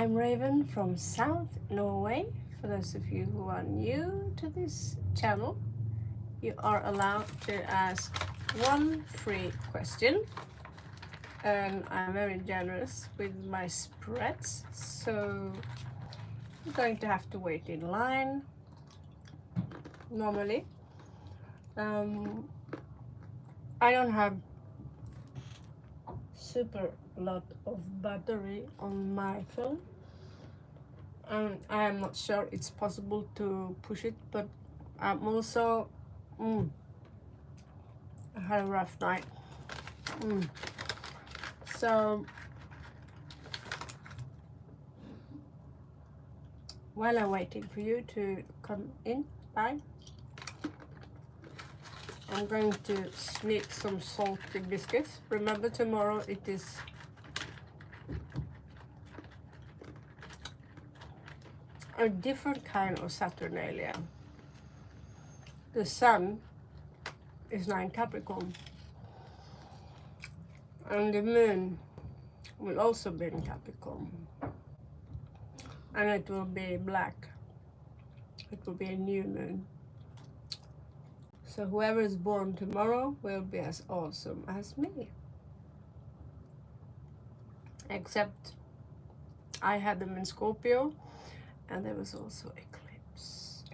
I'm Raven from South Norway. For those of you who are new to this channel, you are allowed to ask one free question, and I'm very generous with my spreads, so you're going to have to wait in line normally. I don't have super lot of battery on my phone, and I am not sure it's possible to push it, but I'm also I had a rough night. So while I'm waiting for you to come in, bye, I'm going to sneak some salty biscuits. Remember, tomorrow it is a different kind of Saturnalia. The sun is now in Capricorn, and the moon will also be in Capricorn, and it will be black. It will be a new moon. So whoever is born tomorrow will be as awesome as me. Except I had them in Scorpio, and there was also eclipse.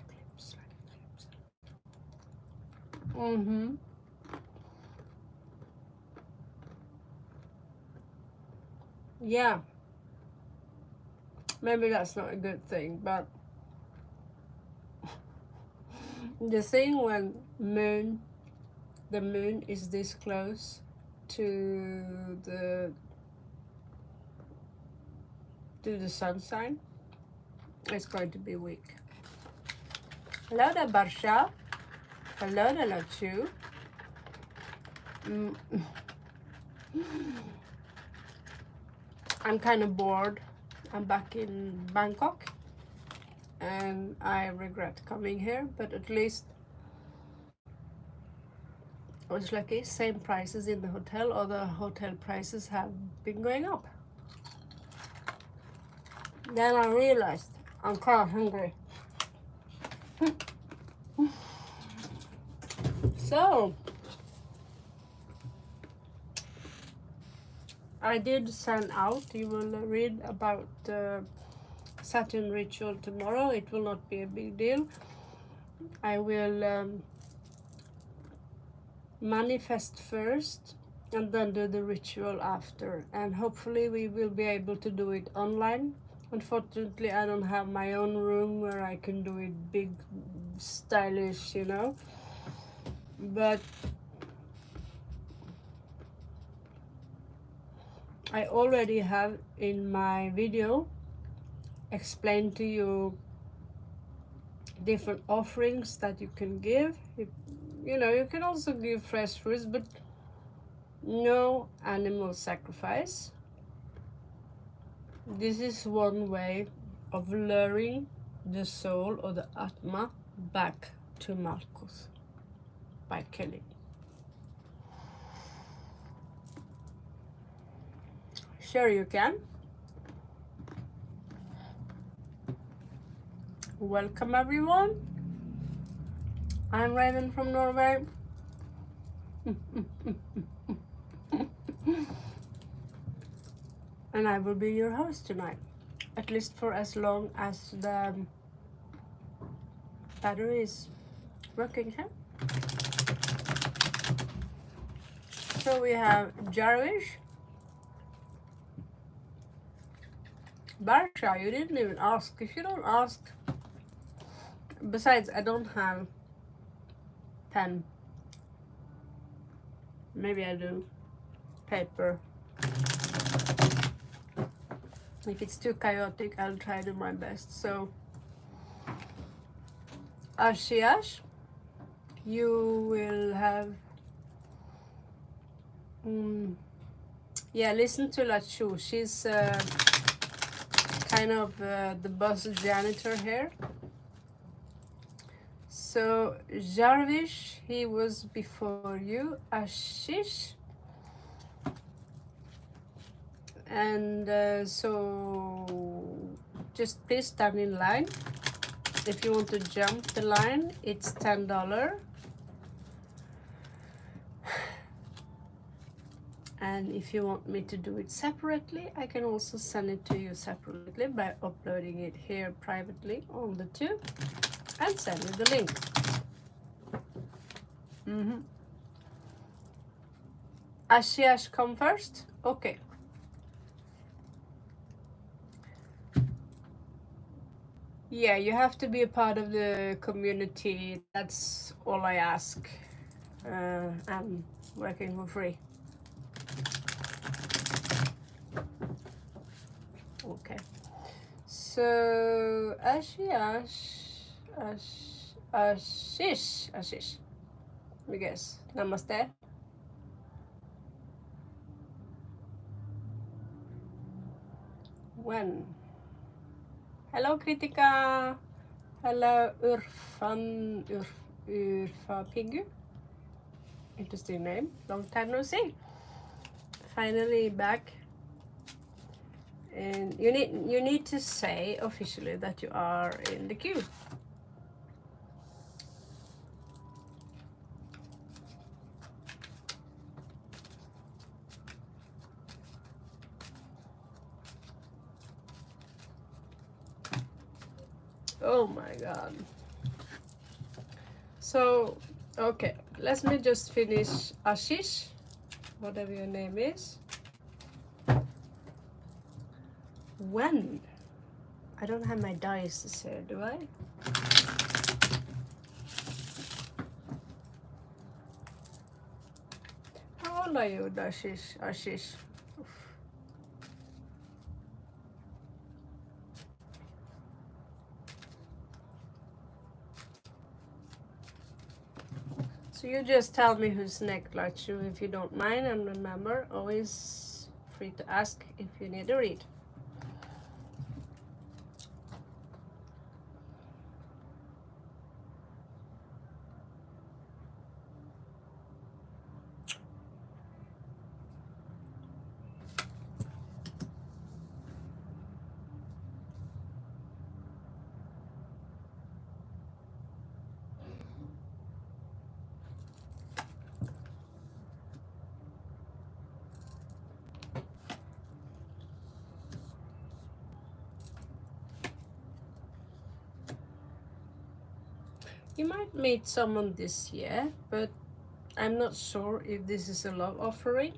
Yeah. Maybe that's not a good thing, but the thing when the moon is this close to the sun sign, it's going to be weak. Hello there, Barsha. Hello there, Lachu. I'm kind of bored. I'm back in Bangkok, and I regret coming here, but at least I was lucky. Same prices in the hotel. Other hotel prices have been going up. Then I realized I'm kind of hungry. So I did send out, you will read about the Saturn ritual tomorrow. It will not be a big deal. I will manifest first and then do the ritual after, and hopefully we will be able to do it online. Unfortunately, I don't have my own room where I can do it big, stylish, you know, but I already have in my video explained to you different offerings that you can give. You know, you can also give fresh fruits, but no animal sacrifice. This is one way of luring the soul or the Atma back to Malkuth by killing. Sure you can. Welcome everyone. I'm Raven from Norway. And I will be your host tonight, at least for as long as the battery is working here. So we have Jarvish. Barsha, you didn't even ask. If you don't ask, besides I don't have pen. Maybe I do paper. If it's too chaotic, I'll try to do my best. So Ashiash, you will have yeah, listen to Lachu. She's kind of the boss janitor here. So Jarvish, he was before you. Ashish, and so just please stand in line. If you want to jump the line, it's $10. And if you want me to do it separately, I can also send it to you separately by uploading it here privately on the tube and send you the link. Ashish come first? Okay. Yeah, you have to be a part of the community. That's all I ask. I'm working for free. Okay. So Ashish, let me guess. Namaste. When? Hello Kritika. Hello Urfa Piggu. Interesting name. Long time no see. Finally back. And you need to say officially that you are in the queue. Oh my god. So okay, let me just finish Ashish, whatever your name is. When? I don't have my dice here, do I? How old are you, Ashish? So you just tell me who's next, Lachu, if you don't mind, and remember, always free to ask if you need a read. You might meet someone this year, but I'm not sure if this is a love offering.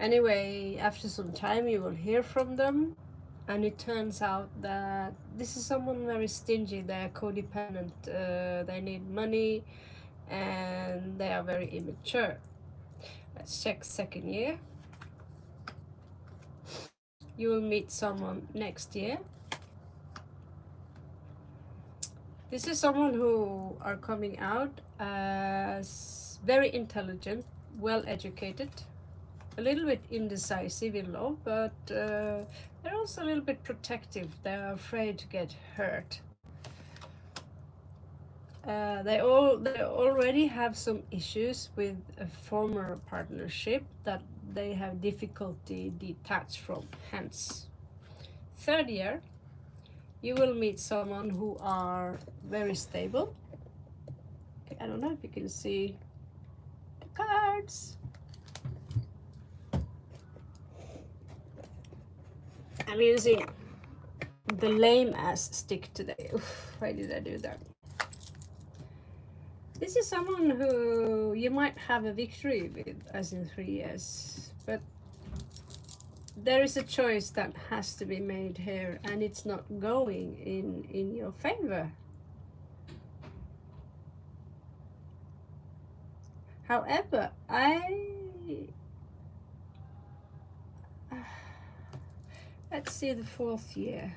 Anyway, after some time you will hear from them, and it turns out that this is someone very stingy. They're codependent, they need money, and they are very immature. Let's check second year. You will meet someone next year. This is someone who are coming out as very intelligent, well educated, a little bit indecisive in love, but they're also a little bit protective. They're afraid to get hurt. They already have some issues with a former partnership that they have difficulty detached from. Hence, third year, you will meet someone who are very stable. Okay, I don't know if you can see the cards. I'm using the lame ass stick today. Oof, why did I do that? This is someone who you might have a victory with, as in 3 years, but there is a choice that has to be made here, and it's not going in your favor. However, let's see the fourth year.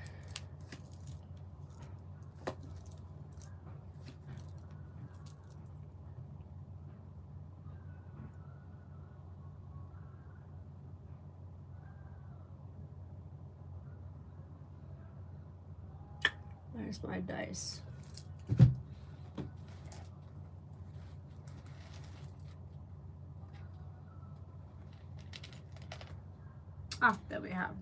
Where's my dice? Ah, there we have.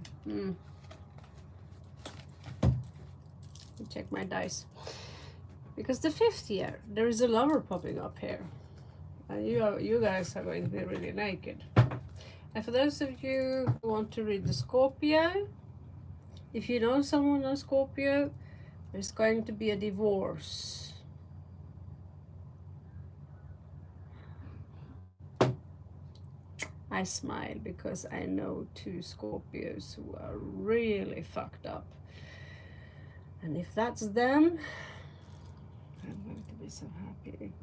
check my dice. Because the 5th year, there is a lover popping up here. And you guys are going to be really naked. And for those of you who want to read the Scorpio, if you know someone on Scorpio, there's going to be a divorce. I smile because I know 2 Scorpios who are really fucked up. And if that's them, I'm going to be so happy.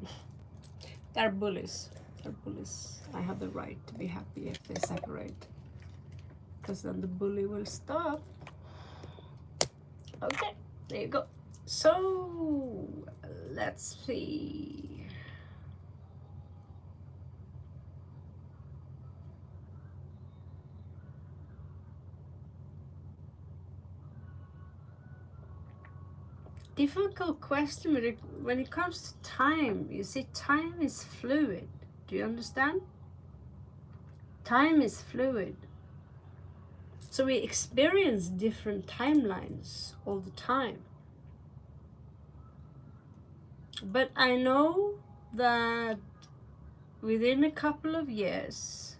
They're bullies. They're bullies. I have the right to be happy if they separate. Because then the bully will stop. Okay, there you go. So, let's see. Difficult question when it comes to time. You see, time is fluid. Do you understand? Time is fluid. So we experience different timelines all the time. But I know that within a couple of years,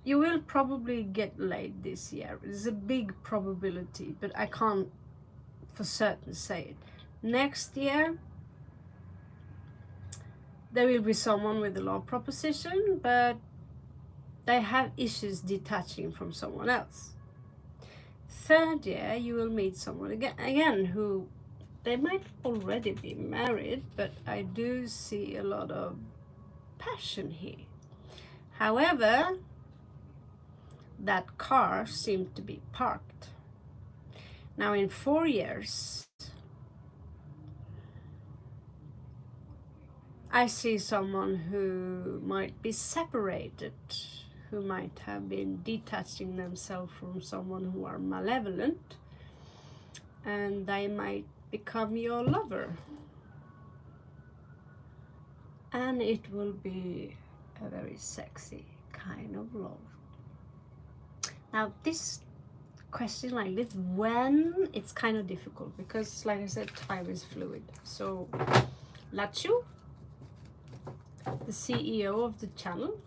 you will probably get laid this year. It's a big probability, but I can't for certain say it. Next year, there will be someone with a love proposition, but they have issues detaching from someone else. 3rd year, you will meet someone again who, they might already be married, but I do see a lot of passion here. However, that car seemed to be parked. Now in 4 years, I see someone who might be separated, who might have been detaching themselves from someone who are malevolent, and they might become your lover. And it will be a very sexy kind of love. Now this question like this, when, it's kind of difficult because like I said, time is fluid. So Lachu, the CEO of the channel,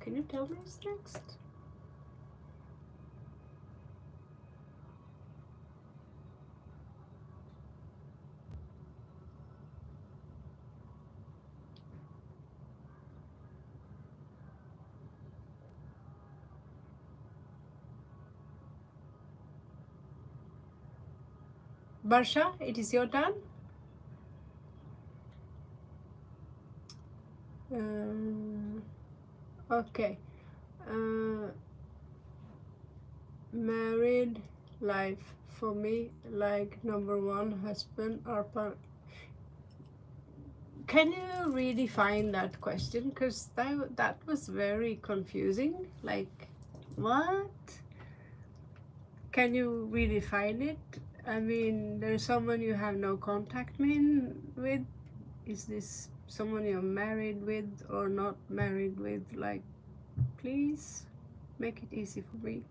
can you tell me what's next? Barsha, it is your turn. Okay. Married life for me, like number 1, husband or partner. Can you redefine that question? Because that was very confusing. Like, what? Can you redefine it? I mean, there's someone you have no contact with. Is this someone you're married with or not married with? Like, please make it easy for me.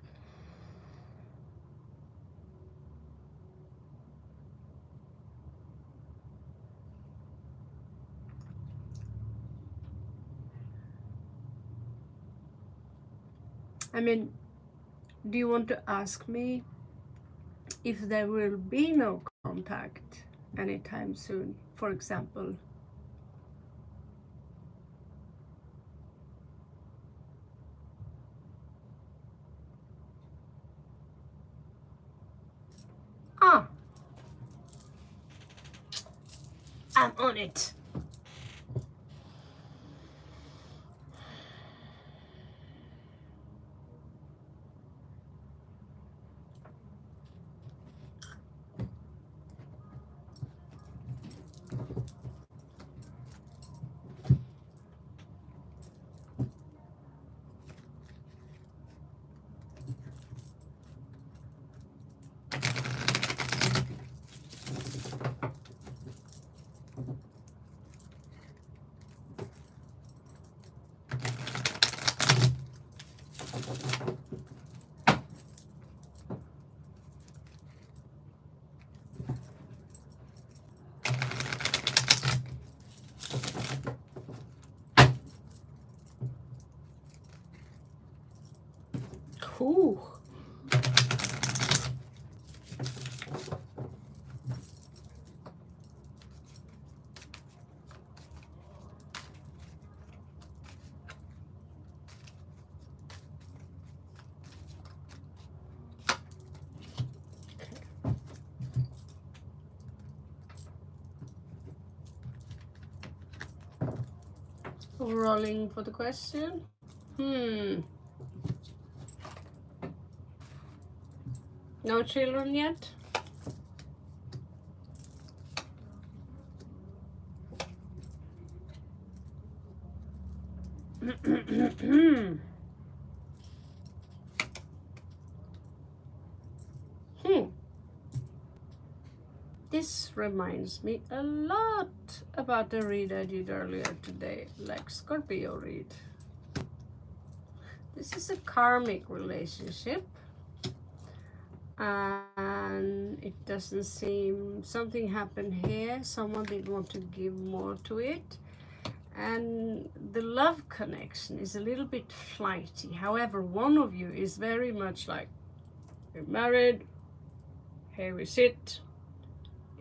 I mean, do you want to ask me if there will be no contact anytime soon, for example? Ah, I'm on it. Whew. Rolling for the question. No children yet? This reminds me a lot about the read I did earlier today, like Scorpio read. This is a karmic relationship, and it doesn't seem, something happened here, someone didn't want to give more to it, and the love connection is a little bit flighty. However, one of you is very much like, we're married, here we sit,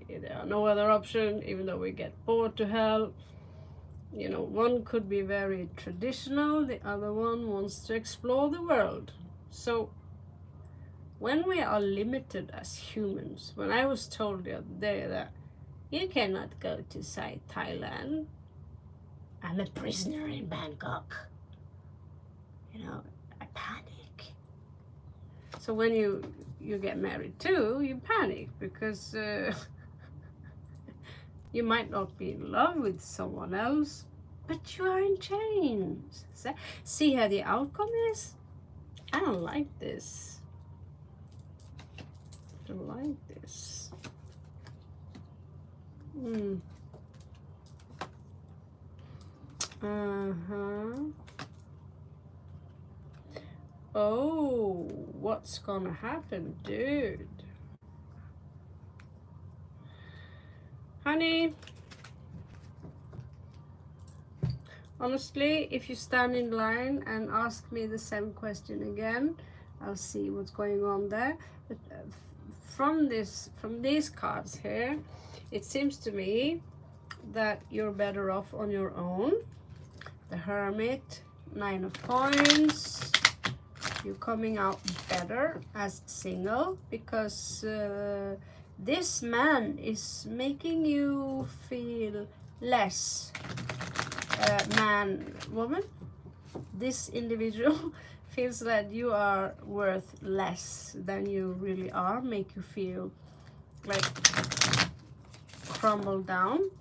there are no other option, even though we get bored to hell. You know, one could be very traditional, the other one wants to explore the world. So when we are limited as humans, when I was told the other day that you cannot go to, say, Thailand, I'm a prisoner in Bangkok, you know, I panic. So when you get married too, you panic because you might not be in love with someone else, but you are in chains. See how the outcome is? I don't like this. I don't like this. Oh, what's gonna happen, dude? Honey, honestly, if you stand in line and ask me the same question again, I'll see what's going on there. But from these cards here, it seems to me that you're better off on your own. The Hermit, 9 of Coins. You're coming out better as single because this man is making you feel less woman. This individual feels that you are worth less than you really are, make you feel like crumble down.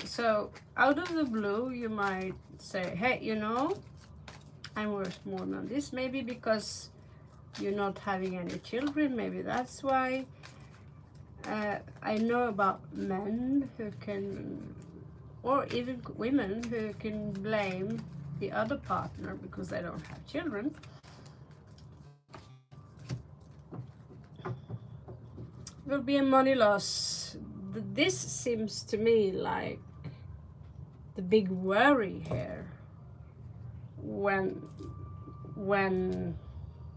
So out of the blue, you might say, hey, you know, I'm worth more than this. Maybe because you're not having any children, maybe that's why. I know about men who can, or even women who can blame the other partner because they don't have children. Will be a money loss. This seems to me like the big worry here when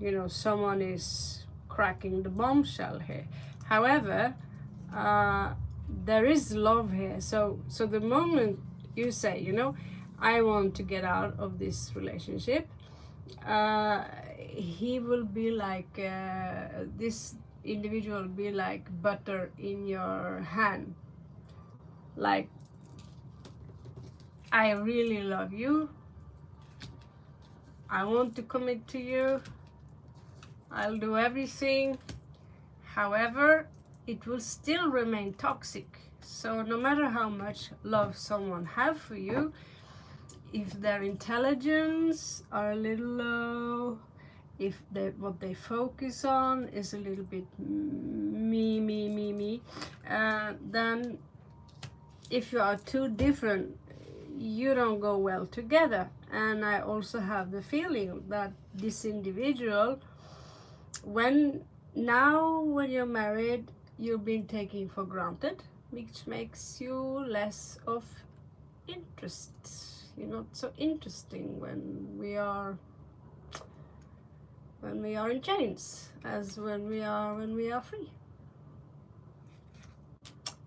you know someone is cracking the bombshell here. However, there is love here. So the moment you say, you know, I want to get out of this relationship, he will be like this individual will be like butter in your hand. Like, I really love you. I want to commit to you. I'll do everything. However, it will still remain toxic. So no matter how much love someone have for you, if their intelligence are a little low, if what they focus on is a little bit me, then if you are too different, you don't go well together. And I also have the feeling that this individual, when you're married, you've been taken for granted, which makes you less of interest. You're not so interesting when we are when we are in chains as when we are free.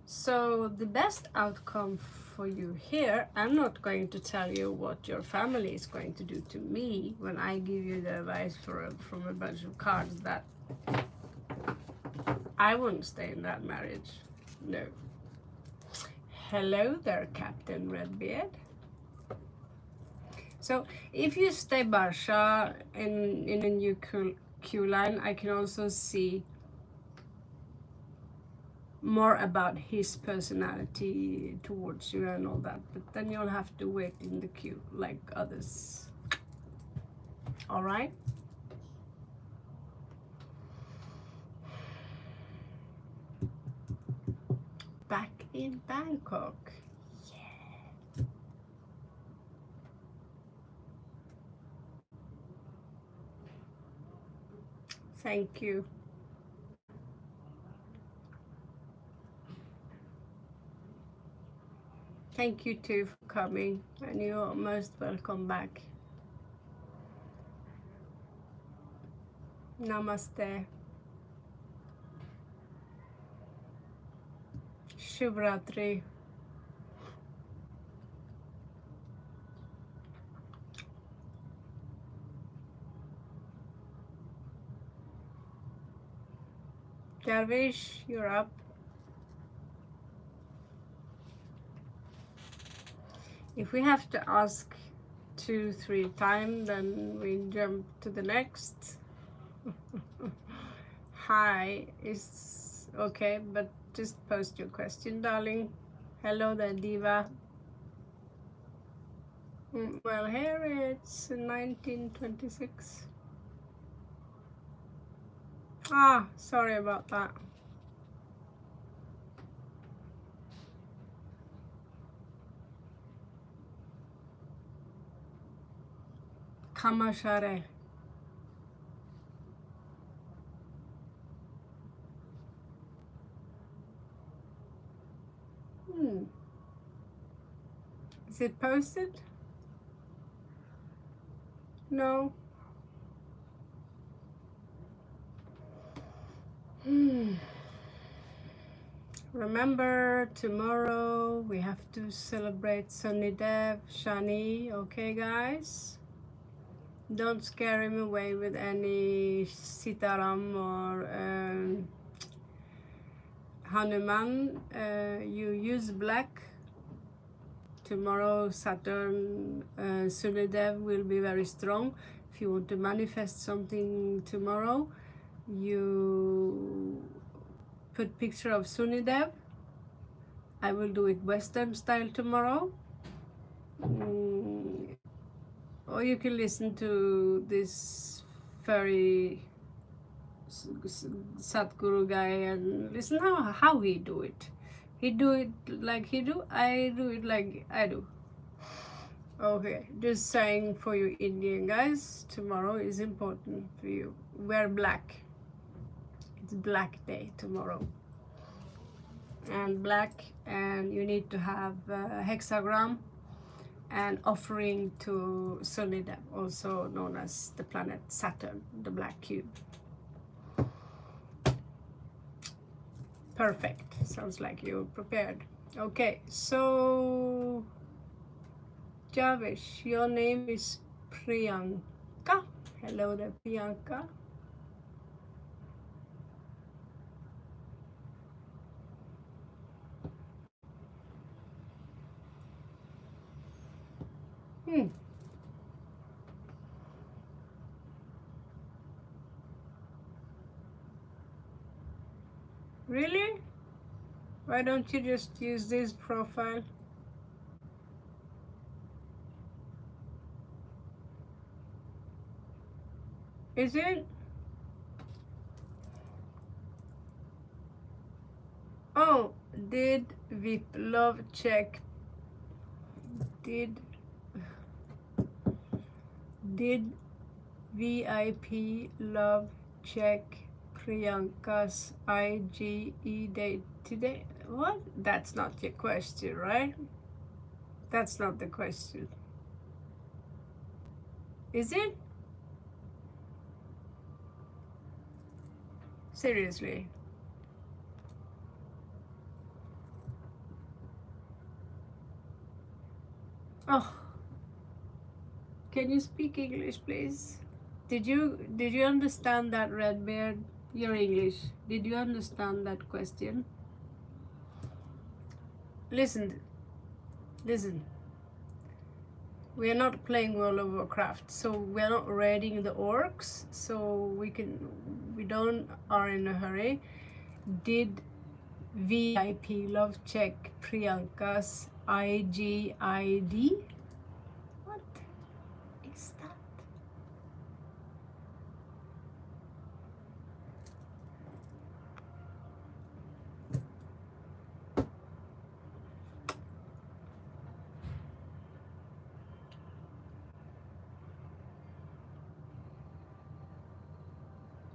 So the best outcome for you here, I'm not going to tell you what your family is going to do to me when I give you the advice from a bunch of cards that I wouldn't stay in that marriage. No. Hello there, Captain Redbeard. So if you stay Barsha in a new queue line, I can also see more about his personality towards you and all that, but then you'll have to wait in the queue like others. All right? Back in Bangkok. Yeah. Thank you. Thank you too for coming, and you're most welcome back. Namaste. Shubhratri. Darvish, you're up. If we have to ask 2-3 times, then we jump to the next. Hi is okay, but just post your question, darling. Hello there, Diva. Well, here it's 1926. Ah, sorry about that. Kamashare. Is it posted? No. Remember, tomorrow we have to celebrate Sunny Dev, Shani, okay guys? Don't scare him away with any Sitaram or Hanuman. You use black. Tomorrow Saturn, Sunnydev will be very strong. If you want to manifest something tomorrow, you put picture of Sunnydev. I will do it Western style tomorrow. Or you can listen to this very Satguru guy and listen how he do it. He do it like he do, I do it like I do. Okay, just saying for you Indian guys, tomorrow is important for you. Wear black. It's black day tomorrow. And black, and you need to have a hexagram and offering to Sunnydev, also known as the planet Saturn, the black cube. Perfect. Sounds like you're prepared. Okay, so Javish, your name is Priyanka. Hello there, Priyanka. Really? Why don't you just use this profile? Is it? Oh, did VIP love check? Did VIP love check Priyanka's IGE date today? What? That's not your question, right? That's not the question. Is it? Seriously. Oh, can you speak English, please? Did you understand that, Redbeard? Your English. Did you understand that question? Listen, listen. We are not playing World of Warcraft, so we are not raiding the orcs, so we don't are in a hurry. Did VIP love check Priyanka's IGID? What is that?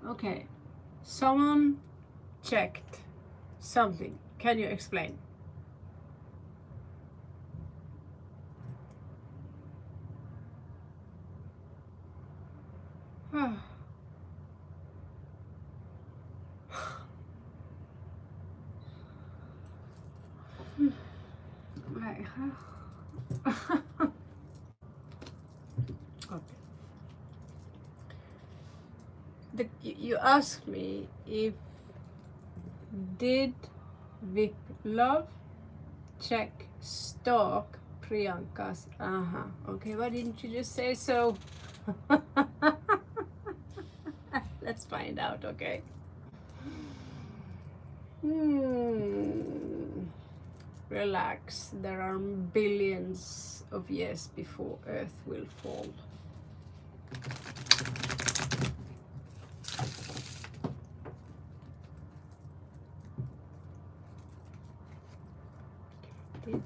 Okay, someone checked something. Can you explain? Okay. You asked me if did Vic Love check stalk Priyanka's. Okay, why didn't you just say so? Let's find out, okay? Relax, there are billions of years before Earth will fall. Did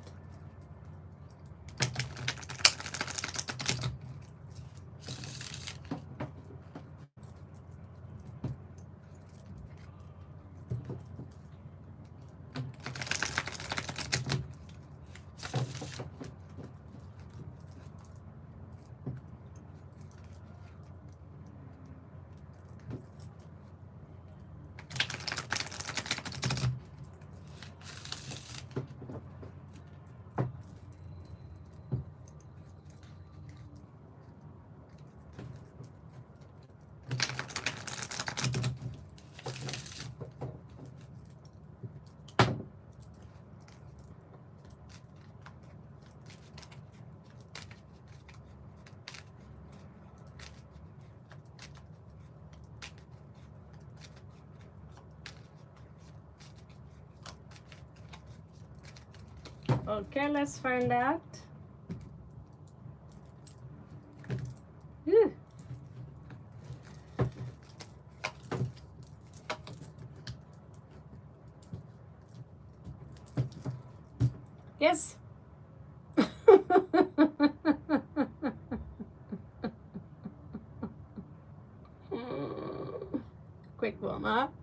Okay, let's find out. Whew. Yes. Quick warm up.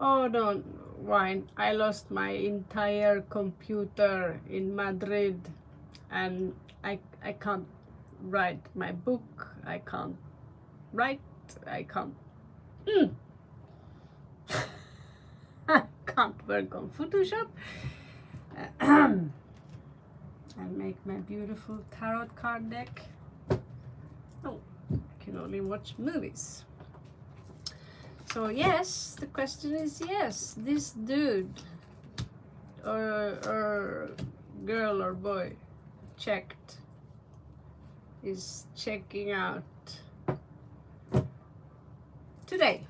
Oh, don't whine. I lost my entire computer in Madrid and I can't write my book. I can't write. I can't. I can't work on Photoshop. And make my beautiful tarot card deck. Oh, I can only watch movies. So yes, the question is yes, this dude or girl or boy is checking out today.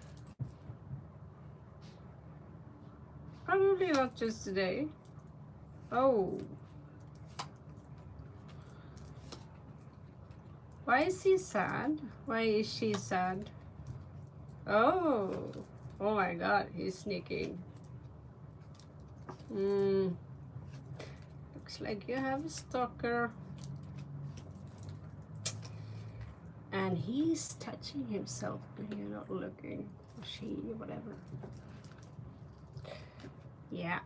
Probably not just today. Oh. Why is he sad? Why is she sad? Oh. Oh my god, he's sneaking. Looks like you have a stalker. And he's touching himself when you're not looking. Or she, or whatever. Yeah.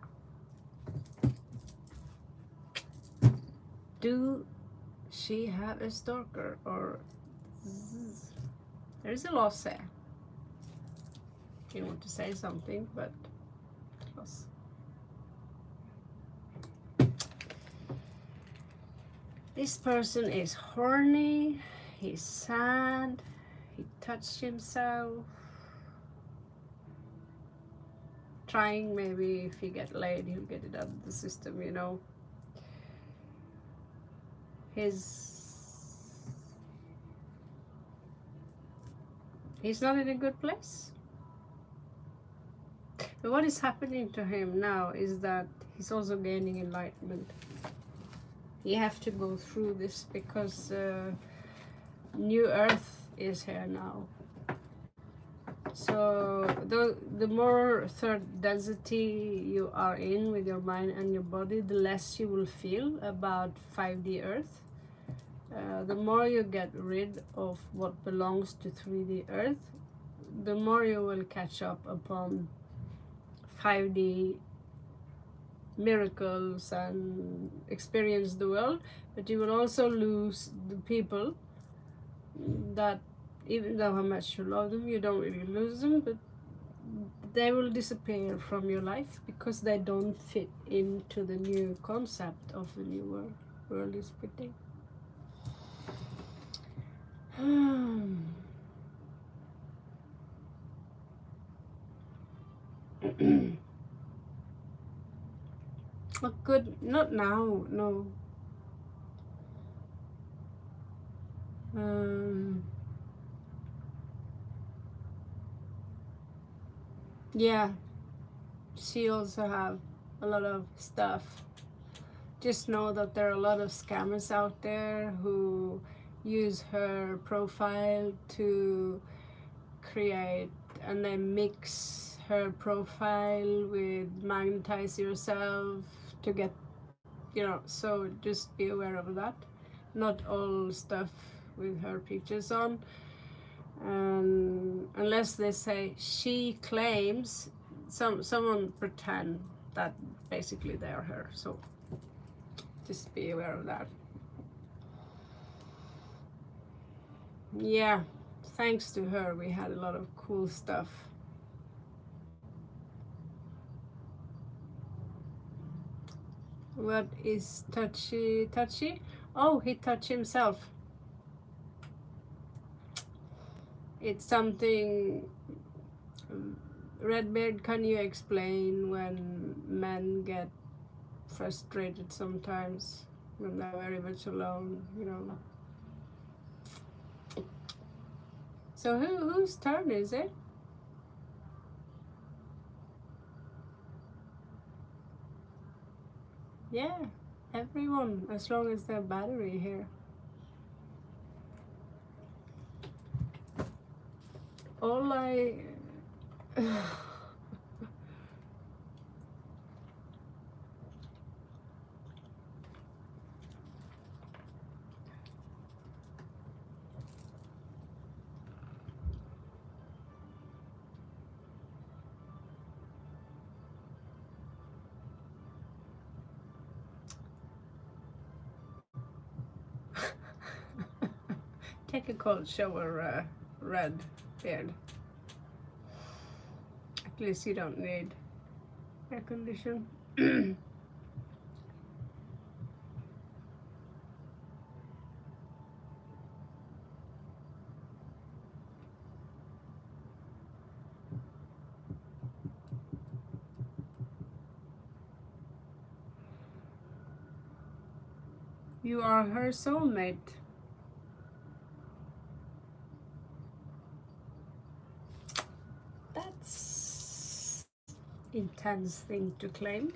do she have a stalker, or there's a loss there. You want to say something, but loss. This person is horny, he's sad, he touched himself, trying, maybe if he get laid, he'll get it out of the system, you know. He's not in a good place. But what is happening to him now is that he's also gaining enlightenment. You have to go through this because new earth is here now. So the more third density you are in with your mind and your body, the less you will feel about 5D earth. The more you get rid of what belongs to 3D earth, the more you will catch up upon 5D miracles and experience the world. But you will also lose the people that, even though how much you love them, you don't really lose them, but they will disappear from your life because they don't fit into the new concept of the new world. World is pretty. Oh, good. Not now. No. Yeah. She also have a lot of stuff. Just know that there are a lot of scammers out there who use her profile to create, and then mix her profile with magnetize yourself to get, you know, so just be aware of that. Not all stuff with her pictures on, unless they say she claims, someone pretend that basically they are her, so just be aware of that. Yeah, thanks to her we had a lot of cool stuff. What is touchy? Oh, he touched himself. It's something. Redbeard, can you explain when men get frustrated sometimes when they're very much alone, you know? So whose turn is it? Yeah, everyone, as long as there's battery here. All I... Take a cold shower, Red Beard. At least you don't need air condition. You are her soulmate. That's intense thing to claim.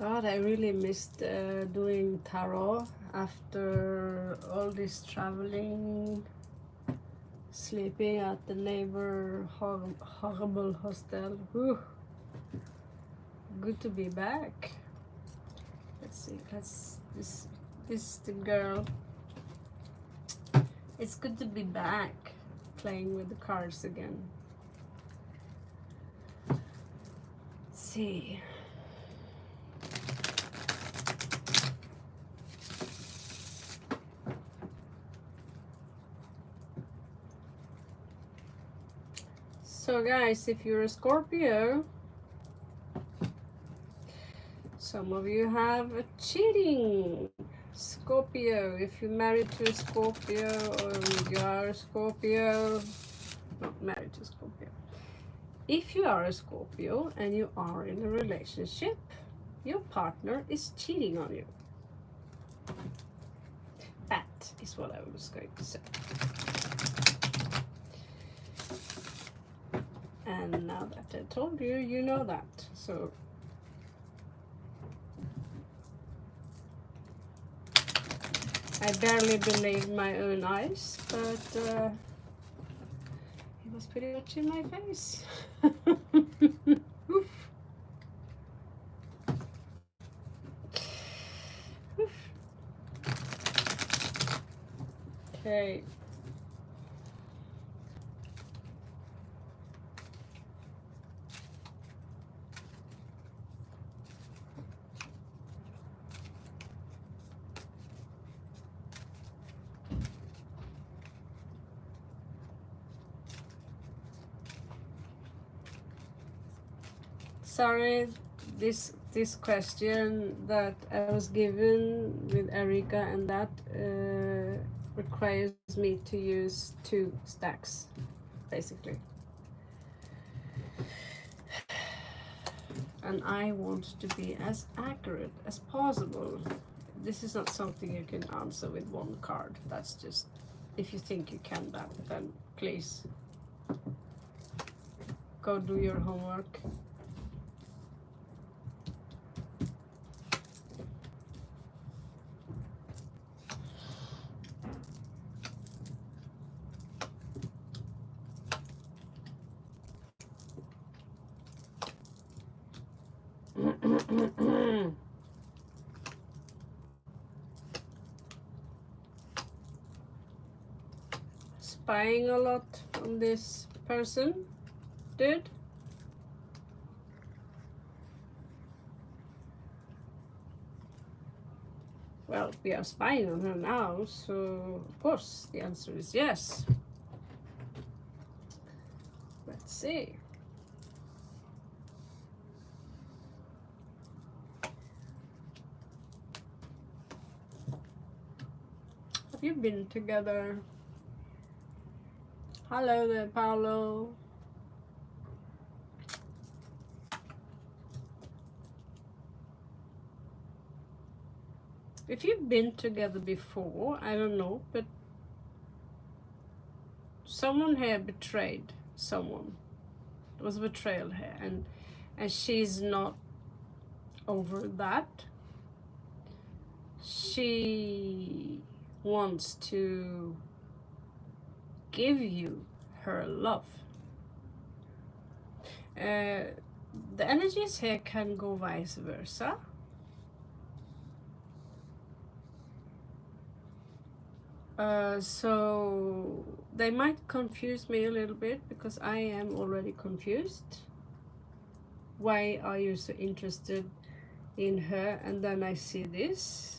God, I really missed doing tarot after all this traveling, sleeping at the neighbor horrible hostel. Whew. Good to be back. Let's see. This is the girl. It's good to be back, playing with the cards again. Let's see. So guys, if you're a Scorpio, some of you have a cheating Scorpio. If you're married to a Scorpio, or you are a Scorpio, not married to a Scorpio. If you are a Scorpio and you are in a relationship, your partner is cheating on you. That is what I was going to say. And now that I told you, you know that. So I barely believed my own eyes, but it was pretty much in my face. Oof. Oof. Okay. Sorry, this question that I was given with Erika and that requires me to use 2 stacks, basically. And I want to be as accurate as possible. This is not something you can answer with 1 card. That's just, if you think you can that, then please go do your homework. Spying a lot on this person, dude. Well, we are spying on her now, so of course the answer is yes. Let's see. Have you been together? Hello there, Paolo. If you've been together before, I don't know, but someone here betrayed someone. There was a betrayal here, and she's not over that. She wants to give you her love. The energies here can go vice versa. So they might confuse me a little bit because I am already confused. Why are you so interested in her? And then I see this.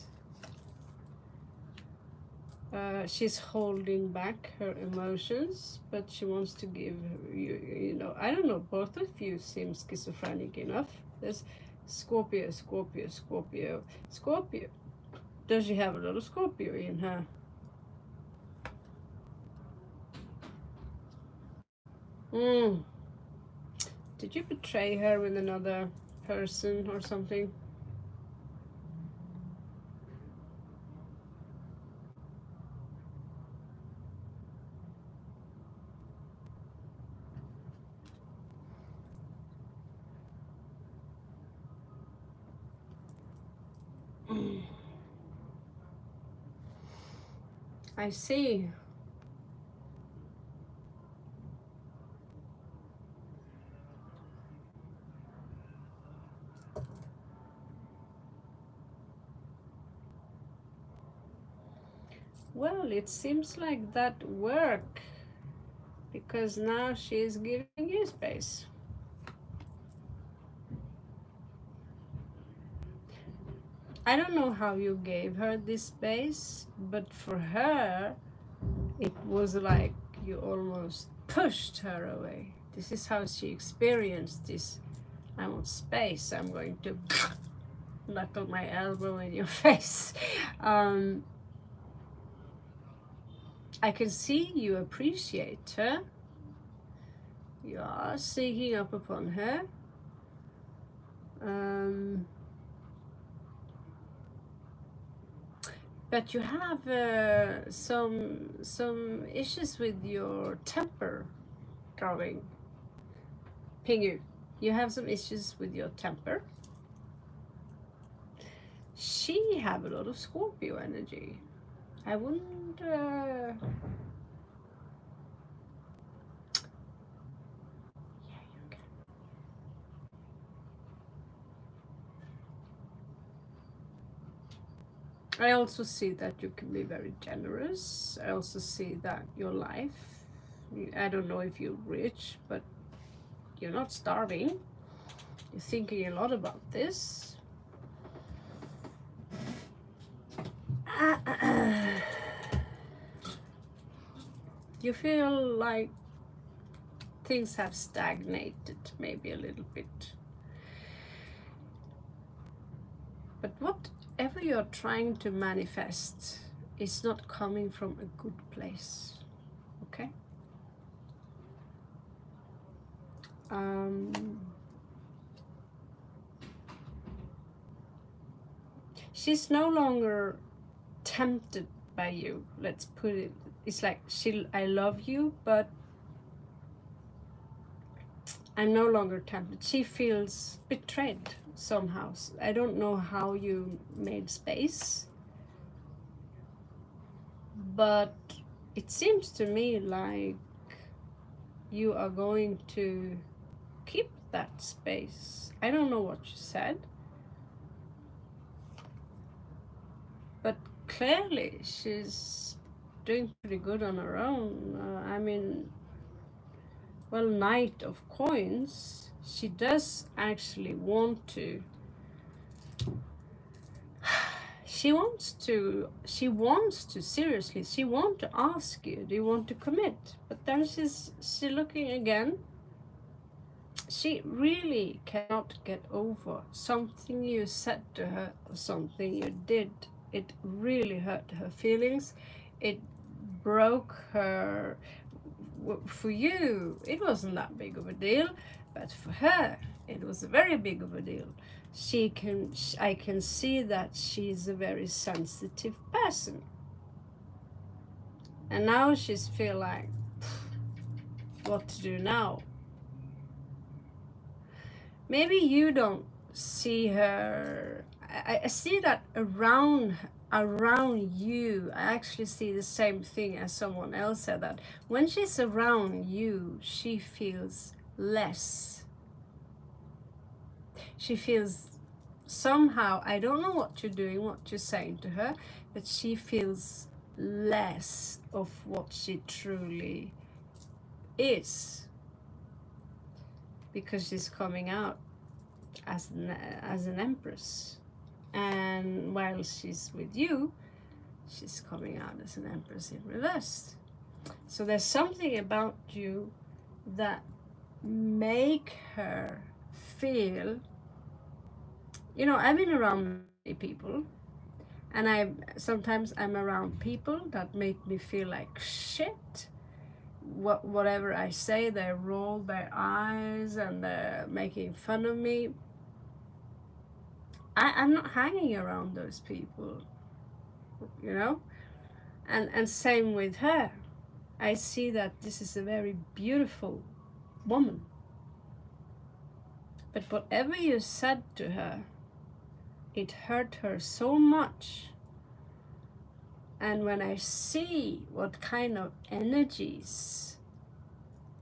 She's holding back her emotions, but she wants to give you, you know, I don't know, both of you seem schizophrenic enough. There's Scorpio, Scorpio, Scorpio, Scorpio. Does she have a lot of Scorpio in her? Did you betray her with another person or something? I see. Well, it seems like that work, because now she's giving you space. I don't know how you gave her this space, but for her, it was like you almost pushed her away. This is how she experienced this. I want space. I'm going to knuckle my elbow in your face. Um, I can see you appreciate her. You are sneaking up upon her. But you have some issues with your temper, darling. Pingu, you have some issues with your temper. She have a lot of Scorpio energy. I wouldn't. Yeah, you can. I also see that you can be very generous. I also see that your life. I don't know if you're rich, but you're not starving. You're thinking a lot about this. You feel like things have stagnated maybe a little bit. But whatever you're trying to manifest is not coming from a good place. Okay? She's no longer tempted by you. Let's put it. It's like I love you, but I'm no longer tempted. She feels betrayed somehow. I don't know how you made space, but it seems to me like you are going to keep that space. I don't know what you said, but clearly she's doing pretty good on her own. I mean, well, Knight of Coins, she does actually want to. She wants to seriously, she wants to ask you, do you want to commit? But then she's looking again. She really cannot get over something you said to her or something you did. It really hurt her feelings. It broke her. For you, it wasn't that big of a deal, but for her, it was a very big of a deal. I can see that she's a very sensitive person. And now she's feel like, what to do now? Maybe you don't see her. I see that around you. I actually see the same thing as someone else said, that when she's around you, she feels less. She feels somehow, I don't know what you're doing, what you're saying to her, but she feels less of what she truly is, because she's coming out as an empress, and while she's with you, she's coming out as an empress in reverse. So there's something about you that make her feel, I've been around many people, and sometimes I'm around people that make me feel like shit. Whatever I say, they roll their eyes and they're making fun of me. I'm not hanging around those people, and same with her. I see that this is a very beautiful woman, but whatever you said to her, it hurt her so much, And when I see what kind of energies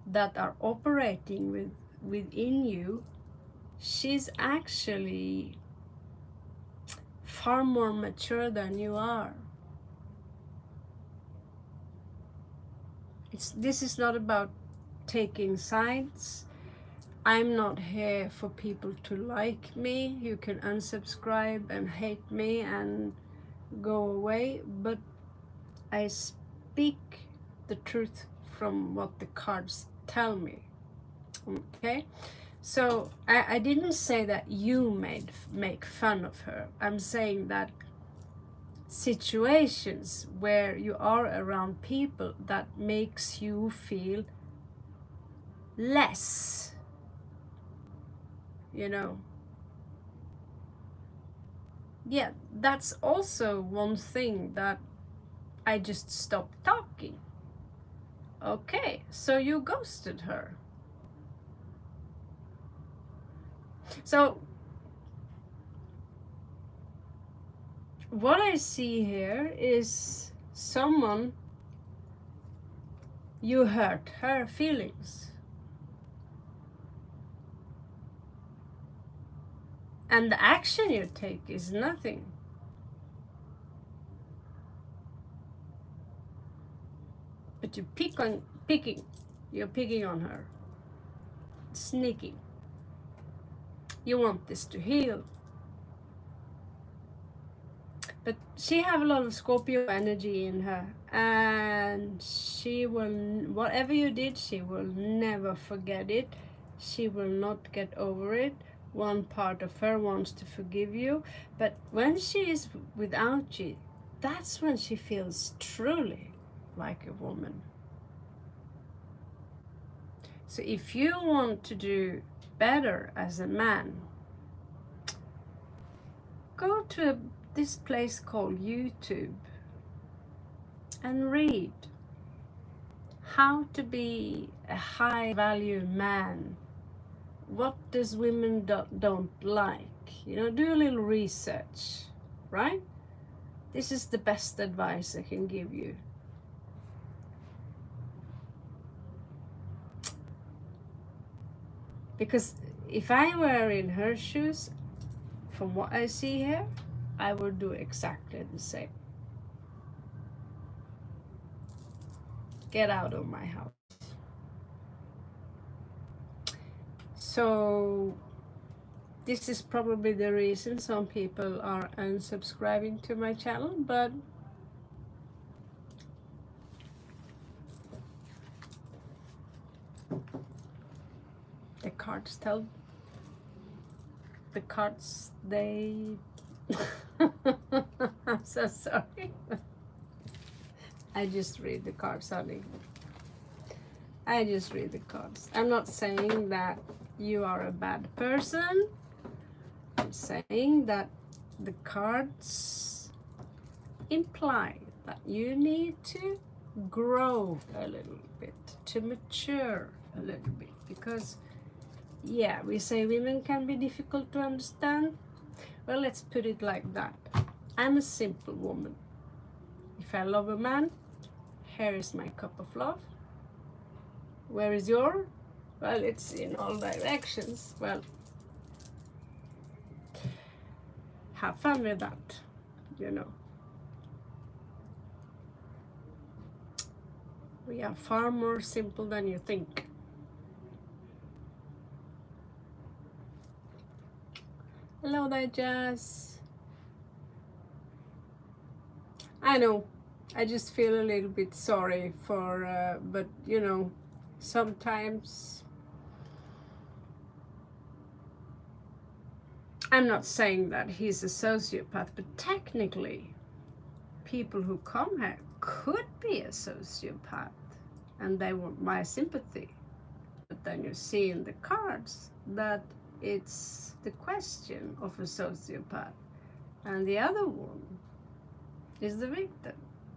that are operating within you, she's actually far more mature than you are. This is not about taking sides. I'm not here for people to like me. You can unsubscribe and hate me and go away, but I speak the truth from what the cards tell me. Okay, so I didn't say that you make fun of her. I'm saying that situations where you are around people that makes you feel less, you know, yeah, that's also one thing that I just stopped talking. Okay, so you ghosted her. So what I see here is someone, you hurt her feelings. And the action you take is nothing. But you're picking on her. Sneaky. You want this to heal. But she have a lot of Scorpio energy in her, and she will, whatever you did, she will never forget it. She will not get over it. One part of her wants to forgive you, but when she is without you, that's when she feels truly like a woman. So if you want to do better as a man, go to this place called YouTube and read how to be a high value man. What does women don't like? You know, do a little research, right? This is the best advice I can give you. Because if I were in her shoes, from what I see here, I would do exactly the same. Get out of my house. So this is probably the reason some people are unsubscribing to my channel, but the cards tell, the cards, they I'm so sorry. I just read the cards, honey. I just read the cards. I'm not saying that you are a bad person. I'm saying that the cards imply that you need to grow a little bit, to mature a little bit, because yeah, we say women can be difficult to understand. Well, let's put it like that. I'm a simple woman. If I love a man, here is my cup of love. Where is your? Well, it's in all directions. Well, have fun with that, you know. We are far more simple than you think. Hello there, Jazz. I know, I just feel a little bit sorry for, but you know, sometimes I'm not saying that he's a sociopath, but technically people who come here could be a sociopath and they want my sympathy. But then you see in the cards that it's the question of a sociopath, and the other one is the victim.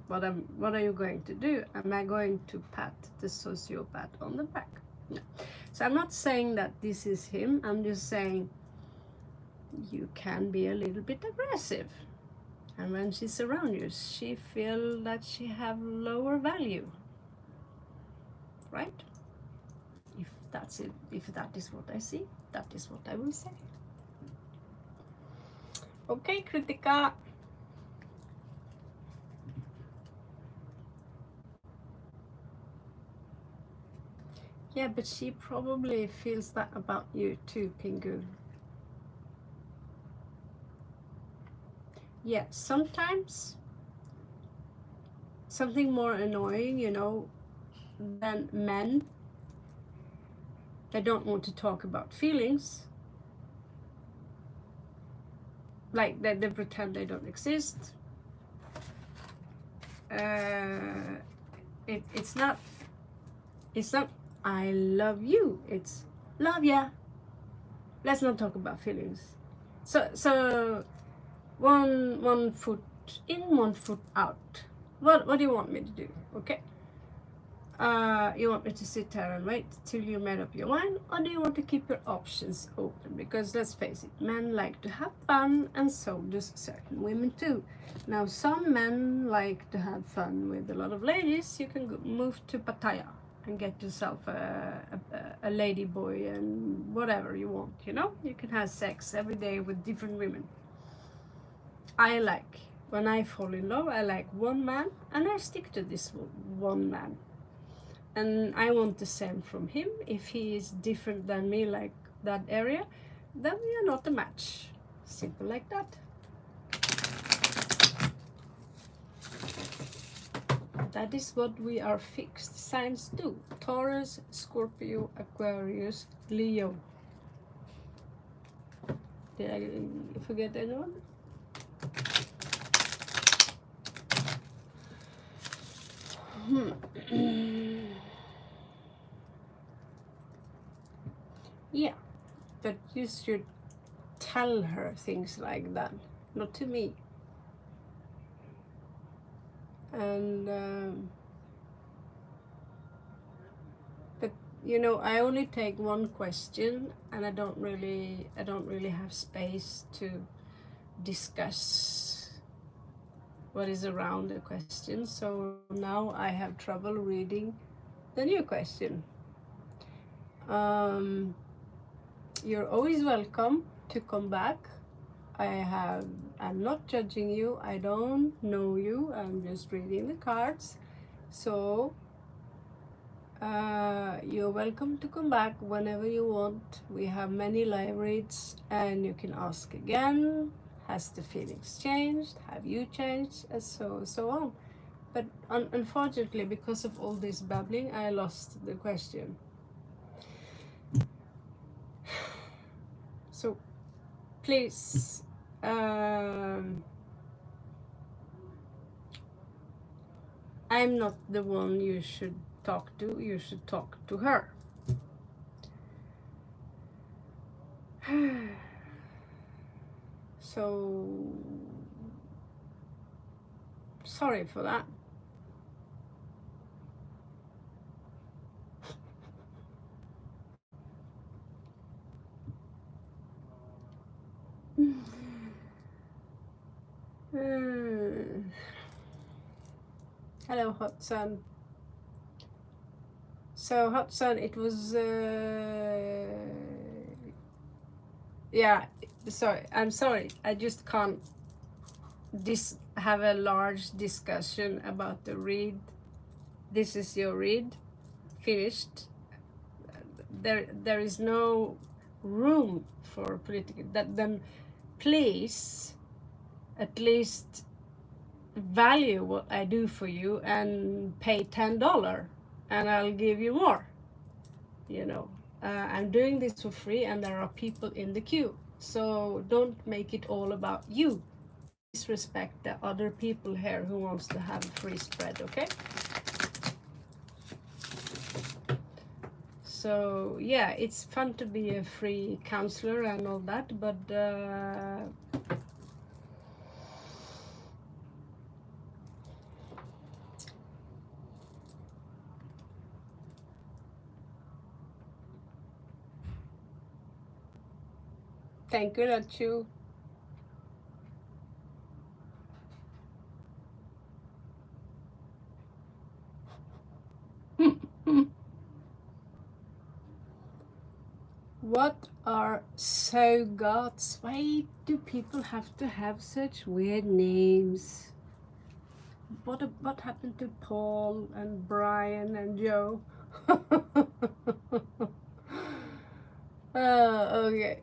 What are you going to do? Am I going to pat the sociopath on the back? No. So I'm not saying that this is him. I'm just saying you can be a little bit aggressive. And when she's around you, she feels that she have lower value, right? If that's it, if that is what I see, that is what I will say. Okay, Kritika. Yeah, but she probably feels that about you too, Pingu. Yeah, sometimes something more annoying, you know, than men. They don't want to talk about feelings. Like they pretend they don't exist. It's not I love you. It's love ya. Let's not talk about feelings. So one foot in, one foot out. What do you want me to do? Okay. You want me to sit there and wait till you made up your mind, or do you want to keep your options open? Because let's face it, men like to have fun, and so do certain women too. Now, some men like to have fun with a lot of ladies. You can move to Pattaya and get yourself a lady boy and whatever you want, you know? You can have sex every day with different women. When I fall in love, I like one man, and I stick to this one man. And I want the same from him. If he is different than me, like that area, then we are not a match. Simple like that. That is what we are fixed signs do. Taurus, Scorpio, Aquarius, Leo. Did I forget anyone? Yeah, but you should tell her things like that, not to me. And but you know, I only take one question, and I don't really have space to discuss what is around the question. So now I have trouble reading the new question. You're always welcome to come back. I'm not judging you. I don't know you. I'm just reading the cards. So you're welcome to come back whenever you want. We have many live reads, and you can ask again. Has the feelings changed? Have you changed? And so on. But unfortunately, because of all this babbling, I lost the question. So please, I'm not the one you should talk to. You should talk to her. So sorry for that. Hello, Hot Sun. So, Hot Sun, it was... yeah, sorry. I'm sorry. I just can't have a large discussion about the read. This is your read. Finished. There is no room for political... Then please, at least value what I do for you and pay $10 and I'll give you more. You know, I'm doing this for free and there are people in the queue. So don't make it all about you. Please respect the other people here who wants to have a free spread, okay? So yeah, it's fun to be a free counselor and all that, but thank you, Lachu. What are so gods? Why do people have to have such weird names? What happened to Paul and Brian and Joe? Okay.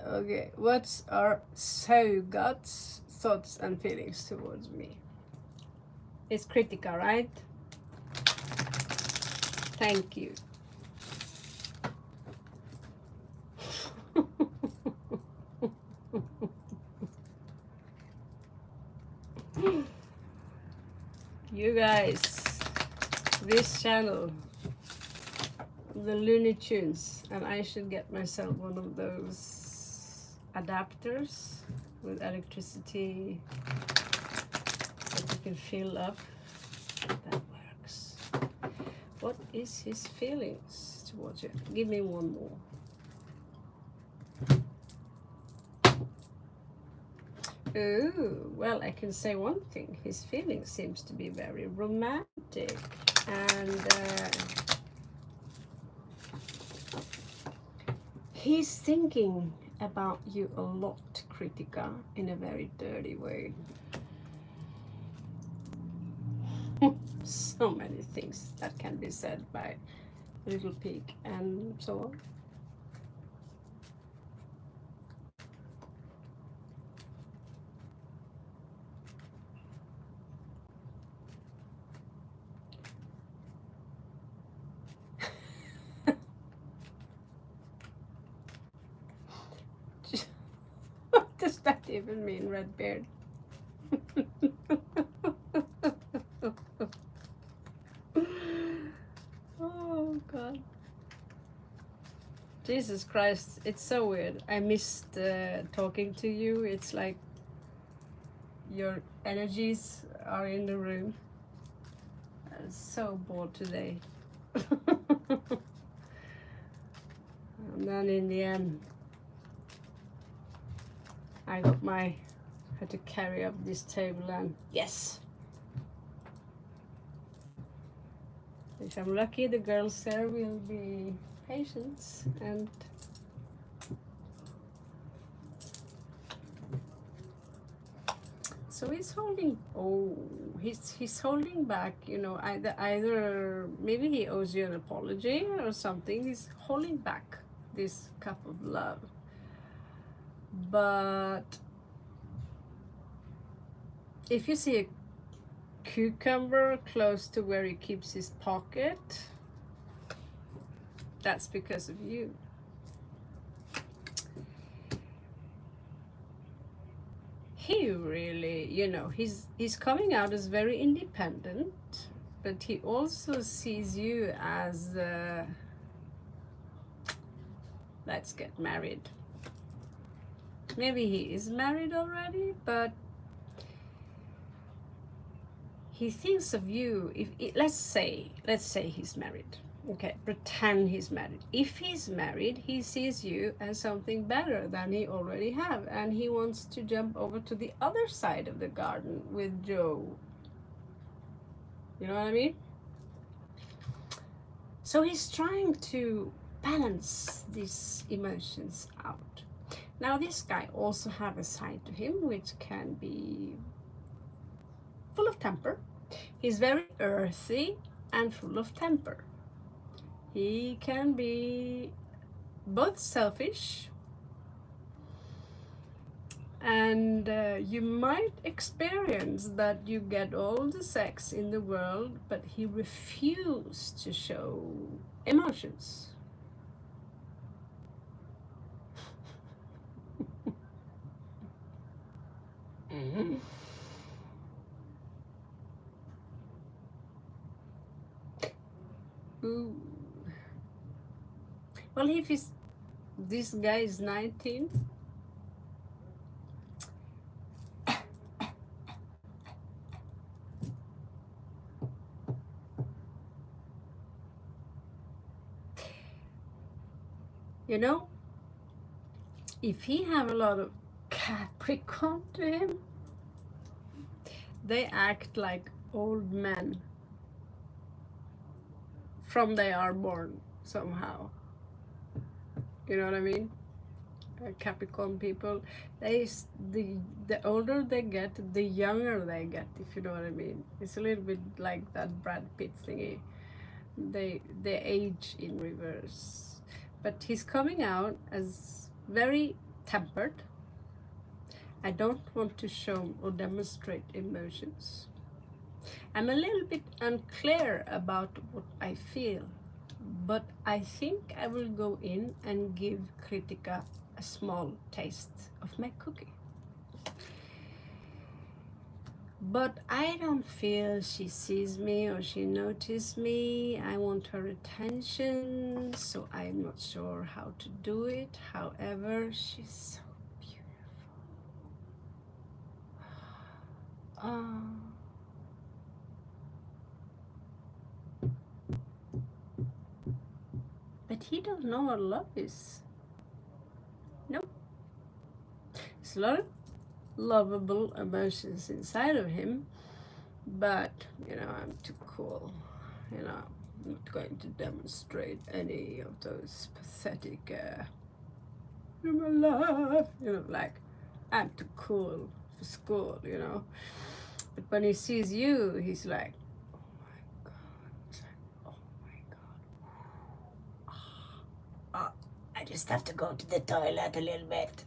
Okay. What's our so gods thoughts and feelings towards me? It's critical, right? Thank you. You guys, this channel, the Looney Tunes, and I should get myself one of those adapters with electricity that you can fill up. That works. What is his feelings towards you? Give me one more. Oh, well, I can say one thing. His feelings seems to be very romantic, and he's thinking about you a lot, Kritika, in a very dirty way. So many things that can be said by Little Pig and so on. What does that even mean, Redbeard? Oh God. Jesus Christ, it's so weird. I missed talking to you. It's like your energies are in the room. I'm so bored today. And then in the end, I had to carry up this table, and yes! If I'm lucky, the girls there will be patient and so he's holding. Oh, he's holding back. You know, either maybe he owes you an apology or something. He's holding back this cup of love, but if you see a cucumber close to where he keeps his pocket, that's because of you. He really, you know, he's coming out as very independent, but he also sees you as let's get married. Maybe he is married already, but he thinks of you. If let's say he's married. Okay, pretend he's married. If he's married, he sees you as something better than he already have, and he wants to jump over to the other side of the garden with Joe. You know what I mean? So he's trying to balance these emotions out. Now this guy also have a side to him which can be full of temper. He's very earthy and full of temper. He can be both selfish, and you might experience that you get all the sex in the world, but he refused to show emotions. Mm-hmm. Ooh. Well, if this guy is 19, you know, if he have a lot of Capricorn to him, they act like old men from they are born somehow. You know what I mean? Capricorn people, the older they get, the younger they get, if you know what I mean. It's a little bit like that Brad Pitt thingy. They age in reverse. But he's coming out as very tempered. I don't want to show or demonstrate emotions. I'm a little bit unclear about what I feel, but I think I will go in and give Kritika a small taste of my cookie. But I don't feel she sees me or she notices me. I want her attention, so I'm not sure how to do it. However, she's so beautiful. Oh. But he don't know what love is. Nope. There's a lot of lovable emotions inside of him, but I'm too cool. I'm not going to demonstrate any of those pathetic I'm alive, like I'm too cool for school. But when he sees you, he's like, oh my god. It's like, oh my god. Oh, I just have to go to the toilet a little bit.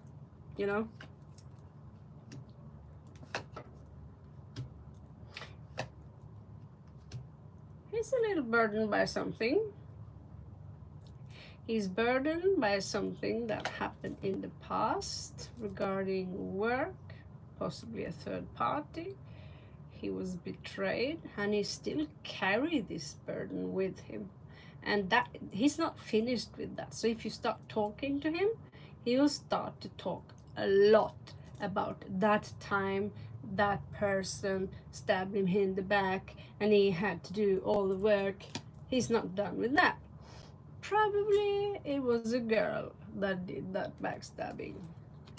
He's a little burdened by something. He's burdened by something that happened in the past regarding work, possibly a third party. He was betrayed, and he still carries this burden with him. And that he's not finished with that. So if you start talking to him, he will start to talk a lot about that time that person stabbed him in the back and he had to do all the work. He's not done with that. Probably it was a girl that did that backstabbing.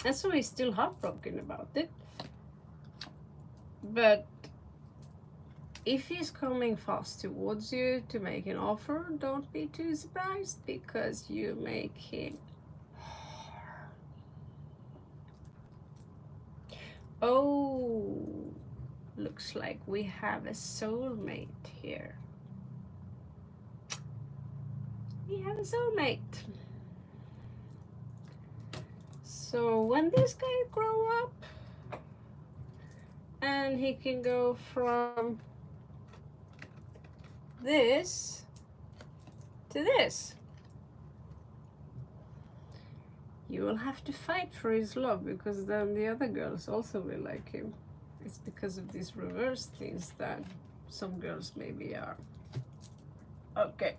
And so he's still heartbroken about it. But if he's coming fast towards you to make an offer, don't be too surprised, because you make him. Oh, looks like we have a soulmate here. We have a soulmate. So when this guy grow up and he can go from this to this, you will have to fight for his love, because then the other girls also will like him. It's because of these reverse things that some girls maybe are. Okay.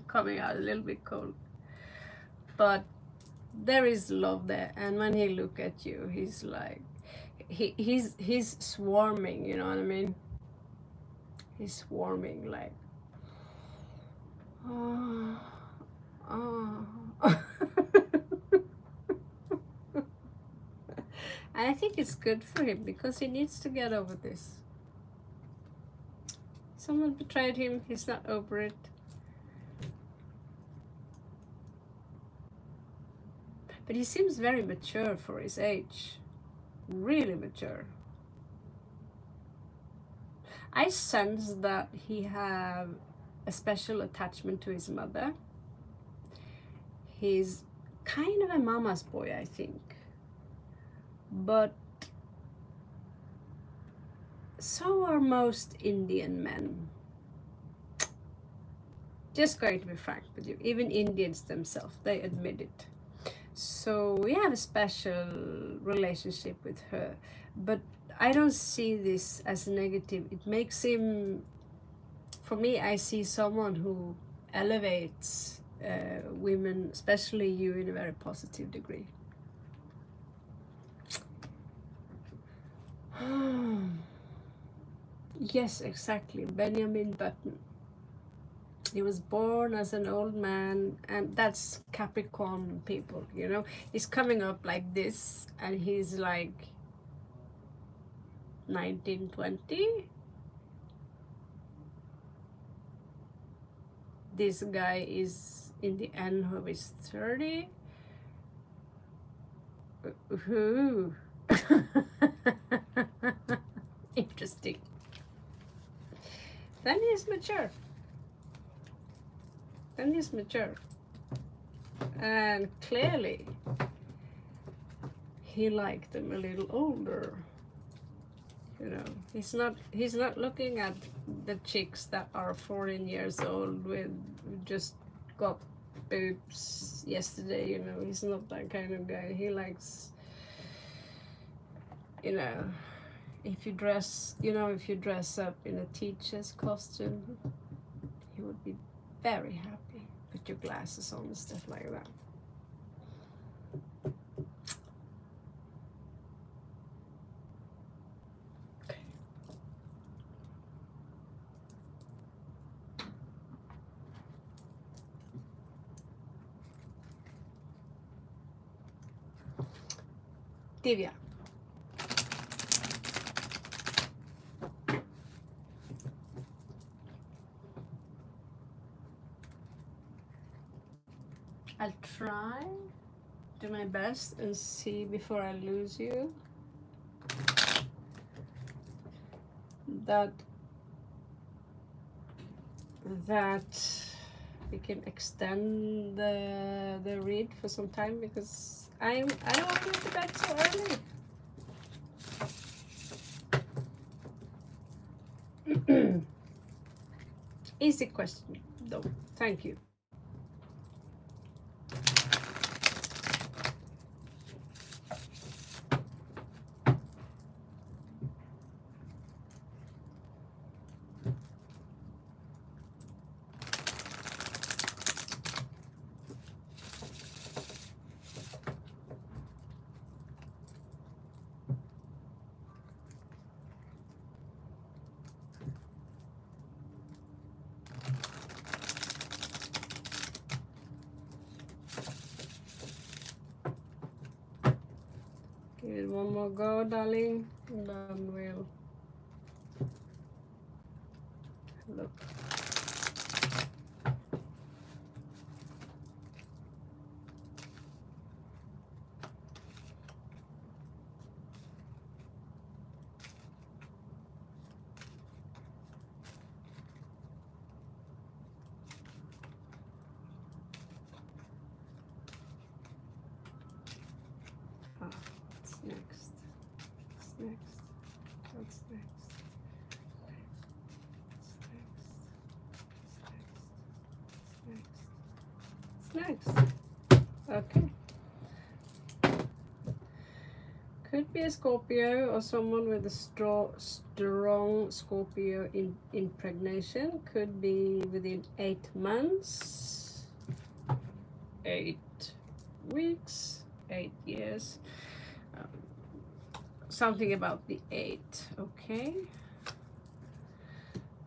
Coming out a little bit cold. But there is love there, and when he look at you, he's like, he's swarming, you know what I mean? He's swarming like, oh, oh. And I think it's good for him, because he needs to get over this. Someone betrayed him, he's not over it. But he seems very mature for his age. Really mature. I sense that he have a special attachment to his mother. He's kind of a mama's boy, I think. But so are most Indian men. Just going to be frank with you. Even Indians themselves, they admit it. So we have a special relationship with her. But I don't see this as negative. It makes him, for me, I see someone who elevates women, especially you, in a very positive degree. Yes, exactly. Benjamin Button. He was born as an old man, and that's Capricorn people, He's coming up like this, and he's like 1920. This guy is in the end who is 30. Ooh. Interesting. Then he's mature. And clearly he liked them a little older. You know, he's not looking at the chicks that are 14 years old with just got boobs yesterday. You know, he's not that kind of guy. He likes, you know, if you dress up in a teacher's costume, he would be very happy. Put your glasses on and stuff like that. Divya. I'll try, do my best and see before I lose you that we can extend the read for some time, because I don't want to go to bed so early. Easy question though. Thank you. Give it one more go, darling, and then we'll look. What's next? What's next? Okay. Could be a Scorpio or someone with a strong Scorpio impregnation. Could be within 8 months, 8 weeks, 8 years. Something about the 8, okay?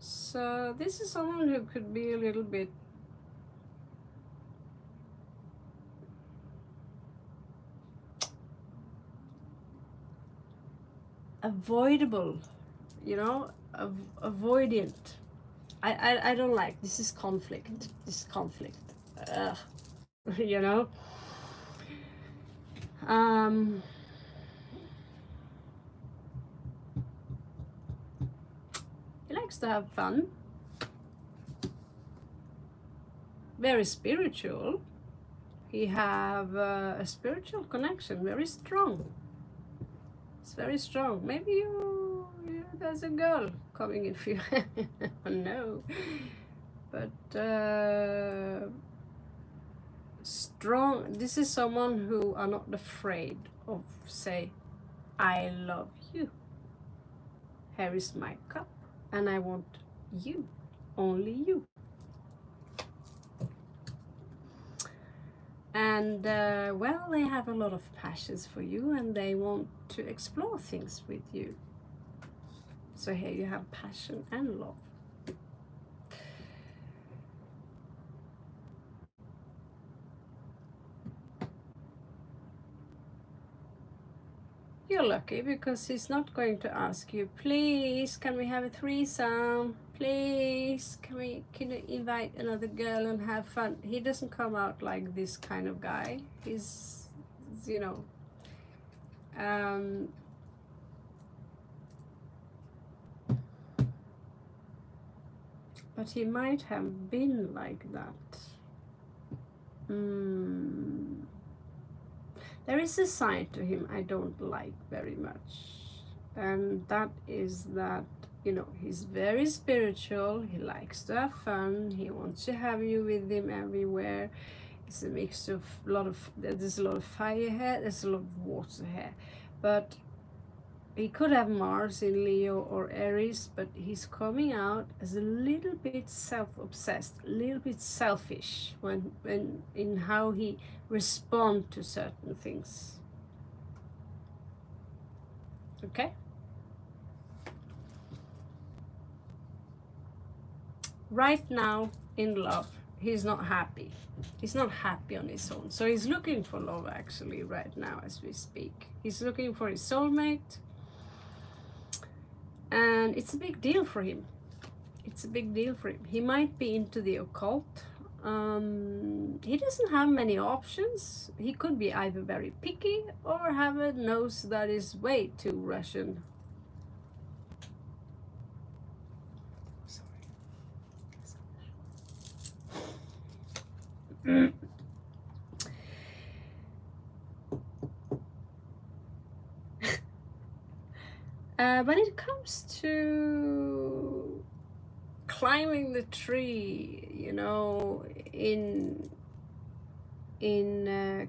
So this is someone who could be a little bit avoidable, you know, avoidant. I don't like, this is conflict. You know. He likes to have fun. Very spiritual. He have a spiritual connection, very strong. It's very strong. Maybe you there's a girl coming in for you. No, but strong. This is someone who are not afraid of say, I love you. Here is my cup, and I want you, only you. And well, they have a lot of passions for you, and they want to explore things with you. So here you have passion and love. you're lucky, because he's not going to ask you, please, can we have a threesome? Please, can you invite another girl and have fun? He doesn't come out like this kind of guy. He's, you know, but he might have been like that. There is a side to him I don't like very much, and that is that, you know, he's very spiritual, he likes to have fun, he wants to have you with him everywhere. It's a mix of there's a lot of fire here, there's a lot of water here, but he could have Mars in Leo or Aries, but he's coming out as a little bit self-obsessed, a little bit selfish when in how he responds to certain things. Okay? Right now in love, he's not happy. He's not happy on his own. So he's looking for love actually right now as we speak. He's looking for his soulmate. And it's a big deal for him. It's a big deal for him. He might be into the occult. He doesn't have many options. He could be either very picky or have a nose that is way too Russian. Sorry. When it comes to climbing the tree, you know, in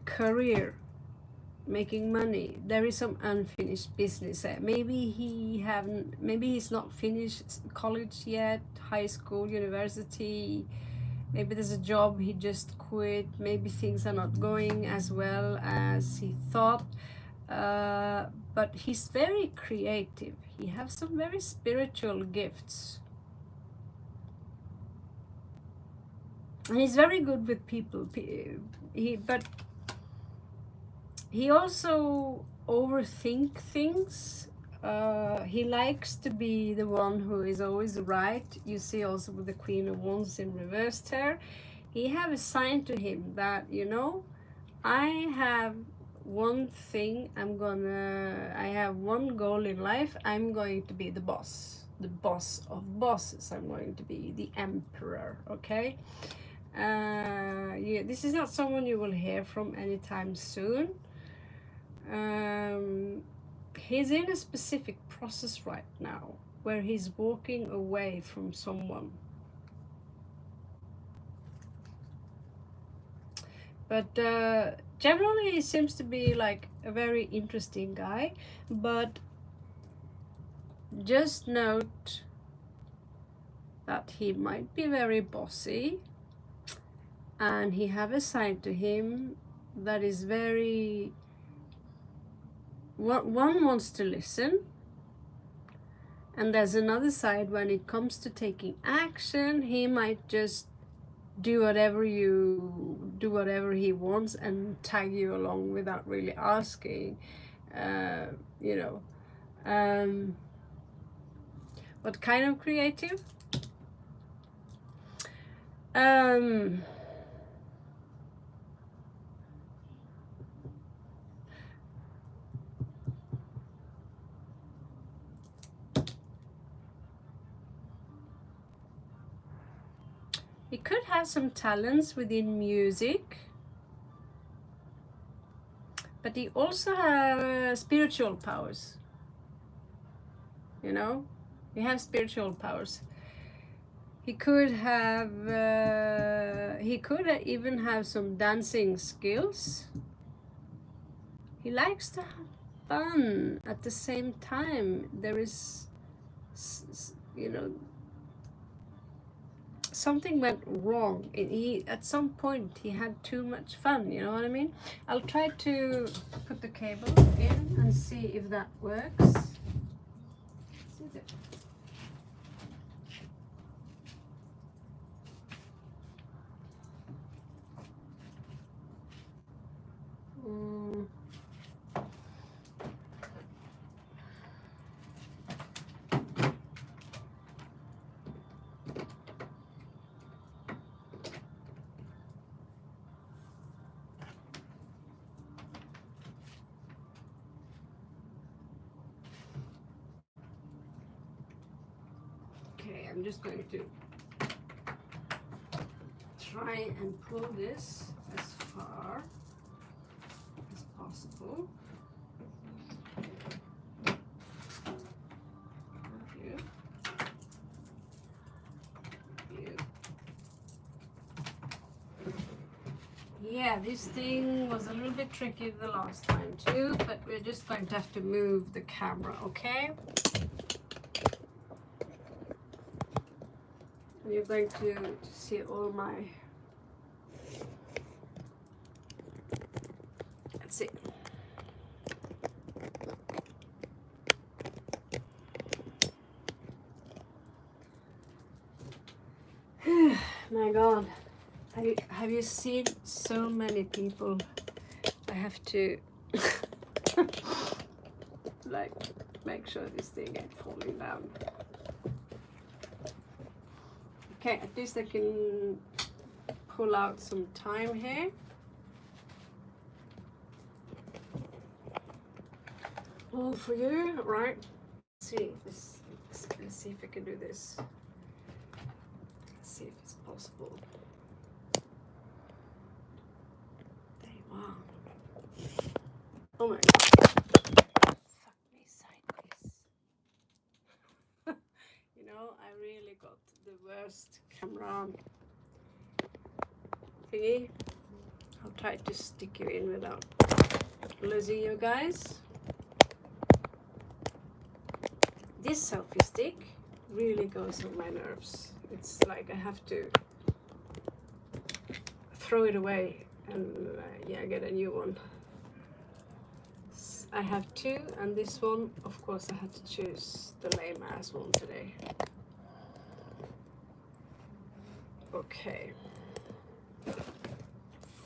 career, making money, there is some unfinished business there. Maybe he's not finished college yet, high school, university. Maybe there's a job he just quit. Maybe things are not going as well as he thought. But he's very creative. He has some very spiritual gifts. And he's very good with people. But he also overthink things. He likes to be the one who is always right. You see also with the Queen of Wands in reversed here. He have a sign to him that, you know, I have one thing, I have one goal in life. I'm going to be the boss of bosses. I'm going to be the emperor, okay? Yeah, this is not someone you will hear from anytime soon. He's in a specific process right now where he's walking away from someone. But generally he seems to be like a very interesting guy, but just note that he might be very bossy, and he have a side to him that is very, one wants to listen, and there's another side when it comes to taking action. He might just do whatever he wants and tag you along without really asking, you know. What kind of creative? He could have some talents within music, but he also has spiritual powers. You know, he has spiritual powers. He could have, even have some dancing skills. He likes to have fun at the same time. There is, you know, something went wrong. At some point he had too much fun, you know what I mean? I'll try to put the cable in and see if that works. I'm just going to try and pull this as far as possible. Yeah, this thing was a little bit tricky the last time too, but we're just going to have to move the camera, okay? And you're going to see all my... Let's see. My God. Have you seen so many people? I have to like make sure this thing ain't falling down. Okay, at least I can pull out some time here. All for you, right? Let's see this. Let's see if I can do this. Let's see if it's possible. Wow. Oh my God. Fuck me sideways. You know, I really got the worst camera thingy. I'll try to stick you in without losing you guys. This selfie stick really goes on my nerves. It's like I have to throw it away and yeah, get a new one. I have two, and this one, of course, I had to choose the lame ass one today. Okay.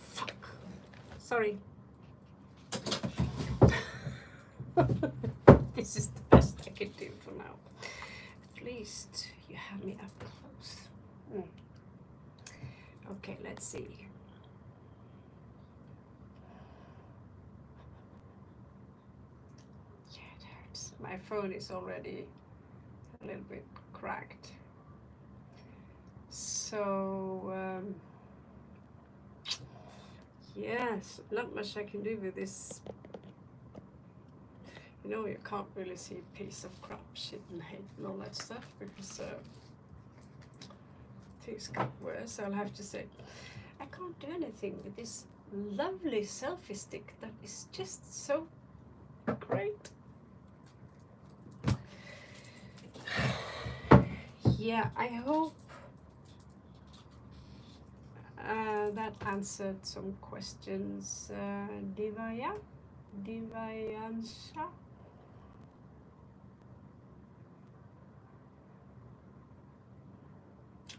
Fuck. Sorry. This is the best I can do for now. At least you have me up close. Okay, let's see. Yeah, it hurts. My phone is already a little bit cracked. So, yes, not much I can do with this. You know, you can't really see a piece of crap, shit and hate and all that stuff because things got worse. I'll have to say, I can't do anything with this lovely selfie stick that is just so great. Yeah, I hope that answered some questions. Divayansha.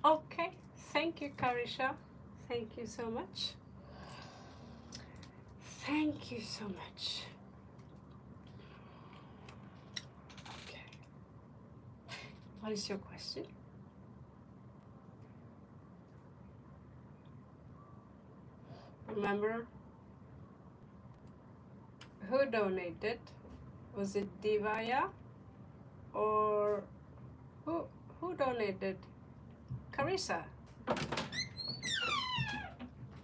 Okay, thank you, Karisha. Thank you so much. Thank you so much. Okay. What is your question? Remember who donated? Was it Divaya or who donated? Carissa.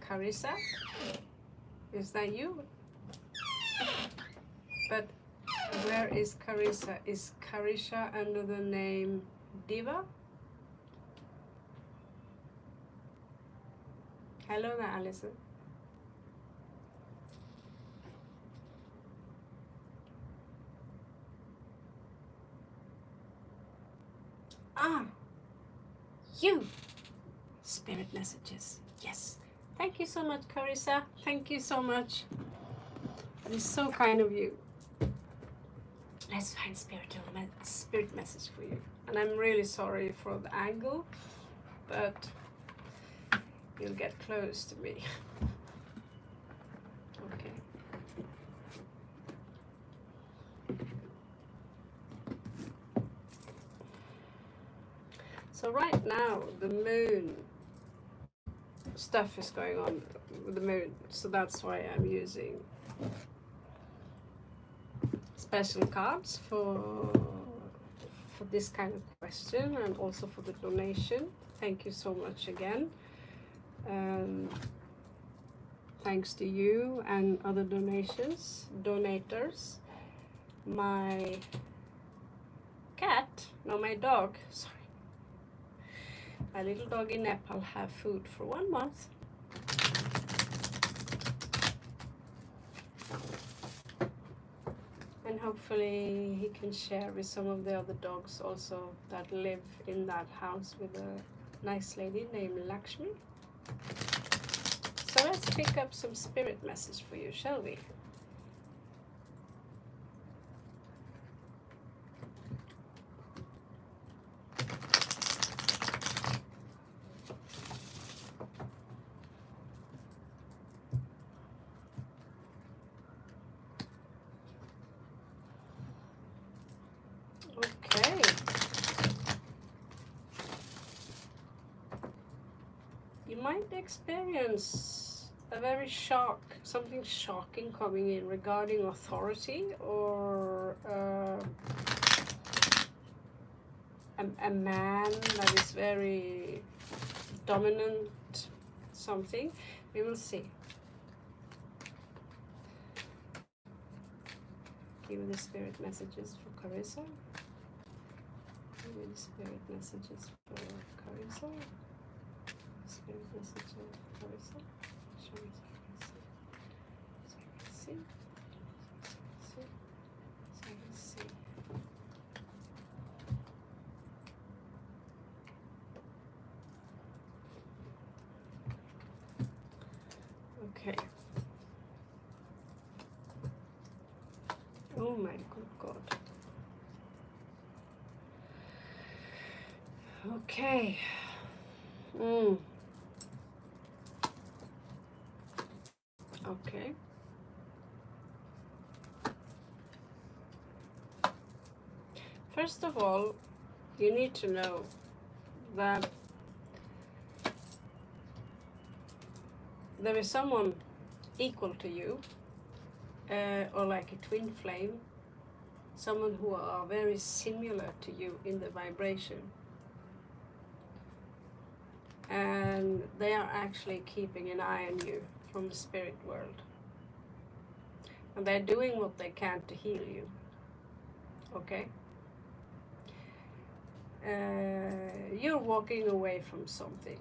Carissa? Is that you? But where is Carissa? Is Carissa under the name Diva? Hello there, Alison. Ah, you. Spirit messages. Yes. Thank you so much, Carissa. Thank you so much. That is so kind of you. Let's find spirit message for you. And I'm really sorry for the angle, but you'll get close to me. Okay. So right now the moon stuff is going on with the moon, so that's why I'm using special cards for for this kind of question and also for the donation. Thank you so much again. Thanks to you and other donators. My my dog, sorry. My little dog in Nepal have food for 1 month. And hopefully he can share with some of the other dogs also that live in that house with a nice lady named Lakshmi. So let's pick up some spirit message for you, shall we? Okay. You might experience something shocking coming in regarding authority or a man that is very dominant, something. We will see. Give me the spirit messages for Carissa. Give me the spirit messages for Carissa. Spirit messages for Carissa. Show me so I can see. So I can see. Okay. Oh my good God. Okay. Okay. First of all, you need to know that there is someone equal to you, or like a twin flame, someone who are very similar to you in the vibration. And they are actually keeping an eye on you from the spirit world. And they're doing what they can to heal you. Okay? You're walking away from something,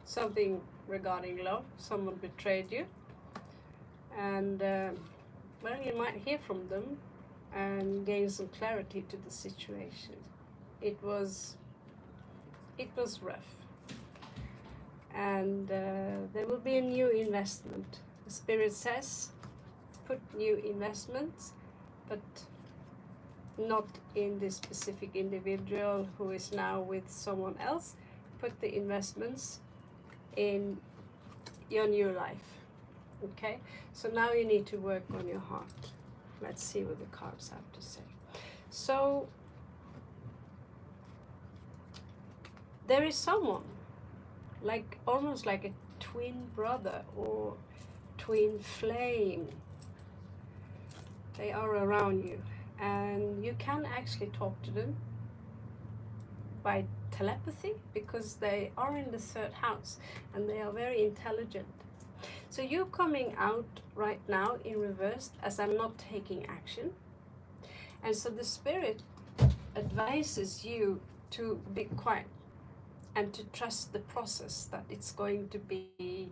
something regarding love. Someone betrayed you. And, well, you might hear from them and gain some clarity to the situation. It was rough. And there will be a new investment. The Spirit says, put new investments, but not in this specific individual who is now with someone else. Put the investments in your new life. Okay? So now you need to work on your heart. Let's see what the cards have to say. So, there is someone, almost like a twin brother or twin flame. They are around you, and you can actually talk to them by telepathy because they are in the 3rd house and they are very intelligent. So you're coming out right now in reverse as I'm not taking action. And so the Spirit advises you to be quiet and to trust the process, that it's going to be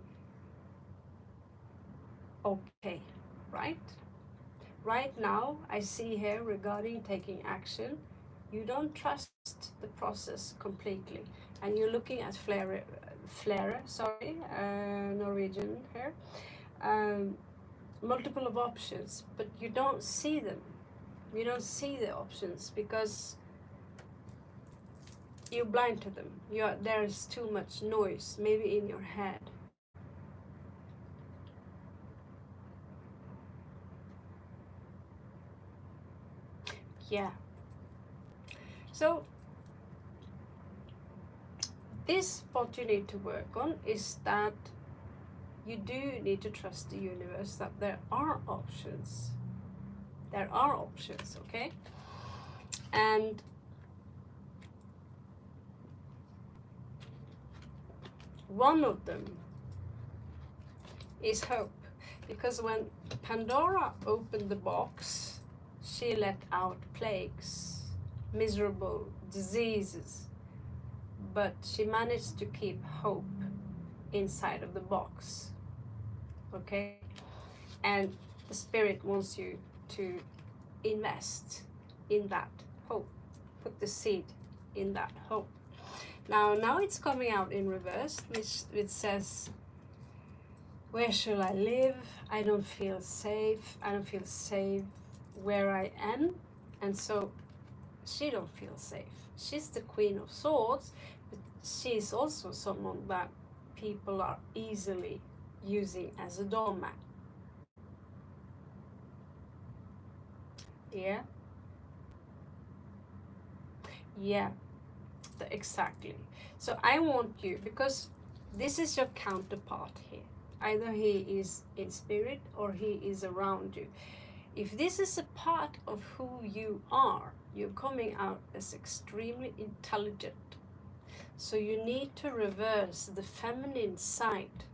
okay, right? Right now, I see here regarding taking action, you don't trust the process completely. And you're looking at Norwegian here. Multiple of options, but you don't see them. You don't see the options because you're blind to them. There is too much noise, maybe in your head. Yeah. So, this what you need to work on is that you do need to trust the universe that there are options. There are options, okay? And one of them is hope. Because when Pandora opened the box, she let out plagues, miserable diseases, but she managed to keep hope inside of the box. Okay? And the spirit wants you to invest in that hope. Put the seed in that hope. Now it's coming out in reverse, which says, where shall I live? I don't feel safe. I don't feel safe where I am. And so she don't feel safe. She's the Queen of Swords, but she's also someone that people are easily using as a doormat. Yeah? Yeah, exactly. So I want you, because this is your counterpart here. Either he is in spirit or he is around you. If this is a part of who you are, you're coming out as extremely intelligent. So you need to reverse the feminine side.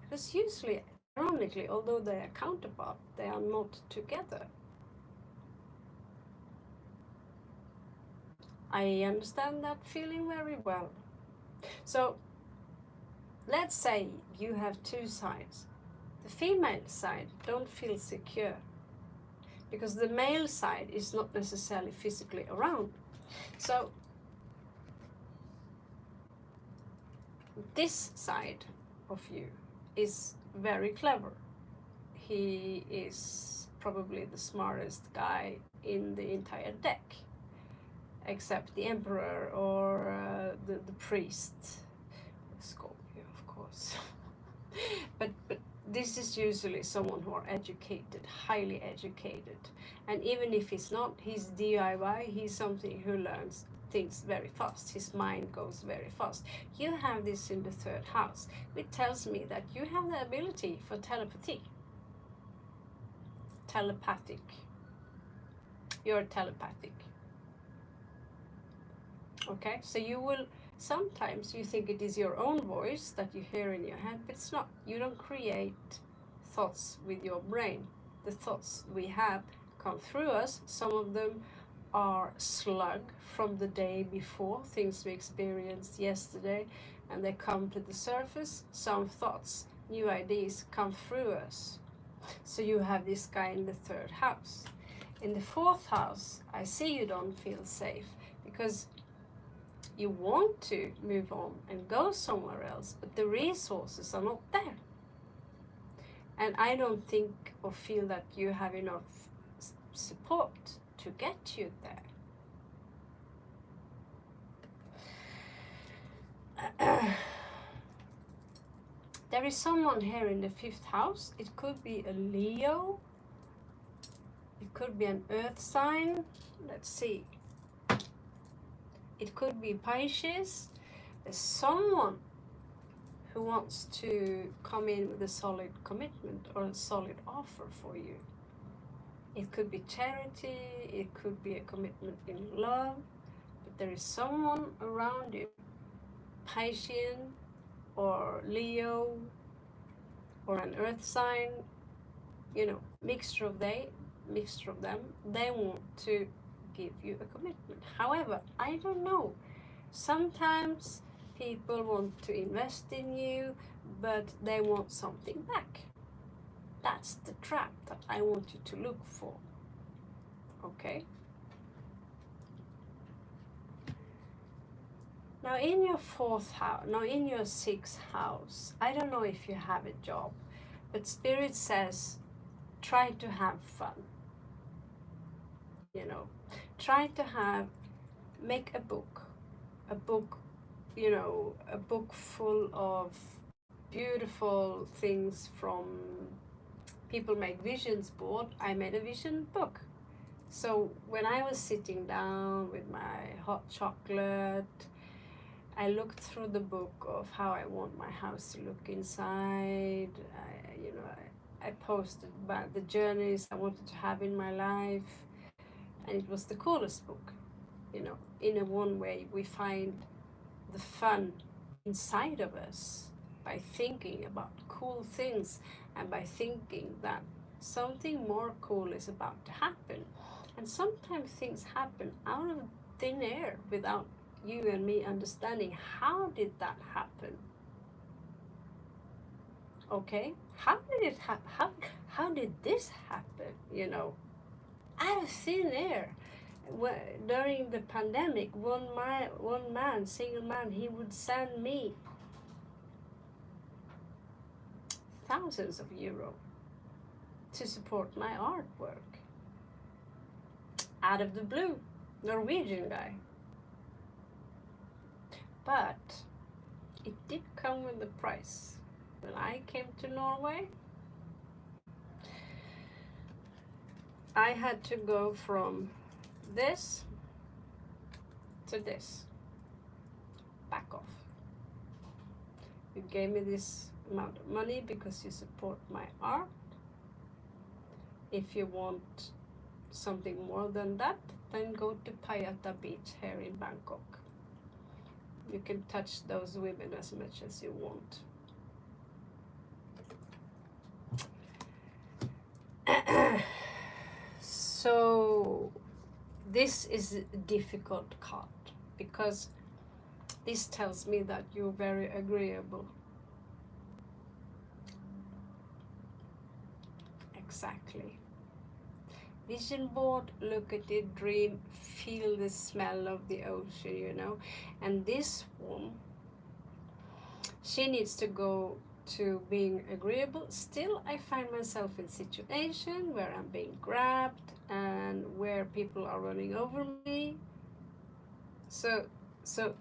Because usually, ironically, although they are counterpart, they are not together. I understand that feeling very well. So let's say you have two sides. The female side don't feel secure because the male side is not necessarily physically around. So this side of you is very clever. He is probably the smartest guy in the entire deck, except the emperor or the priest, Scorpio, of course. but this is usually someone who are educated, highly educated, and even if he's not, he's DIY. He's something who learns things very fast. His mind goes very fast. You have this in the third house, which tells me that you have the ability for telepathy. Telepathic. You're telepathic. Okay, so you will sometimes you think it is your own voice that you hear in your head, but it's not. You don't create thoughts with your brain. The thoughts we have come through us. Some of them are slug from the day before, things we experienced yesterday, and they come to the surface. Some thoughts, new ideas come through us. So you have this guy in the third house. In the fourth house, I see you don't feel safe because you want to move on and go somewhere else, but the resources are not there. And I don't think or feel that you have enough support to get you there. There is someone here in the fifth house. It could be a Leo. It could be an earth sign. Let's see. It could be Pisces. There's someone who wants to come in with a solid commitment or a solid offer for you. It could be charity, it could be a commitment in love, but there is someone around you, Piscean or Leo or an earth sign, mixture of them, they want to give you a commitment. However, I don't know. Sometimes people want to invest in you, but they want something back. That's the trap that I want you to look for. Okay? Now in your fourth house, now in your sixth house, I don't know if you have a job, but Spirit says, try to have fun. Try to make a book, a book full of beautiful things from people make visions board. I made a vision book. So when I was sitting down with my hot chocolate, I looked through the book of how I want my house to look inside. I posted about the journeys I wanted to have in my life, and it was the coolest book. you know, in a one way we find the fun inside of us by thinking about cool things and by thinking that something more cool is about to happen. And sometimes things happen out of thin air without you and me understanding how did that happen. Okay, how did it happen? How did this happen? You know, out of thin air. During the pandemic, one man, single man, he would send me thousands of euro to support my artwork. Out of the blue, Norwegian guy. But it did come with a price. When I came to Norway, I had to go from this to this. Back off. You gave me this amount of money because you support my art. If you want something more than that, then go to Payata Beach here in Bangkok. You can touch those women as much as you want. So this is a difficult card because this tells me that you're very agreeable. Exactly. Vision board, look at it, dream, feel the smell of the ocean, you know. And this one, she needs to go to being agreeable. Still, I find myself in situation where I'm being grabbed and where people are running over me. So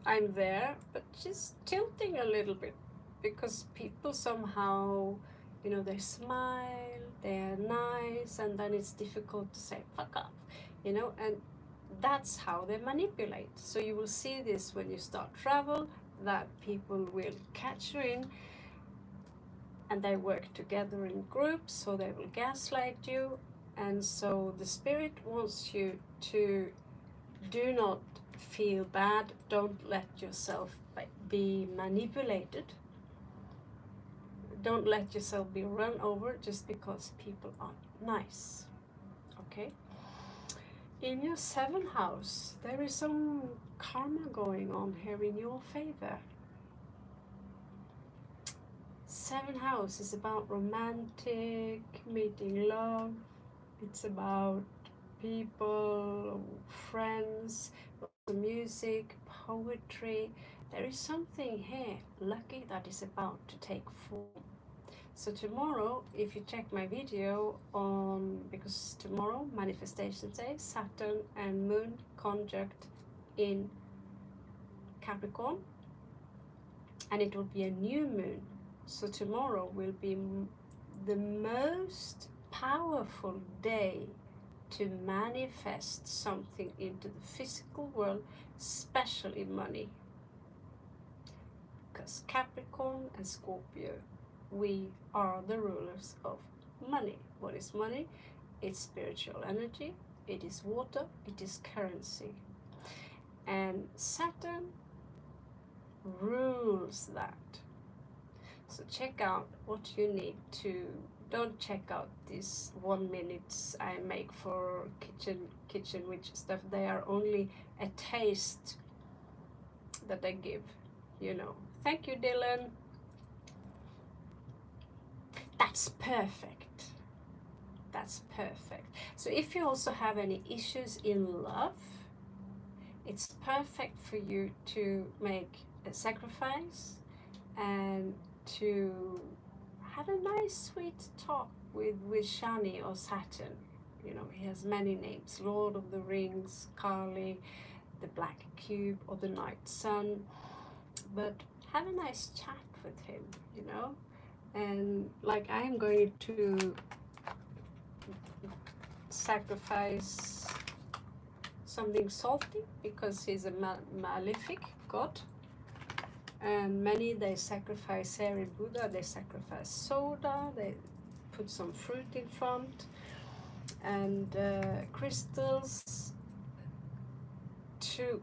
I'm there, but just tilting a little bit because people somehow, you know, they smile, they're nice, and then it's difficult to say fuck off, you know, and that's how they manipulate. So you will see this when you start travel, that people will catch you in and they work together in groups, so they will gaslight you. And so the spirit wants you to do not feel bad, don't let yourself be manipulated, don't let yourself be run over just because people are nice. Okay, in your seventh house there is some karma going on here in your favor. Seventh house is about romantic, meeting love, it's about people, friends, music, poetry. There is something here lucky that is about to take form. So tomorrow, if you check my video on, because tomorrow, manifestation day, Saturn and Moon conjunct in Capricorn, and it will be a new moon. So tomorrow will be the most powerful day to manifest something into the physical world, especially money. Because Capricorn and Scorpio, we are the rulers of money. What is money? It's spiritual energy, it is water, it is currency. And Saturn rules that. So check out what you need to. Don't check out these 1 minutes I make for kitchen witch stuff. They are only a taste that I give, you know. Thank you, Dylan. That's perfect. That's perfect. So if you also have any issues in love, it's perfect for you to make a sacrifice and to have a nice sweet talk with Shani or Saturn. You know, he has many names: Lord of the Rings, Kali, the Black Cube, or the Night Sun. But have a nice chat with him, you know. And like, I am going to sacrifice something salty because he's a malefic god. And many, they sacrifice here in Buddha, they sacrifice soda, they put some fruit in front, and crystals to,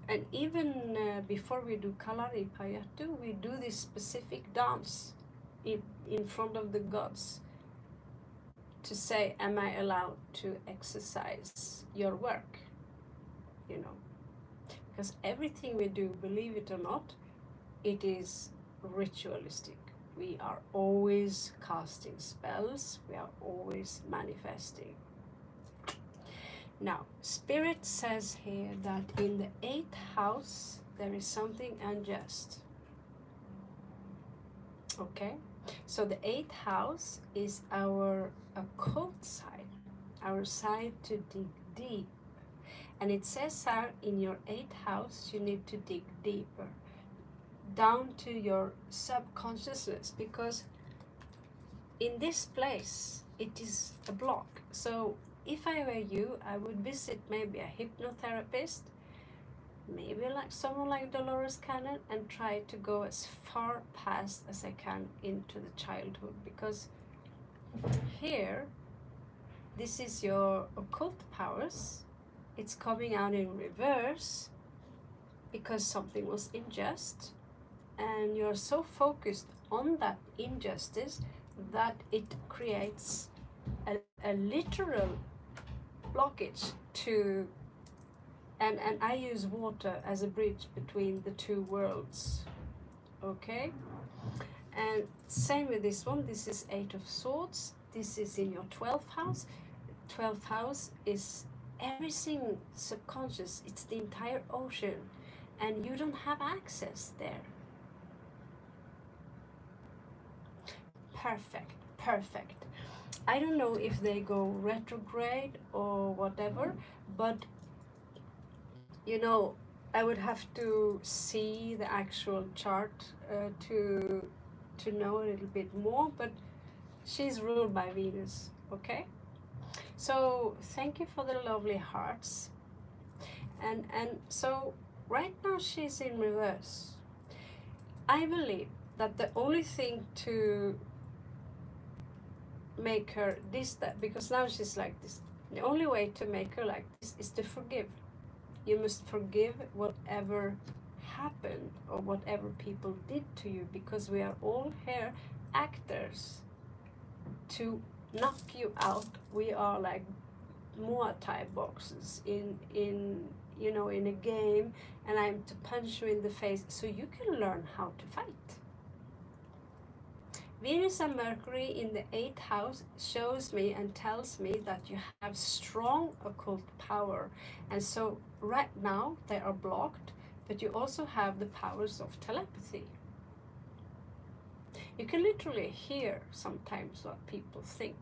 and even before we do kalari payatu, we do this specific dance in front of the gods to say, am I allowed to exercise your work? You know, because everything we do, believe it or not, it is ritualistic. We are always casting spells, we are always manifesting. Now, Spirit says here that in the 8th house there is something unjust. Okay, so the 8th house is our occult side, our side to dig deep. And it says here in your 8th house you need to dig deeper, down to your subconsciousness, because in this place it is a block. So if I were you, I would visit maybe a hypnotherapist, maybe like someone like Dolores Cannon, and try to go as far past as I can into the childhood, because here, this is your occult powers. It's coming out in reverse because something was unjust, and you're so focused on that injustice that it creates a literal blockage to, and I use water as a bridge between the two worlds. Okay, and same with this one. This is 8 of Swords. This is in your 12th house. 12th house is everything subconscious. It's the entire ocean, and you don't have access there. Perfect, perfect. I don't know if they go retrograde or whatever, but you know, I would have to see the actual chart to know a little bit more, but she's ruled by Venus. Okay, so thank you for the lovely hearts, and so right now she's in reverse. I believe that the only thing to make her this, that, because now she's like this, the only way to make her like this is to forgive. You must forgive whatever happened or whatever people did to you, because we are all here actors to knock you out. We are like Muay Thai boxes in you know, in a game, and I'm to punch you in the face so you can learn how to fight. Venus and Mercury in the 8th house shows me and tells me that you have strong occult power, and so right now they are blocked, but you also have the powers of telepathy. You can literally hear sometimes what people think.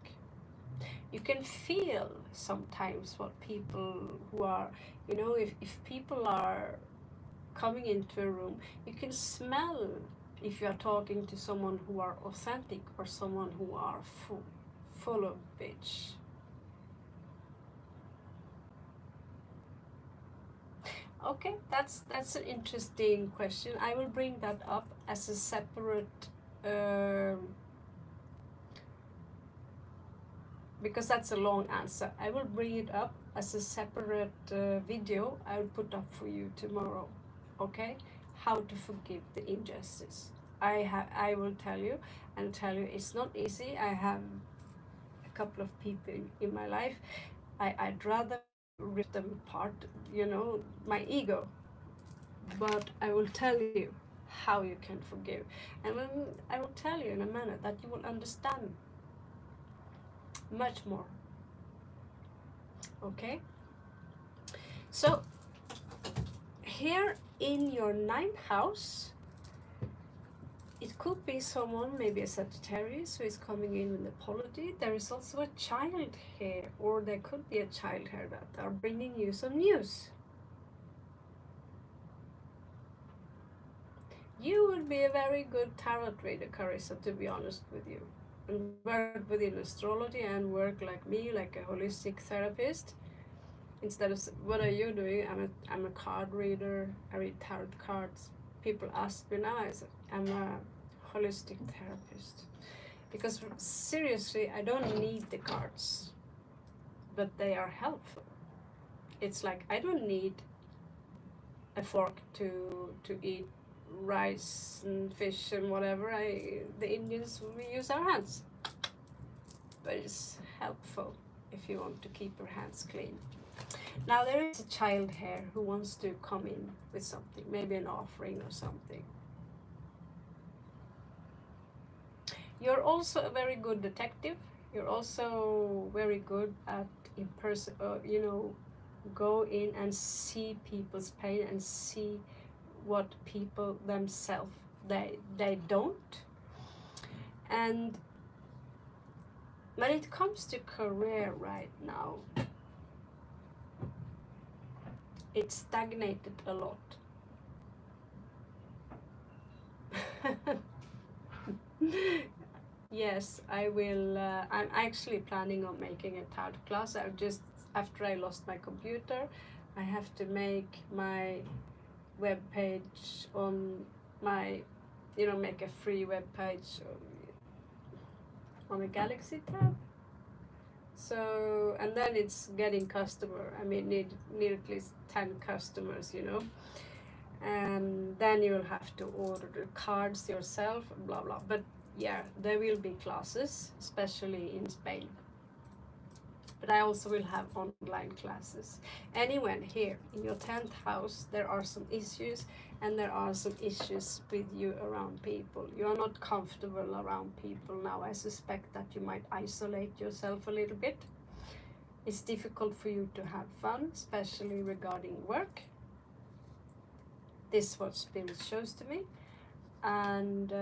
You can feel sometimes what people who are, you know, if people are coming into a room, you can smell if you are talking to someone who are authentic or someone who are full of bitch. Okay, that's an interesting question. I will bring that up as a separate because that's a long answer. I will bring it up as a separate video I will put up for you tomorrow. Okay, how to forgive the injustice. I will tell you it's not easy. I have a couple of people in my life. I'd rather rip them apart, you know, my ego. But I will tell you how you can forgive, and then I will tell you in a manner that you will understand much more. Okay, so here in your 9th house, it could be someone, maybe a Sagittarius, who is coming in with apology. There is also a child here, or there could be a child here that are bringing you some news. You would be a very good tarot reader, Carissa, to be honest with you, and work within astrology and work like me, like a holistic therapist. Instead of, what are you doing? I'm a card reader. I read tarot cards. People ask me now, I said, I'm a holistic therapist. Because seriously, I don't need the cards, but they are helpful. It's like, I don't need a fork to eat rice and fish and whatever. The Indians, we use our hands, but it's helpful if you want to keep your hands clean. Now there is a child here who wants to come in with something, maybe an offering or something. You're also a very good detective. You're also very good at go in and see people's pain and see what people themselves they don't. And when it comes to career right now, it's stagnated a lot. Yes, I will. I'm actually planning on making a TAD class. After I lost my computer, I have to make my web page on my, make a free web page on a Galaxy tab. So, and then it's getting customer. I mean, need at least 10 customers, and then you will have to order the cards yourself, blah blah. But yeah, there will be classes, especially in Spain. But I also will have online classes. Anyway, here in your 10th house, there are some issues, and there are some issues with you around people. You are not comfortable around people now. I suspect that you might isolate yourself a little bit. It's difficult for you to have fun, especially regarding work. This is what Spirit shows to me. And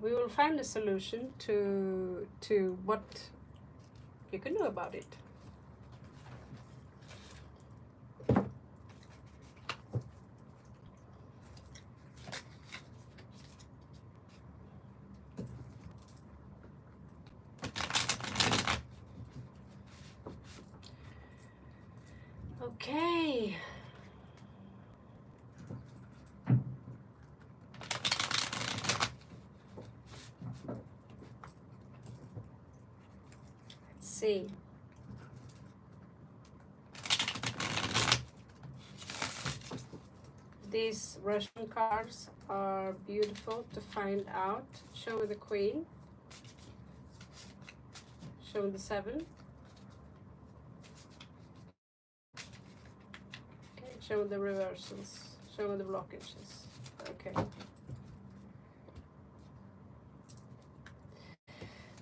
we will find a solution to what you can do about it. Okay. Let's see. These Russian cards are beautiful to find out. Show me the Queen. Show me the 7. Okay, show me the reversals. Show me the blockages. Okay.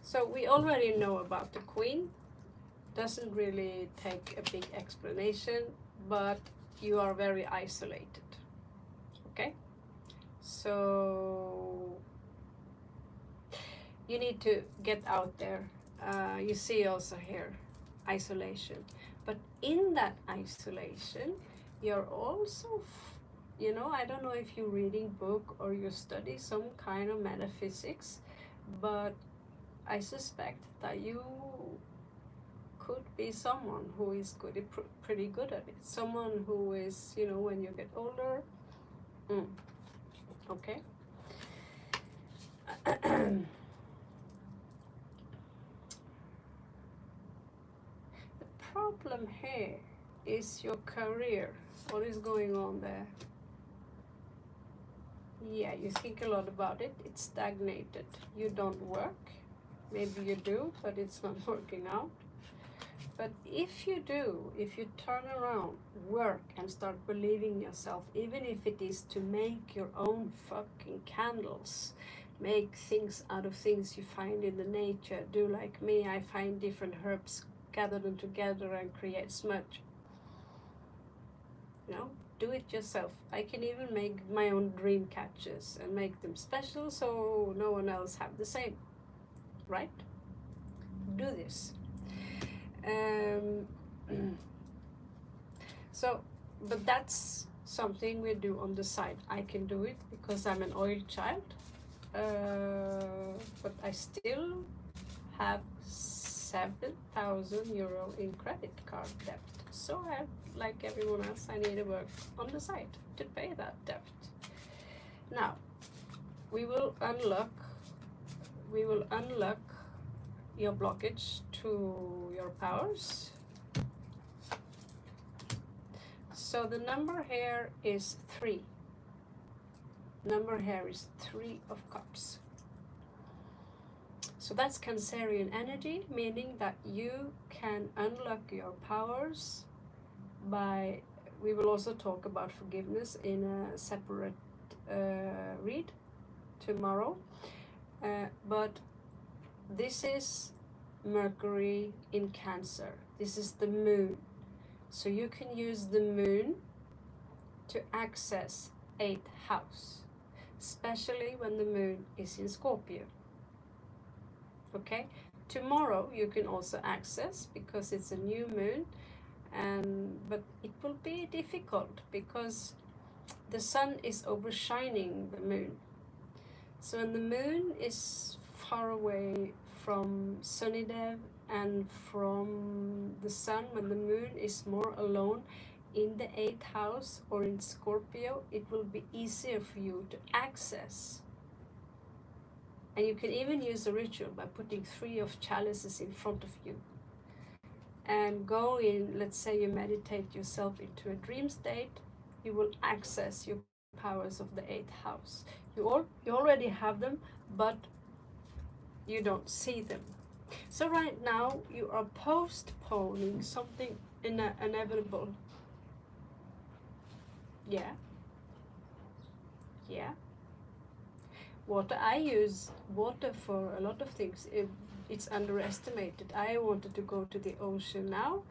So we already know about the Queen. Doesn't really take a big explanation, but you are very isolated. Okay? So you need to get out there. You see also here, isolation. But in that isolation, you're also, I don't know if you're reading book or you study some kind of metaphysics, but I suspect that you could be someone who is pretty good at it. Someone who is, when you get older. Okay. The problem here is your career. What is going on there? Yeah, you think a lot about it. It's stagnated. You don't work. Maybe you do, but it's not working out. But if you do, if you turn around, work, and start believing yourself, even if it is to make your own fucking candles, make things out of things you find in the nature, do like me, I find different herbs, gather them together and create smudge. Do it yourself. I can even make my own dream catches and make them special so no one else have the same, right? Do this. But that's something we do on the side. I can do it because I'm an oil child, but I still have 7,000 euro in credit card debt. So like everyone else, I need to work on the side to pay that debt. Now, we will unlock your blockage to your powers. So the number here is 3. Number here is 3 of Cups. So that's Cancerian energy, meaning that you can unlock your powers by, we will also talk about forgiveness in a separate read tomorrow. But this is Mercury in Cancer. This is the moon. So you can use the moon to access 8th house, especially when the moon is in Scorpio. Okay, tomorrow you can also access because it's a new moon, but it will be difficult because the sun is overshining the moon. So when the moon is far away from Sunnydev and from the sun, when the moon is more alone in the 8th house or in Scorpio, it will be easier for you to access. And you can even use a ritual by putting 3 of chalices in front of you and go in. Let's say you meditate yourself into a dream state, you will access your powers of the 8th house. You already have them, but you don't see them. So right now you are postponing something inevitable. Yeah. Water. I use water for a lot of things. It's underestimated. I wanted to go to the ocean now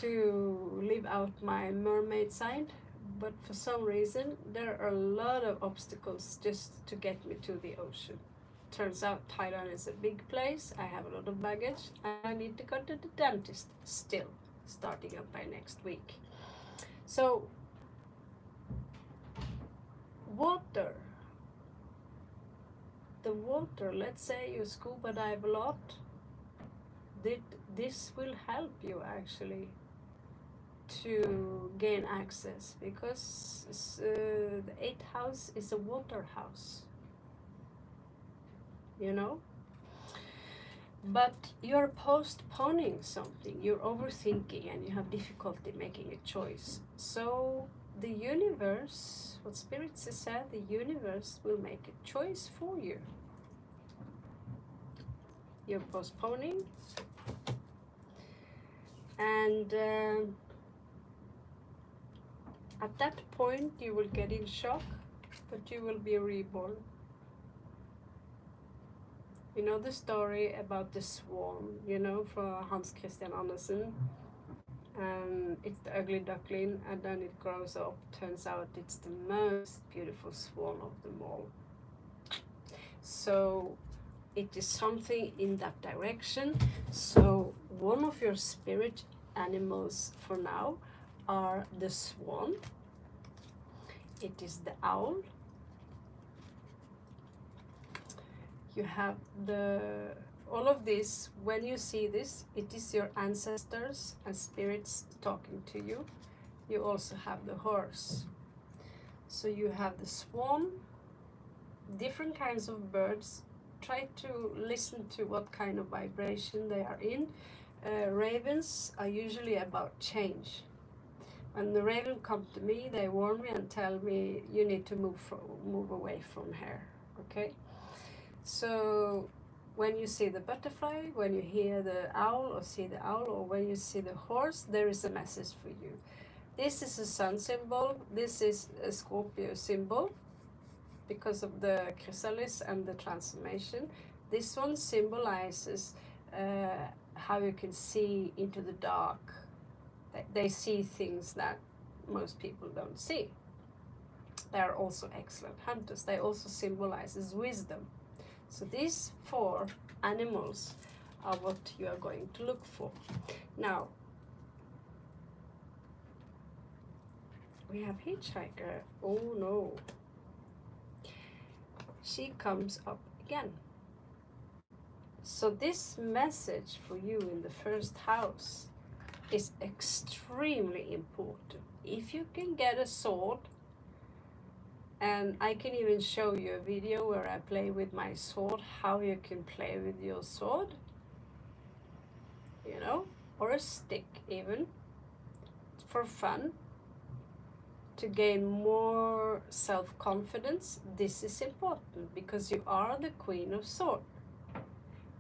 to live out my mermaid side, but for some reason there are a lot of obstacles just to get me to the ocean. Turns out Thailand is a big place. I have a lot of baggage. I need to go to the dentist still, starting up by next week. So, water. The water, let's say you scuba dive a lot, this will help you actually to gain access, because the 8th house is a water house. You know, but you're postponing something, you're overthinking, and you have difficulty making a choice. So the universe, what spirits has said, the universe will make a choice for you. You're postponing, and at that point you will get in shock, but you will be reborn. You know the story about the swan, you know, from Hans Christian Andersen. It's the ugly duckling, and then it grows up. Turns out it's the most beautiful swan of them all. So it is something in that direction. So one of your spirit animals for now are the swan. It is the owl. You have all of this. When you see this, it is your ancestors and spirits talking to you. You also have the horse. So you have the swan, different kinds of birds. Try to listen to what kind of vibration they are in. Ravens are usually about change. When the raven comes to me, they warn me and tell me, you need to move away from here, okay? So when you see the butterfly, when you hear the owl or see the owl, or when you see the horse, there is a message for you. This is a sun symbol. This is a Scorpio symbol because of the chrysalis and the transformation. This one symbolizes how you can see into the dark. They see things that most people don't see. They are also excellent hunters. They also symbolizes wisdom. So these 4 animals are what you are going to look for. Now, we have hitchhiker. Oh no. She comes up again. So this message for you in the 1st house is extremely important. If you can get a sword, and I can even show you a video where I play with my sword, how you can play with your sword, you know, or a stick even. for fun, to gain more self-confidence, this is important because you are the Queen of Swords.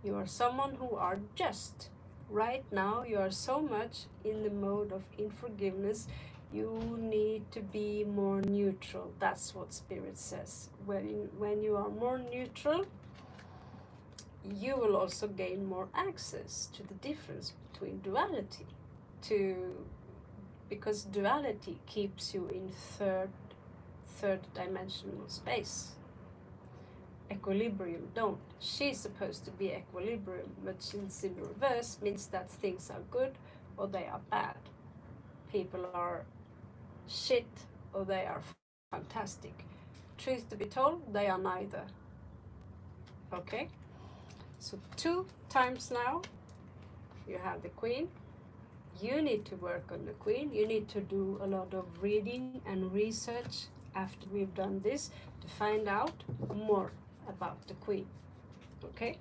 You are someone who are just. Right now you are so much in the mode of unforgiveness. You need to be more neutral. That's what Spirit says. When you are more neutral, you will also gain more access to the difference between duality. Because duality keeps you in third dimensional space. Equilibrium don't. She's supposed to be equilibrium, but since in reverse means that things are good or they are bad. People are shit or they are fantastic. Truth to be told, they are neither. Okay? So 2 times now, you have the Queen. You need to work on the Queen. You need to do a lot of reading and research after we've done this to find out more about the Queen. Okay?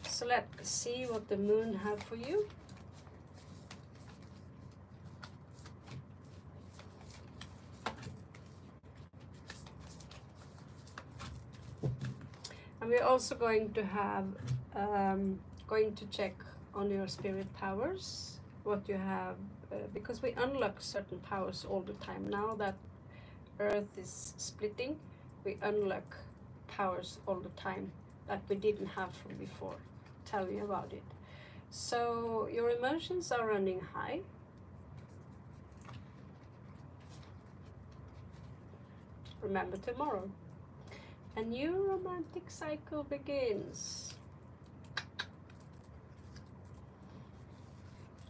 So let's see what the Moon have for you. And we're also going to have going to check on your spirit powers, what you have, because we unlock certain powers all the time. Now that Earth is splitting, we unlock powers all the time that we didn't have from before. Tell me about it. So your emotions are running high. Remember tomorrow. A new romantic cycle begins.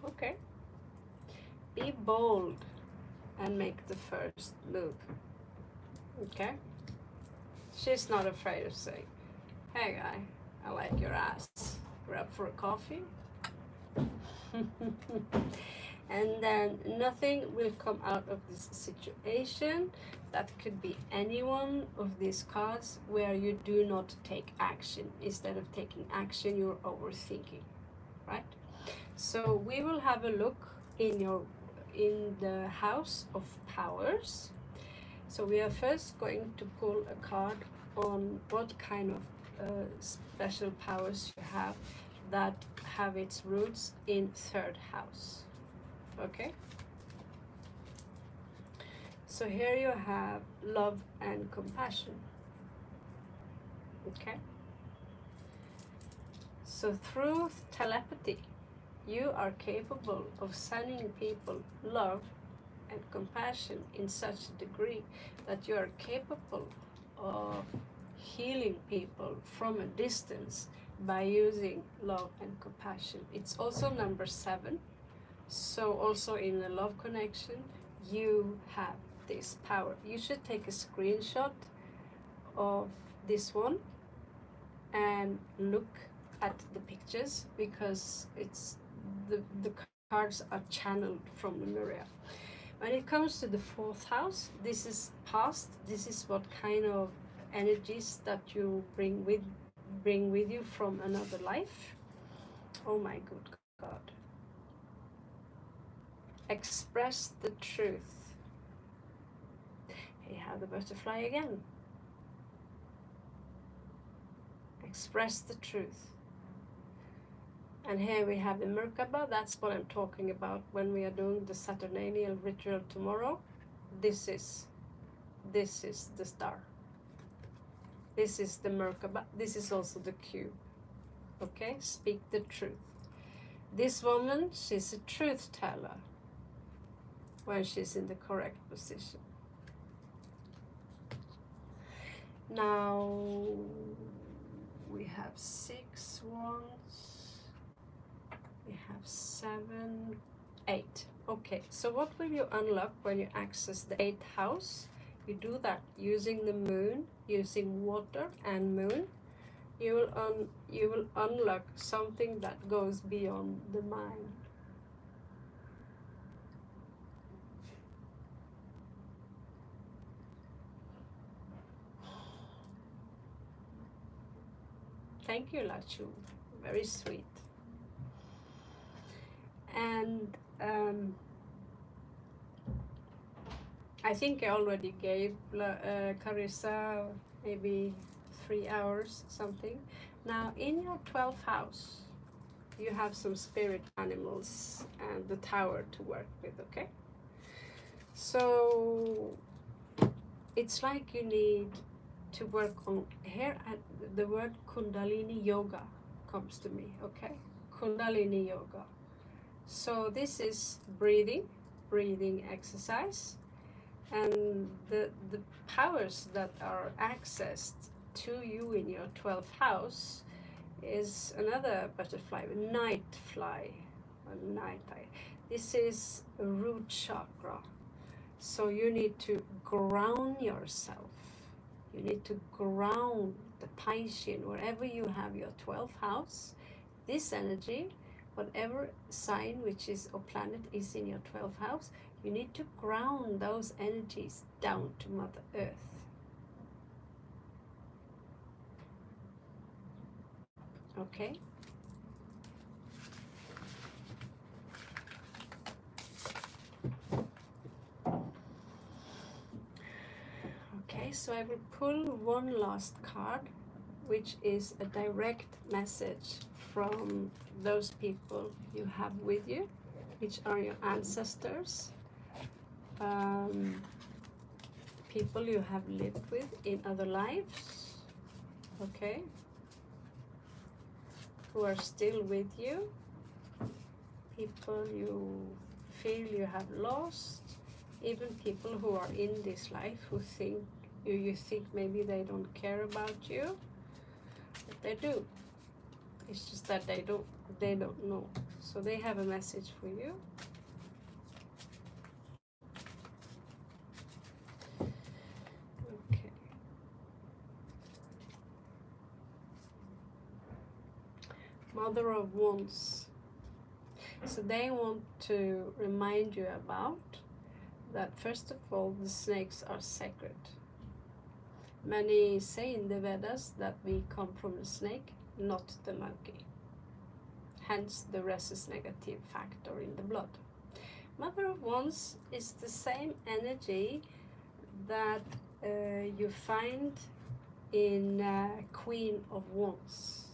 Okay. Be bold and make the first move. Okay? She's not afraid of saying, hey guy, I like your ass. We're up for a coffee? And then nothing will come out of this situation. That could be any one of these cards where you do not take action. Instead of taking action, you're overthinking, right? So we will have a look in the House of Powers. So we are first going to pull a card on what kind of special powers you have that have its roots in 3rd house. Okay? So here you have love and compassion. Okay? So through telepathy, you are capable of sending people love and compassion in such a degree that you are capable of healing people from a distance by using love and compassion. It's also number 7. So also in the love connection, you have this power. You should take a screenshot of this one and look at the pictures, because it's the cards are channeled from Lemuria. When it comes to the 4th house, this is past. This is what kind of energies that you bring with you from another life. Oh my good God. Express the truth. You have the butterfly again. Express the truth. And here we have the Merkaba. That's what I'm talking about when we are doing the Saturnalia ritual tomorrow. This is the star. This is the Merkaba. This is also the cube. Okay? Speak the truth. This woman, she's a truth teller when she's in the correct position. Now we have 6 wands. We have 7, 8. Okay, so what will you unlock when you access the 8th house? You do that using the moon, using water and moon. You will unlock something that goes beyond the mind. Thank you, Lachu. Very sweet. And I think I already gave Carissa maybe 3 hours something. Now in your 12th house, you have some spirit animals and the tower to work with, okay? So it's like you need to work on here. The word Kundalini Yoga comes to me, okay? Kundalini Yoga. So this is breathing exercise, and the powers that are accessed to you in your 12th house is another butterfly, night fly, a night eye. This is a root chakra. So you need to ground yourself. You need to ground the Paishin, wherever you have your 12th house. This energy, whatever sign which is or planet is in your 12th house, you need to ground those energies down to Mother Earth. Okay? Okay, so I will pull one last card, which is a direct message from those people you have with you, which are your ancestors, people you have lived with in other lives, okay, who are still with you, people you feel you have lost, even people who are in this life who think you think maybe they don't care about you, but they do. It's just that they don't know. So they have a message for you. Okay. Mother of Wands. So they want to remind you about that, first of all, the snakes are sacred. Many say in the Vedas that we come from the snake, not the monkey. Hence the rhesus negative factor in the blood. Mother of Wands is the same energy that you find in Queen of Wands.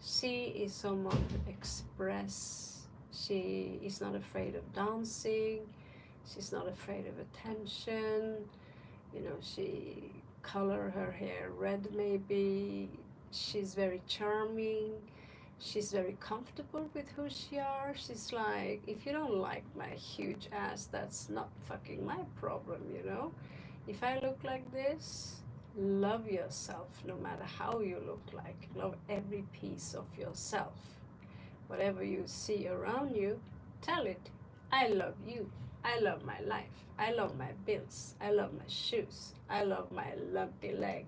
She is someone to express. She is not afraid of dancing. She's not afraid of attention. You know, she color her hair red maybe. She's very charming. She's very comfortable with who she are. She's like, if you don't like my huge ass, that's not fucking my problem, you know? If I look like this, love yourself no matter how you look like. Love every piece of yourself. Whatever you see around you, tell it, I love you. I love my life. I love my bills. I love my shoes. I love my lumpy leg.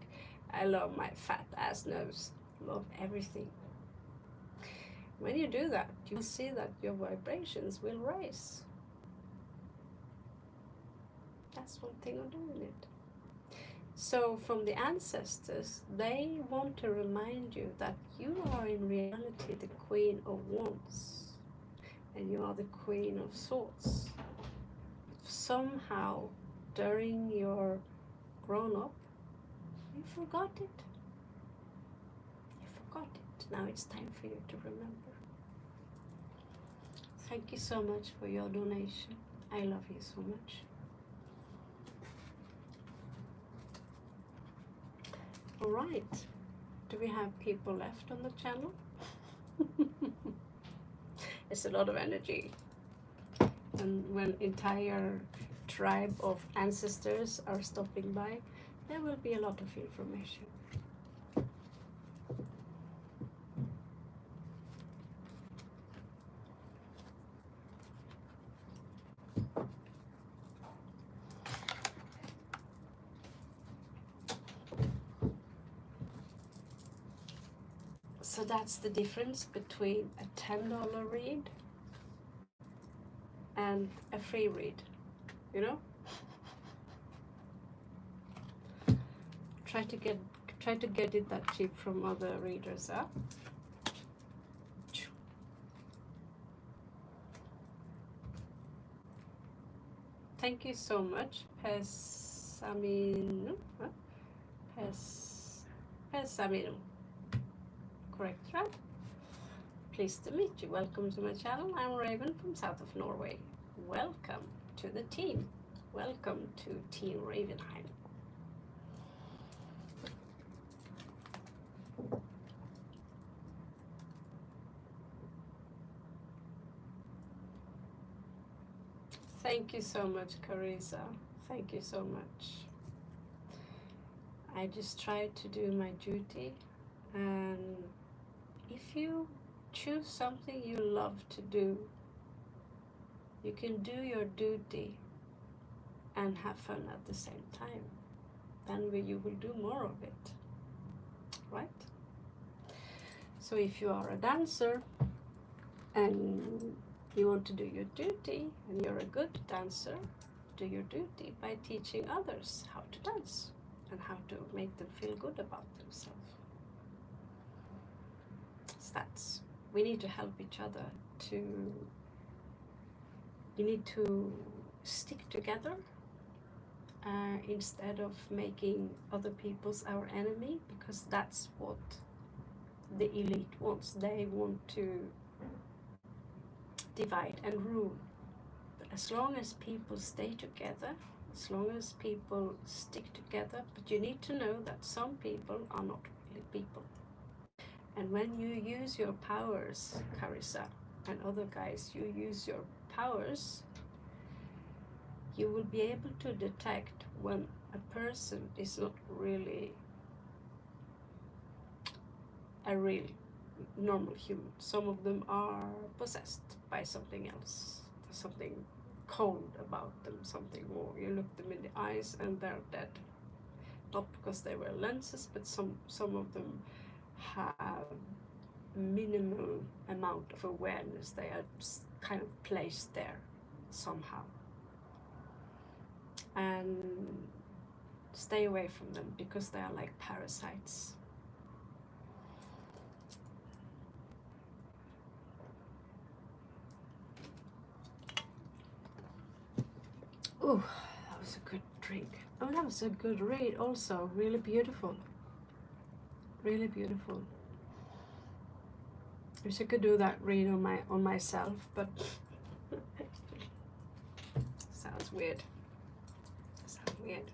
I love my fat ass nose. Love everything. When you do that, you'll see that your vibrations will raise. That's one thing of doing it. So from the ancestors, they want to remind you that you are in reality the Queen of Wands. And you are the Queen of Swords. Somehow, during your grown-up, you forgot it. You forgot it. Now it's time for you to remember. Thank you so much for your donation. I love you so much. All right. Do we have people left on the channel? It's a lot of energy. And when entire tribe of ancestors are stopping by, there will be a lot of information. So that's the difference between a $10 read and a free read, you know? Try to get it that cheap from other readers, huh? Thank Thank you so much, Pesamino. Pesamino. Correct, right? Pleased to meet you. Welcome to my channel. I'm Raven from south of Norway. Welcome to the team. Welcome to Team Ravenheim. Thank you so much, Carissa. Thank you so much. I just try to do my duty, and if you choose something you love to do, you can do your duty and have fun at the same time. Then you will do more of it, right? So if you are a dancer and you want to do your duty, and you're a good dancer, do your duty by teaching others how to dance and how to make them feel good about themselves. So we need to help each other you need to stick together instead of making other people's our enemy, because that's what the elite wants. They want to divide and rule. But as long as people stay together, as long as people stick together, but you need to know that some people are not really people. And when you use your powers, Carissa, and other guys, you use your powers, you will be able to detect when a person is not really a real normal human. Some of them are possessed by something else. There's something cold about them, something more. You look them in the eyes and they're dead. Not because they wear lenses, but some of them have minimal amount of awareness. They are kind of placed there somehow. And stay away from them because they are like parasites. Oh, that was a good drink. Oh, that was a good read also. Really beautiful. Really beautiful. I wish I could do that read on myself, but sounds weird. Sounds weird.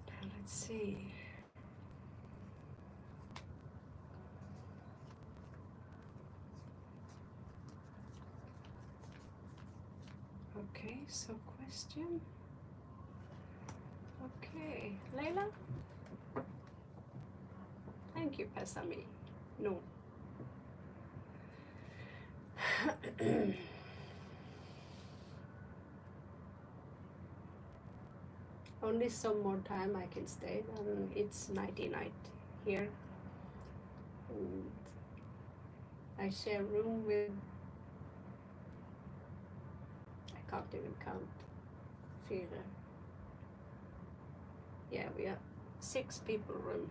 Now let's see. Okay, so question. Okay, Leila. Thank you, Pesami. No. Only some more time I can stay, and it's nighty night here. And I share room with, I can't even count. Fyra. Yeah, we have 6 people room.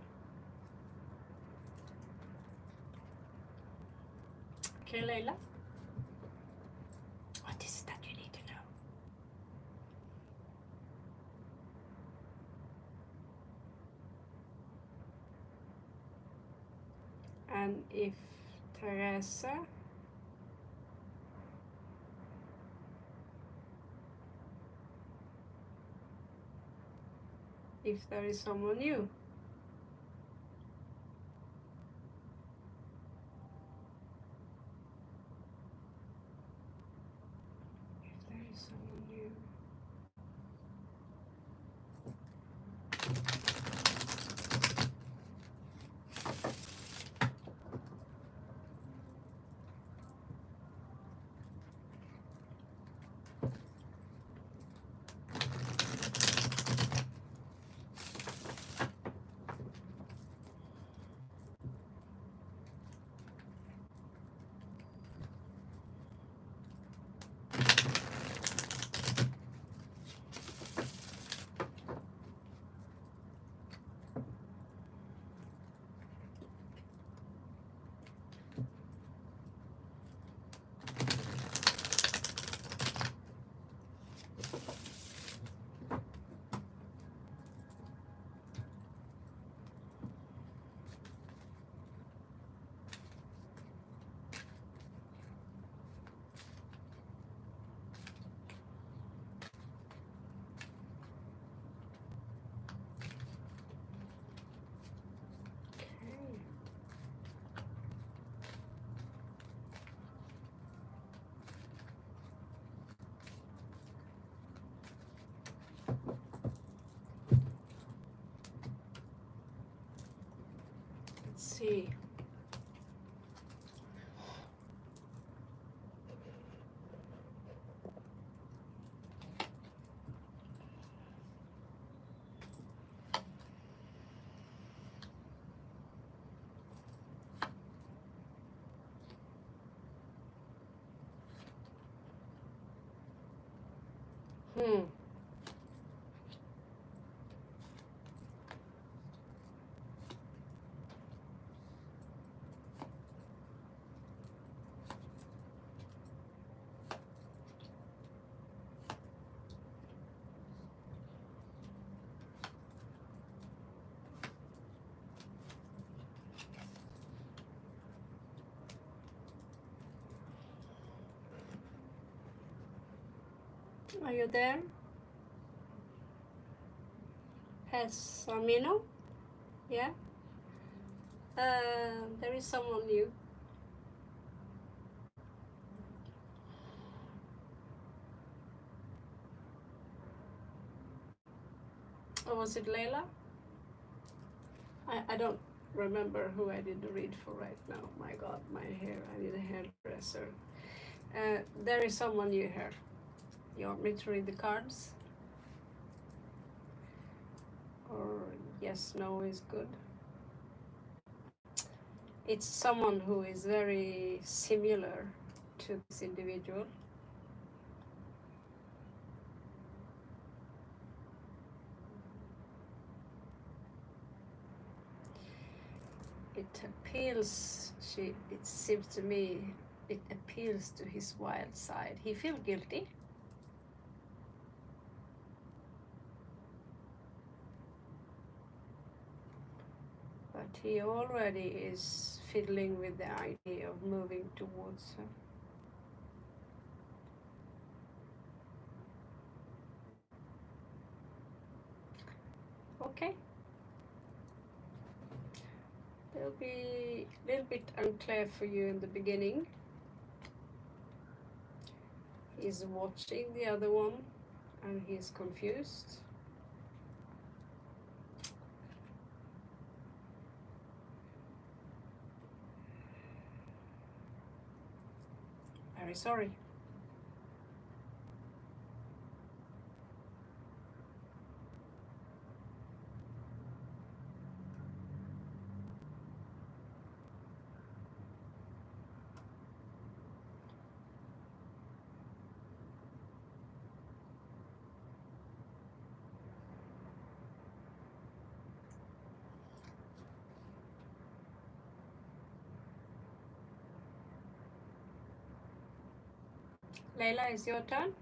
Okay, Leila. What is it that you need to know? And if Teresa, if there is someone new. If there is someone new. see. Hmm. Are you there? Has Amino? Yeah? There is someone new. Or was it Layla? I don't remember who I did the read for right now. My God, my hair. I need a hairdresser. There is someone new here. You want me to read the cards? Or yes, no is good. It's someone who is very similar to this individual. It appeals, it seems to me, it appeals to his wild side. He feels guilty. But he already is fiddling with the idea of moving towards her. Okay. It'll be a little bit unclear for you in the beginning. He's watching the other one and he's confused. Very sorry. Layla, is your turn?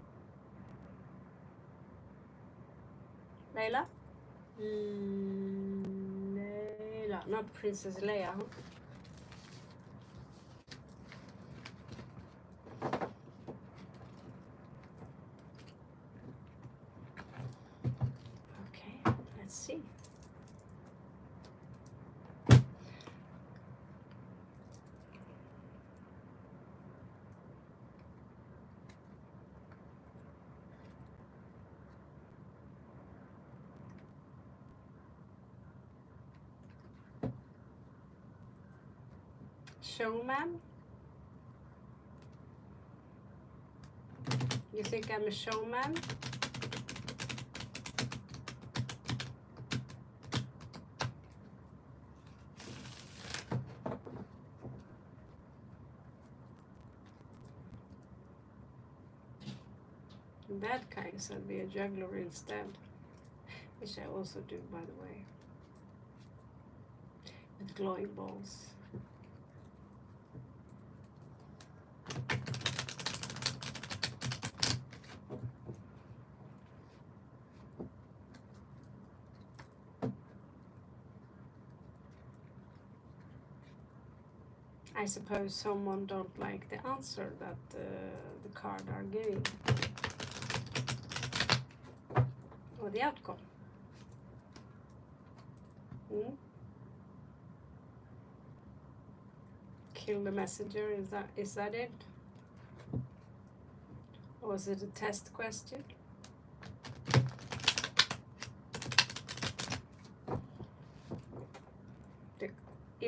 Layla? Layla, not Princess Leia, huh? Okay, let's see. Showman? You think I'm a showman? In that case, I'd be a juggler instead. Which I also do, by the way. With glowing balls. I suppose someone don't like the answer that the card are giving. Or the outcome. Kill the messenger, is that it? Or was it a test question?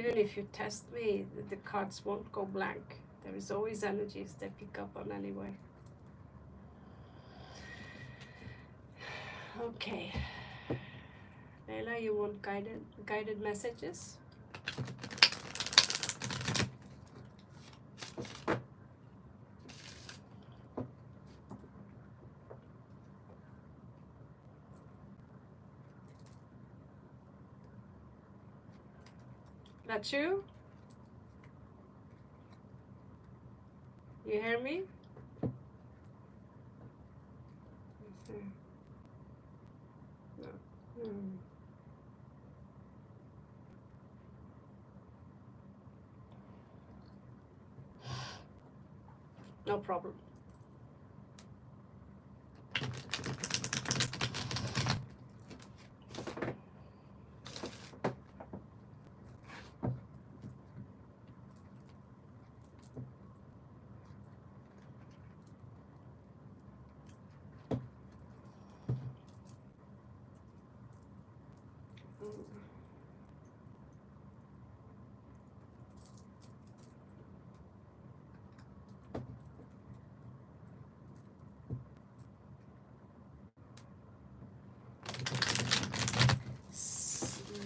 even if you test me, the cards won't go blank. There is always energies they pick up on anyway. Okay. Leila, you want guided messages? That's you? You hear me? No. No problem.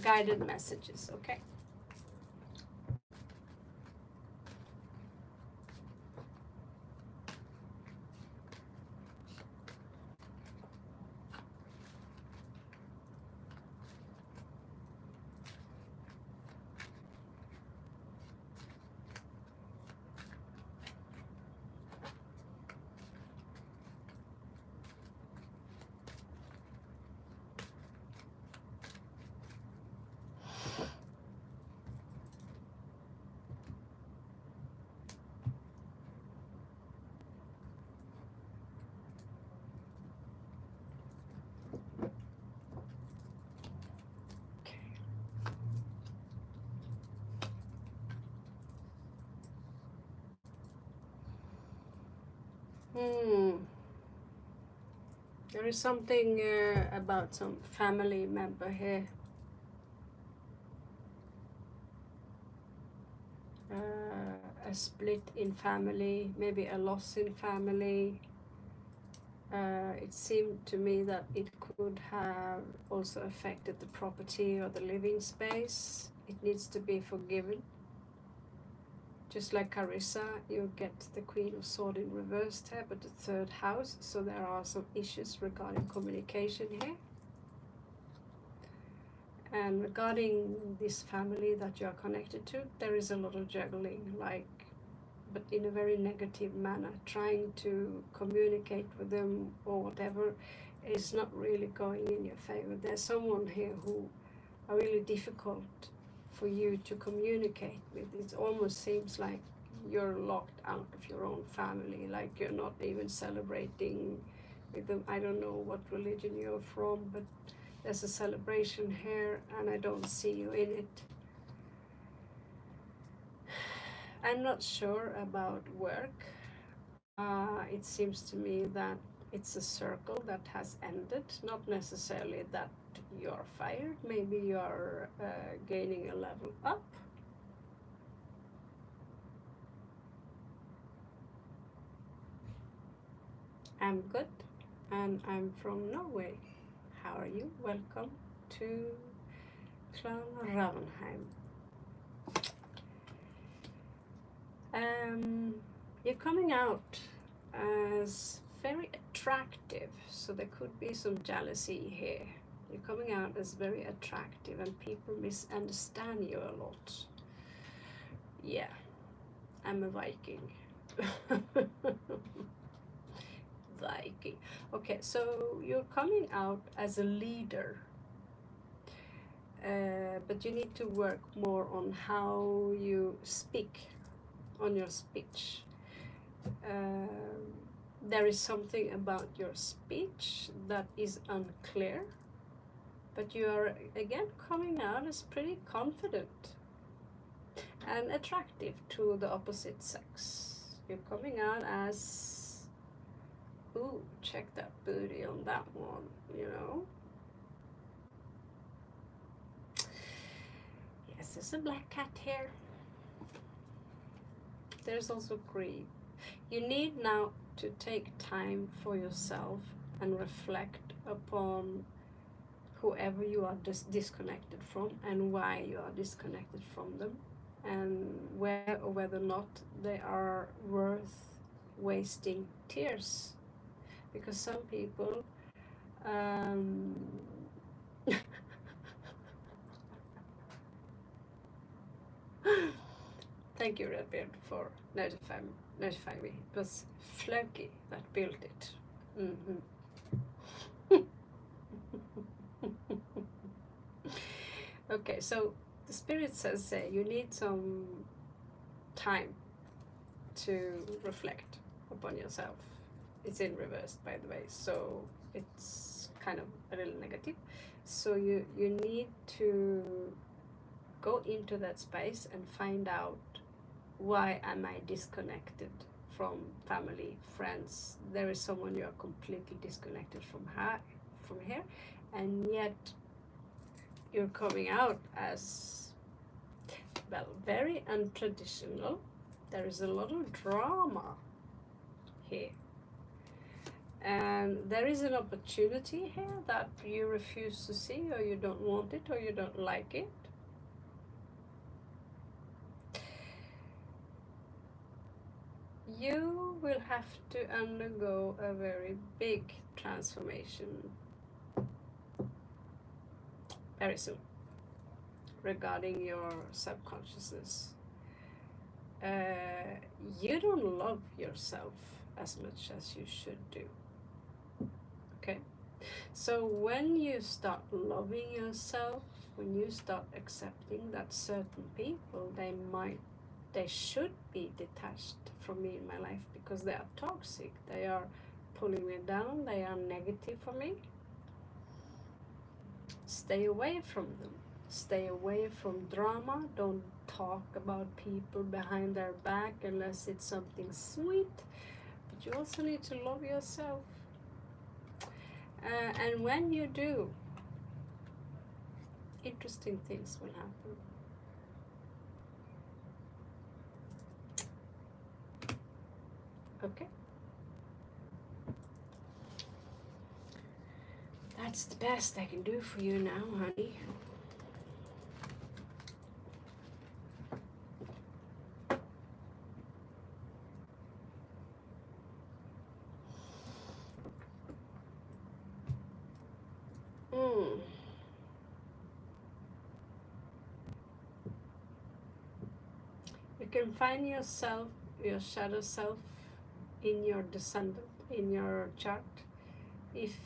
Guided messages, okay. There is something about some family member here. A split in family, maybe a loss in family. It seemed to me that it could have also affected the property or the living space. It needs to be forgiven. Just like Carissa, you get the Queen of Swords in reversed here, but the third house, so there are some issues regarding communication here. And regarding this family that you are connected to, there is a lot of juggling, but in a very negative manner, trying to communicate with them or whatever is not really going in your favor. There's someone here who are really difficult for you to communicate with. It almost seems like you're locked out of your own family, like you're not even celebrating with them. I don't know what religion you're from, but there's a celebration here and I don't see you in it. I'm not sure about work. It seems to me that it's a circle that has ended, not necessarily that you're fired, maybe you're gaining a level up. I'm good, and I'm from Norway. How are you? Welcome to Clan Ravenheim. You're coming out as very attractive, so there could be some jealousy here. You're coming out as very attractive and people misunderstand you a lot. Yeah, I'm a Viking. Viking. Okay, so you're coming out as a leader, but you need to work more on how you speak, on your speech. There is something about your speech that is unclear, but you are again coming out as pretty confident and attractive to the opposite sex. You're coming out as, ooh, check that booty on that one, you know. Yes, Is this a black cat here? There's also grief. You need now to take time for yourself and reflect upon whoever you are disconnected from and why you are disconnected from them, and whether or whether or not they are worth wasting tears. Because some people thank you, Redbeard, for notifying me. It was Floki that built it. Okay, so the spirit says you need some time to reflect upon yourself. It's in reverse, by the way, so it's kind of a little negative. So you need to go into that space and find out, why am I disconnected from family, friends? There is someone you are completely disconnected from here, and yet you're coming out as, well, very untraditional. There is a lot of drama here, and there is an opportunity here that you refuse to see, or you don't want it, or you don't like it. You will have to undergo a very big transformation very soon regarding your subconsciousness. You don't love yourself as much as you should do. Okay? So when you start loving yourself, when you start accepting that certain people, they should be detached from me in my life because they are toxic, they are pulling me down, they are negative for me. Stay away from them. Stay away from drama. Don't talk about people behind their back unless it's something sweet. But you also need to love yourself. And when you do, interesting things will happen. Okay? That's the best I can do for you now, honey. You can find yourself, your shadow self, in your descendant, in your chart. If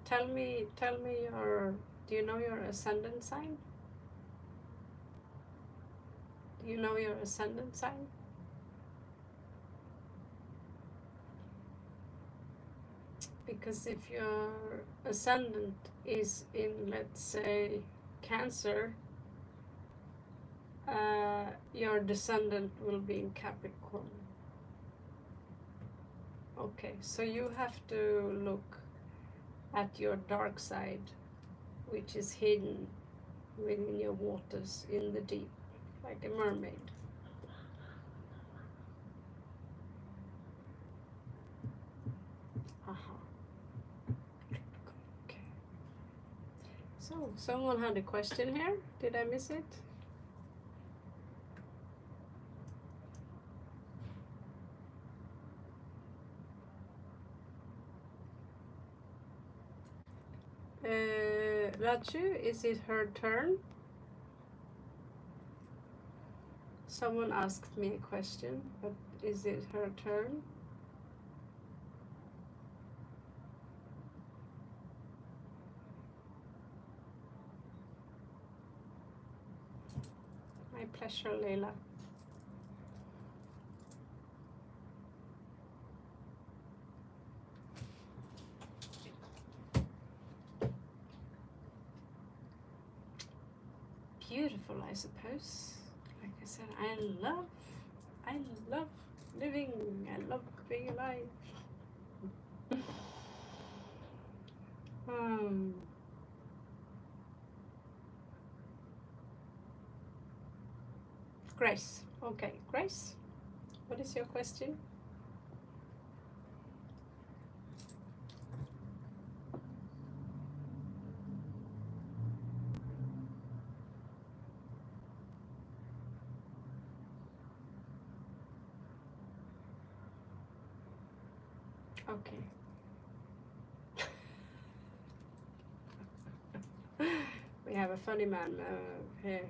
tell me your, do you know your ascendant sign? Do you know your ascendant sign? Because if your ascendant is in, let's say, Cancer, your descendant will be in Capricorn. Okay, so you have to look at your dark side, which is hidden within your waters in the deep, like a mermaid. Okay. So, someone had a question here. Did I miss it? Raju, is it her turn? Someone asked me a question, but is it her turn? My pleasure, Leila. Beautiful, I suppose. Like I said, I love living. I love being alive. Grace. Okay, Grace, what is your question? Okay. We have a funny man here.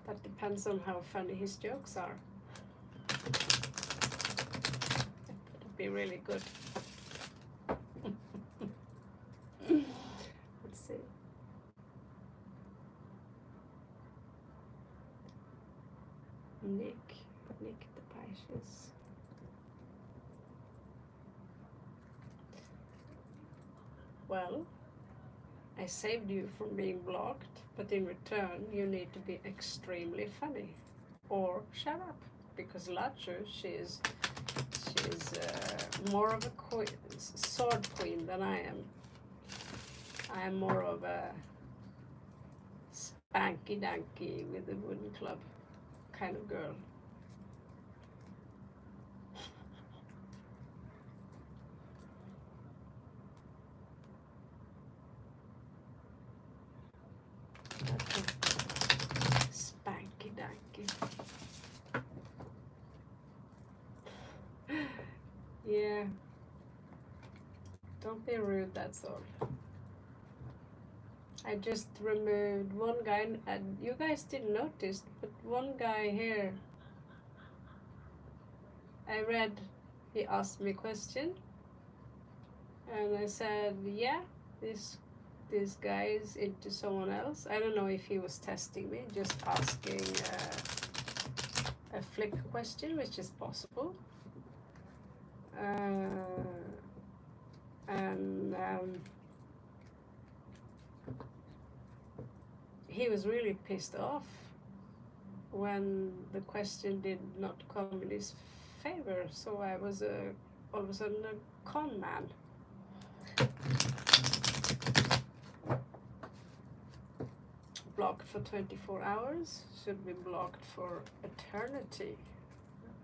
That depends on how funny his jokes are. It'd be really good. Let's see. Nick the Pisces. Well, I saved you from being blocked, but in return you need to be extremely funny, or shut up, because Lachu, she's more of a queen, sword queen than I am. I am more of a spanky danky with a wooden club kind of girl. Spanky danky. Yeah. Don't be rude, that's all. I just removed one guy, and you guys didn't notice, but one guy here, I read, he asked me a question, and I said, yeah, this guy is into someone else. I don't know if he was testing me, just asking a flick question, which is possible. And he was really pissed off when the question did not come in his favor, so I was all of a sudden a con man. Blocked for 24 hours, should be blocked for eternity.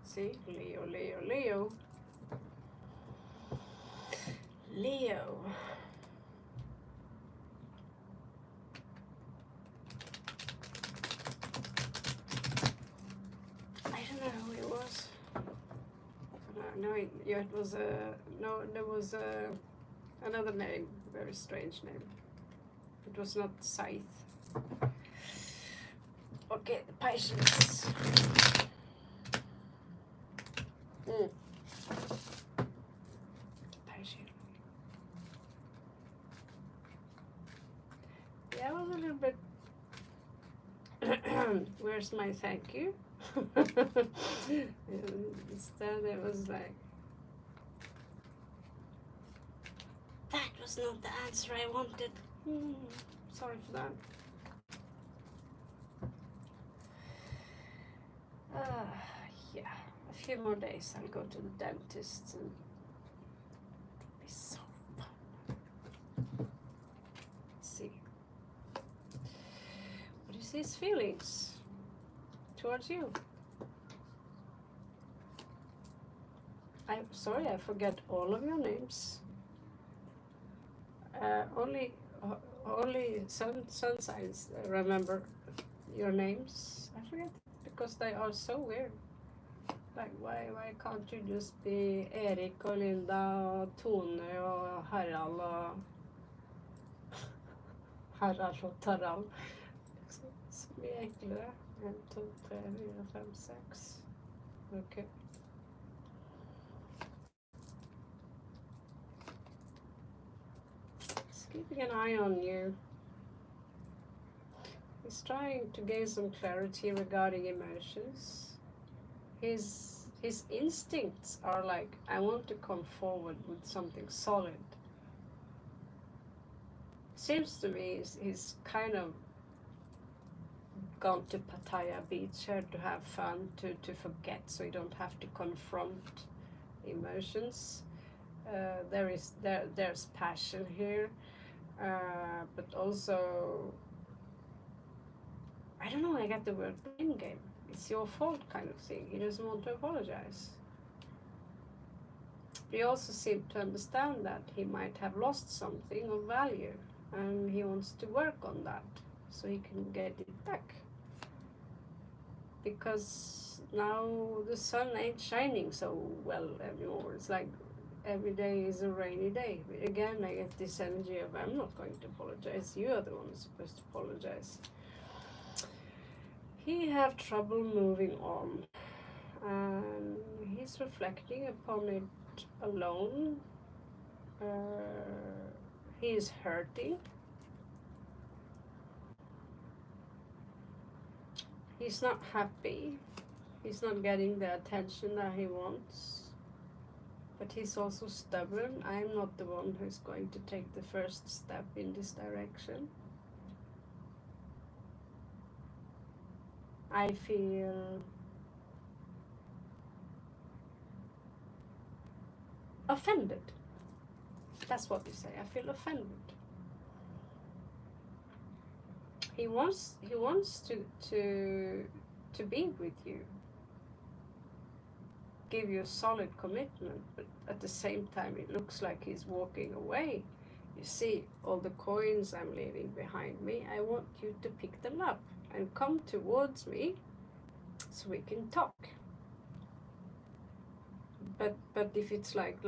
See, Leo, Leo, Leo. Leo. I don't know who it was. No, it was there was another name, very strange name. It was not Scythe. Okay, Pisces. Pisces. Yeah, I was a little bit. Where's my thank you? Instead, it was like, that was not the answer I wanted. Sorry for that. Yeah, a few more days I'll go to the dentist and it'll be so fun. Let's see. What is his feelings towards you? I'm sorry, I forget all of your names. Only sun signs remember your names. I forget because they are so weird. Like why can't you just be Erik og Linda, Tone og Harald og Harald og Tarald? Så mye enklere. 1, 2, 3, 4, 5, 6. Okay. Keeping an eye on you. He's trying to gain some clarity regarding emotions. His instincts are like, I want to come forward with something solid. Seems to me he's kind of gone to Pattaya Beach here to have fun, to forget, so you don't have to confront emotions. There's passion here, but also I don't know. I got the word blame game. It's your fault kind of thing. He doesn't want to apologize. We also seem to understand that he might have lost something of value, and he wants to work on that so he can get it back. Because now the sun ain't shining so well anymore. It's like every day is a rainy day. Again, I get this energy of I'm not going to apologize. You are the one who's supposed to apologize. He have trouble moving on, and he's reflecting upon it alone. He is hurting. He's not happy. He's not getting the attention that he wants. But he's also stubborn. I'm not the one who's going to take the first step in this direction. I feel offended. That's what you say. I feel offended. He wants to be with you, give you a solid commitment, but at the same time it looks like he's walking away. You see all the coins I'm leaving behind me. I want you to pick them up and come towards me so we can talk. But if it's like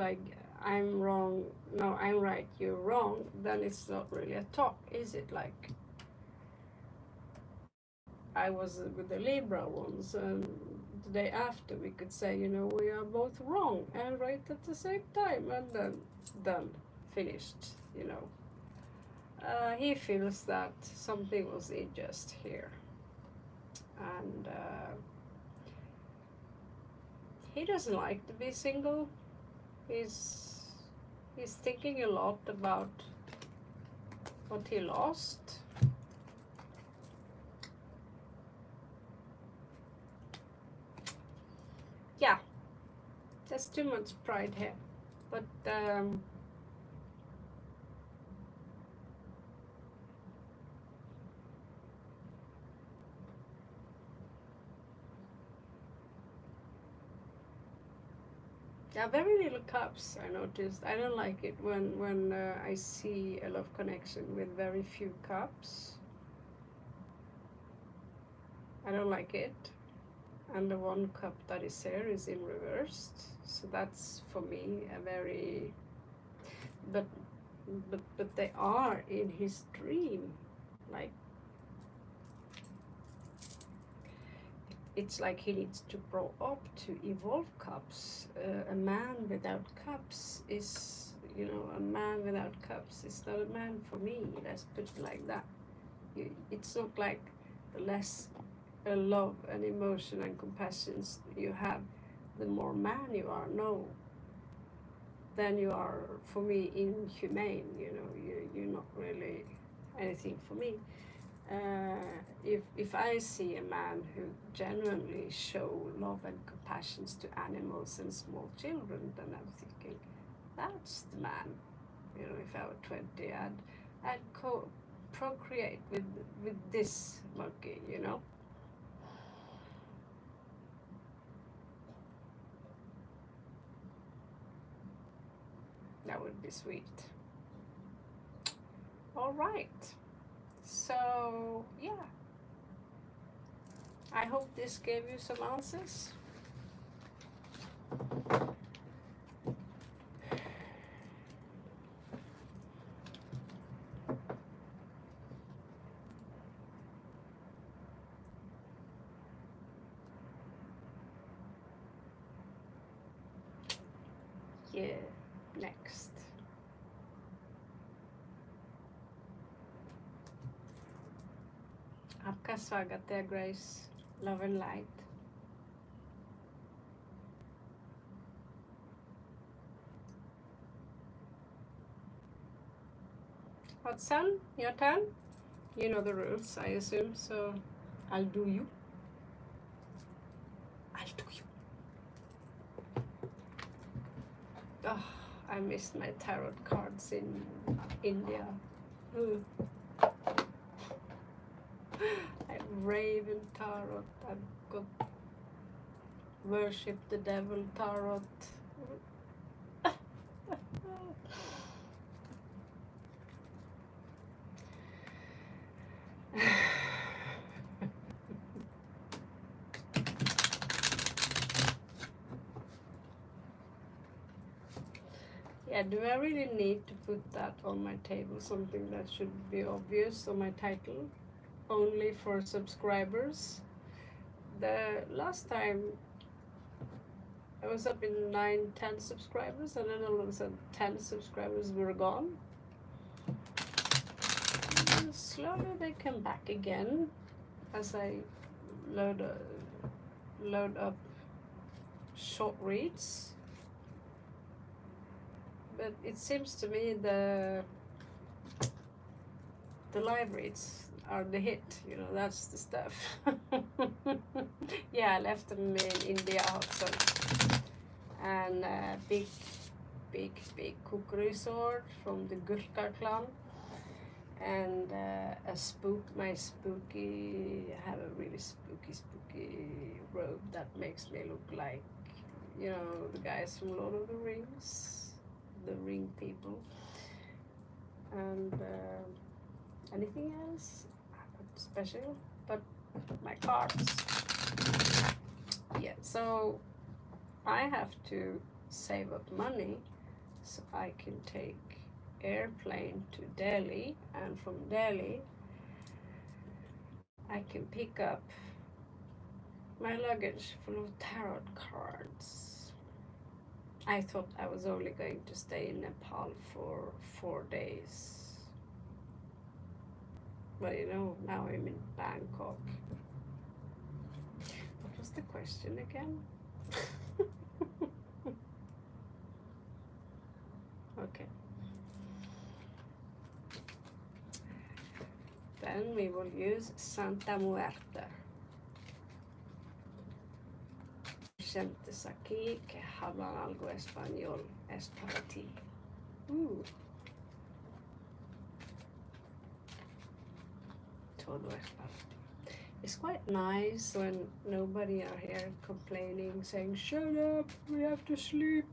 I'm wrong, no, I'm right, you're wrong, then it's not really a talk, is it? Like I was with the Libra ones, and the day after we could say, we are both wrong and right at the same time, and then done, finished. He feels that something was unjust here, and he doesn't like to be single. He's thinking a lot about what he lost. Yeah, there's too much pride here, but yeah, very little cups. I noticed. I don't like it when I see a love connection with very few cups. I don't like it. And the one cup that is here is in reversed. So that's for me a very. But they are in his dream, like. It's like he needs to grow up to evolve cups. A man without cups is, a man without cups is not a man for me. Let's put it like that. It's not like the less love and emotion and compassion you have, the more man you are. No, then you are, for me, inhumane. You're not really anything for me. If I see a man who genuinely show love and compassion to animals and small children, then I'm thinking, that's the man. If I were 20, I'd procreate with this monkey. That would be sweet. All right. So, yeah. I hope this gave you some answers. Yeah, next. आपका स्वागत है grace, love and light. Hot Sun, your turn. You know the rules, I assume, so I'll do you. I'll do you. Oh, I missed my tarot cards in India. Ooh. I Raven tarot. I've got Worship the Devil tarot. Yeah, do I really need to put that on my table? Something that should be obvious on my title? Only for subscribers? The last time I was up in 9, 10 subscribers, and then all of a sudden 10 subscribers were gone. And slowly they come back again as I load up short reads. But it seems to me the live reads are the hit, you know, that's the stuff. Yeah, I left them in India also. And big cook resort from the Gurkha clan. And my spooky, I have a really spooky robe that makes me look like, you know, the guys from Lord of the Rings, the ring people. And anything else special? But my cards. Yeah, so I have to save up money so I can take airplane to Delhi, and from Delhi I can pick up my luggage full of tarot cards. I thought I was only going to stay in Nepal for 4 days. But you know, now I'm in Bangkok. What was the question again? Okay. Then we will use Santa Muerte. Presentes aquí que hablan algo español. Es para ti. Todo es para ti. It's quite nice when nobody are here complaining, saying, "Shut up, we have to sleep."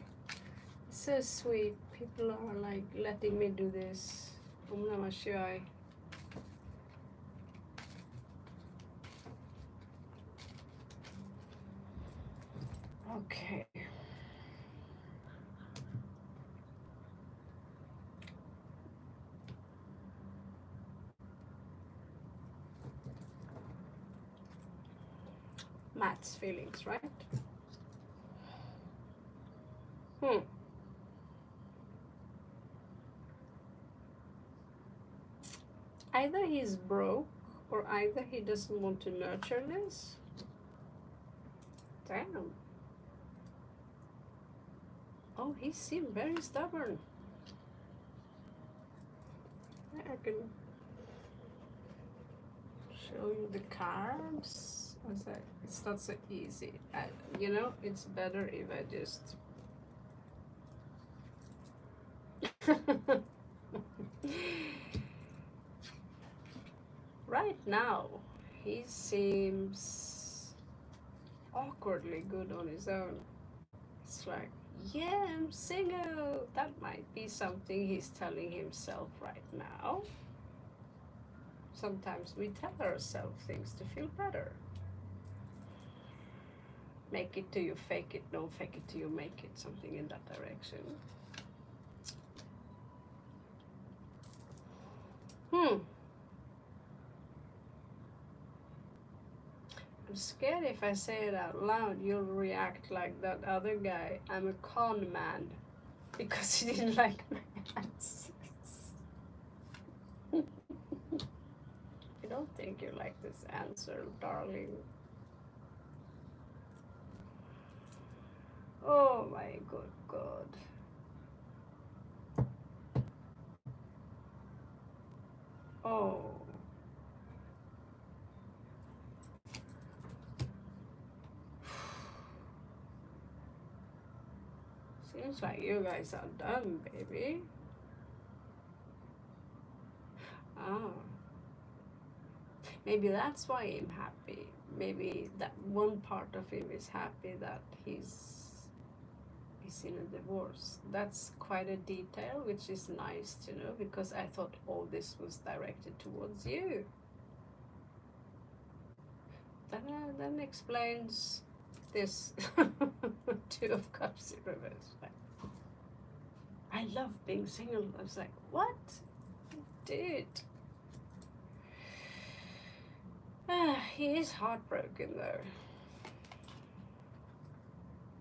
It's so sweet. People are like letting me do this. Om Namah Shivaya. Okay. Matt's feelings, right? Either he's broke or either he doesn't want to nurture this. Damn. Oh, he seemed very stubborn. I can show you the cards. It's not so easy. You know, it's better if I just... Right now, he seems awkwardly good on his own. It's like, yeah, I'm single. That might be something he's telling himself right now. Sometimes we tell ourselves things to feel better. Make it till you fake it, don't fake it till you make it. Something in that direction. I'm scared if I say it out loud, you'll react like that other guy. I'm a con man. Because he didn't like my answers. I don't think you like this answer, darling. Oh my good God. Oh. Seems like you guys are done, baby. Ah, maybe that's why I'm happy. Maybe that one part of him is happy that he's in a divorce. That's quite a detail, which is nice to know because I thought all this was directed towards you. Then explains this Two of Cups in reverse. Like, I love being single. I was like, what? Dude. He is heartbroken though.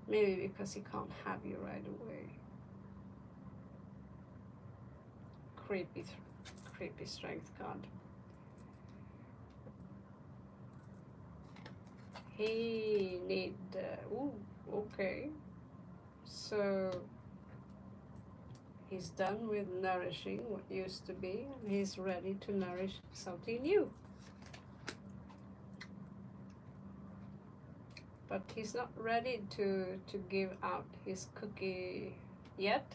Maybe because he can't have you right away. Creepy strength card. He need. Okay. So he's done with nourishing what used to be, and he's ready to nourish something new. But he's not ready to give out his cookie yet.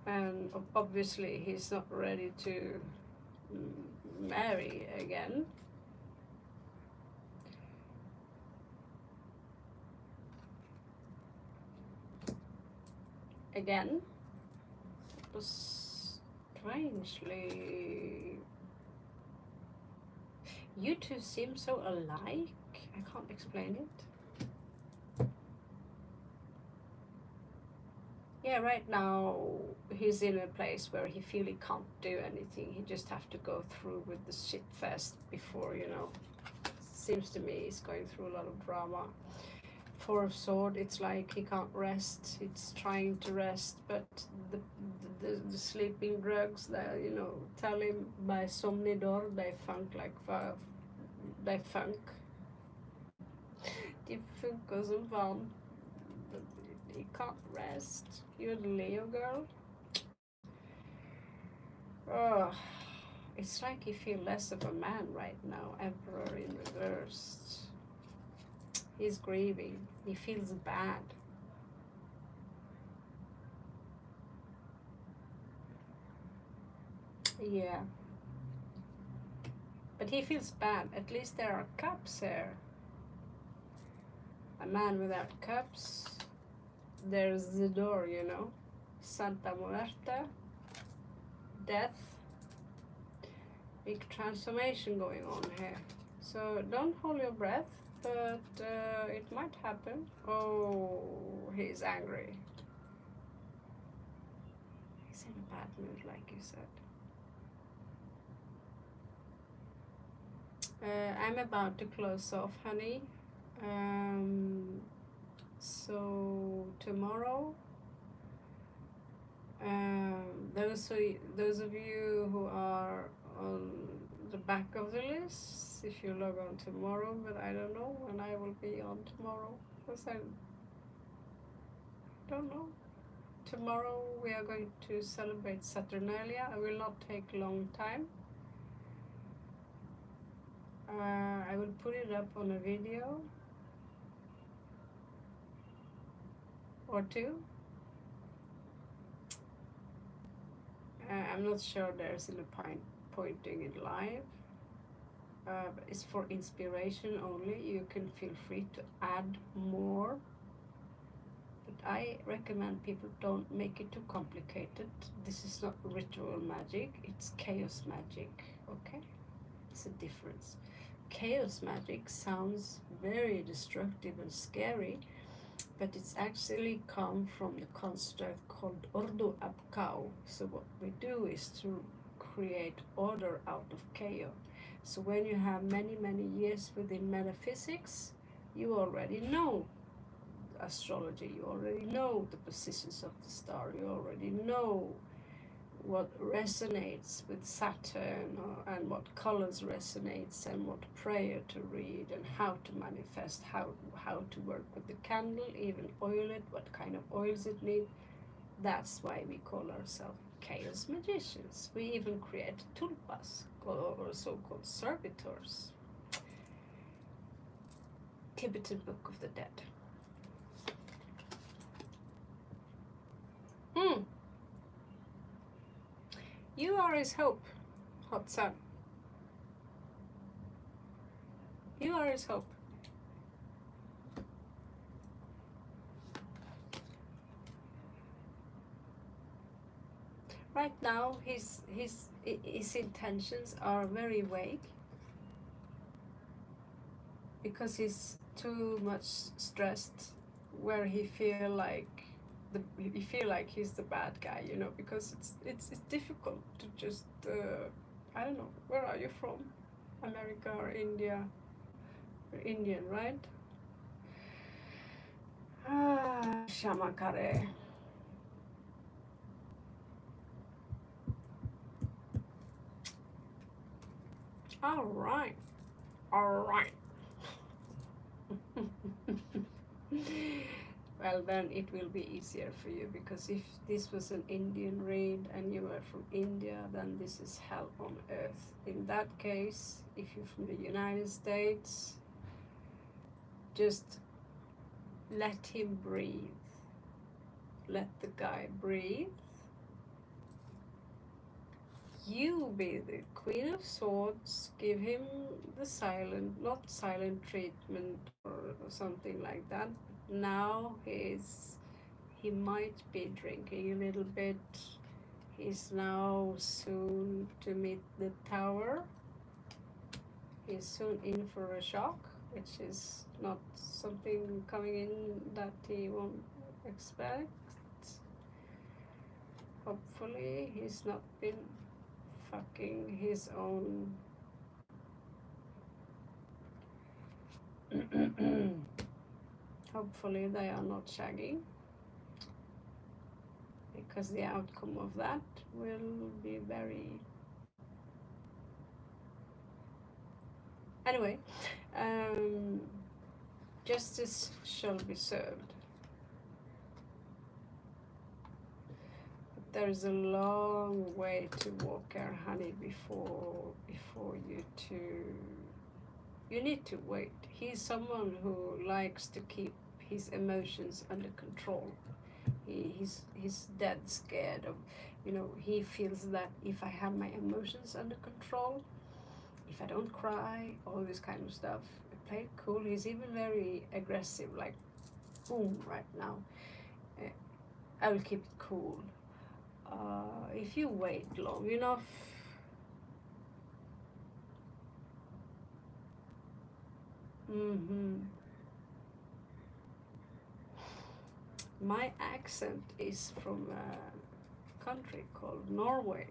And obviously he's not ready to marry again. Again, it was strangely... You two seem so alike. I can't explain it. Yeah, right now he's in a place where he feels he can't do anything. He just have to go through with the shit fast before, seems to me he's going through a lot of drama. Four of Swords, it's like he can't rest. It's trying to rest, but the sleeping drugs that, tell him by Somnidor, they funk like they funk. De funkar som fan. He can't rest. You're the Leo girl. Oh, it's like he feels less of a man right now. Emperor in reverse. He's grieving. He feels bad. Yeah. But he feels bad. At least there are cups here. A man without cups. There's the door, Santa Muerte. Death. Big transformation going on here. So don't hold your breath, but it might happen. Oh, he's angry. He's in a bad mood, like you said. I'm about to close off, honey. So tomorrow, those of you who are on the back of the list, if you log on tomorrow, but I don't know when I will be on tomorrow, because I don't know. Tomorrow we are going to celebrate Saturnalia. I will not take long time. I will put it up on a video or two. I'm not sure there's any pointing it live. But it's for inspiration only. You can feel free to add more. But I recommend people don't make it too complicated. This is not ritual magic, it's chaos magic, okay? It's a difference. Chaos magic sounds very destructive and scary, but it's actually come from the construct called Ordo ab Chao. So what we do is to create order out of chaos. So when you have many years within metaphysics, you already know astrology, you already know the positions of the star, you already know what resonates with Saturn, and what colors resonates, and what prayer to read, and how to manifest, how to work with the candle, even oil it, what kind of oils it needs. That's why we call ourselves chaos magicians. We even create tulpas, or so-called servitors. Tibetan Book of the Dead. You are his hope, hot sun. You are his hope. Right now, his intentions are very vague because he's too much stressed, where he feel like he's the bad guy, you know, because it's difficult to just I don't know, where are you from? America or India? You're Indian, right? Ah, Shamakare. All right, all right. Well, then it will be easier for you, because if this was an Indian read and you were from India, then this is hell on earth. In that case, if you're from the United States, just let him breathe. Let the guy breathe. You be the Queen of Swords, give him the silent, not silent treatment or something like that. Now he might be drinking a little bit. He's now soon to meet the tower. He's soon in for a shock, which is not something coming in that he won't expect. Hopefully he's not been fucking his own hopefully they are not shagging, because the outcome of that will be very anyway. Justice shall be served. There is a long way to walk, our honey, before you need to wait. He's someone who likes to keep his emotions under control. He's dead scared of, you know, he feels that if I have my emotions under control, if I don't cry, all this kind of stuff, play it cool. He's even very aggressive, like boom right now. I will keep it cool. If you wait long enough, my accent is from a country called Norway.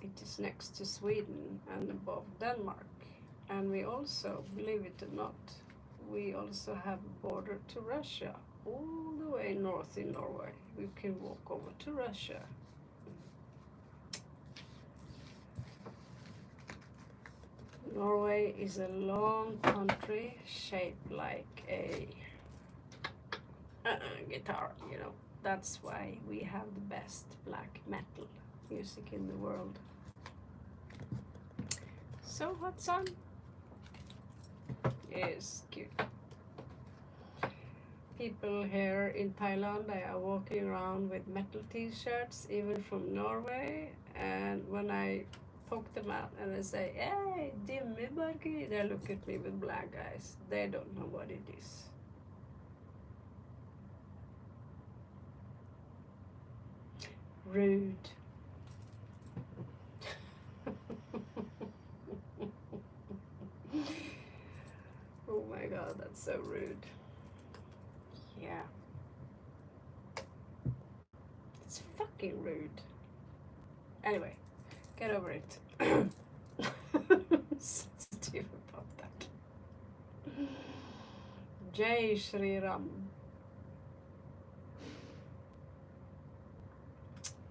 It is next to Sweden and above Denmark. And we also, believe it or not, we also have a border to Russia, all the way north in Norway. We can walk over to Russia. Norway is a long country shaped like a guitar, you know. That's why we have the best black metal music in the world. So hot sun is cute. People here in Thailand, they are walking around with metal t-shirts, even from Norway, and when I poke them out and I say, hey, Dimmy Buggy, they look at me with black eyes. They don't know what it is. Rude. Oh my god, that's so rude. Yeah. It's fucking rude. Anyway, get over it. Sensitive about that. Jai Shri Ram.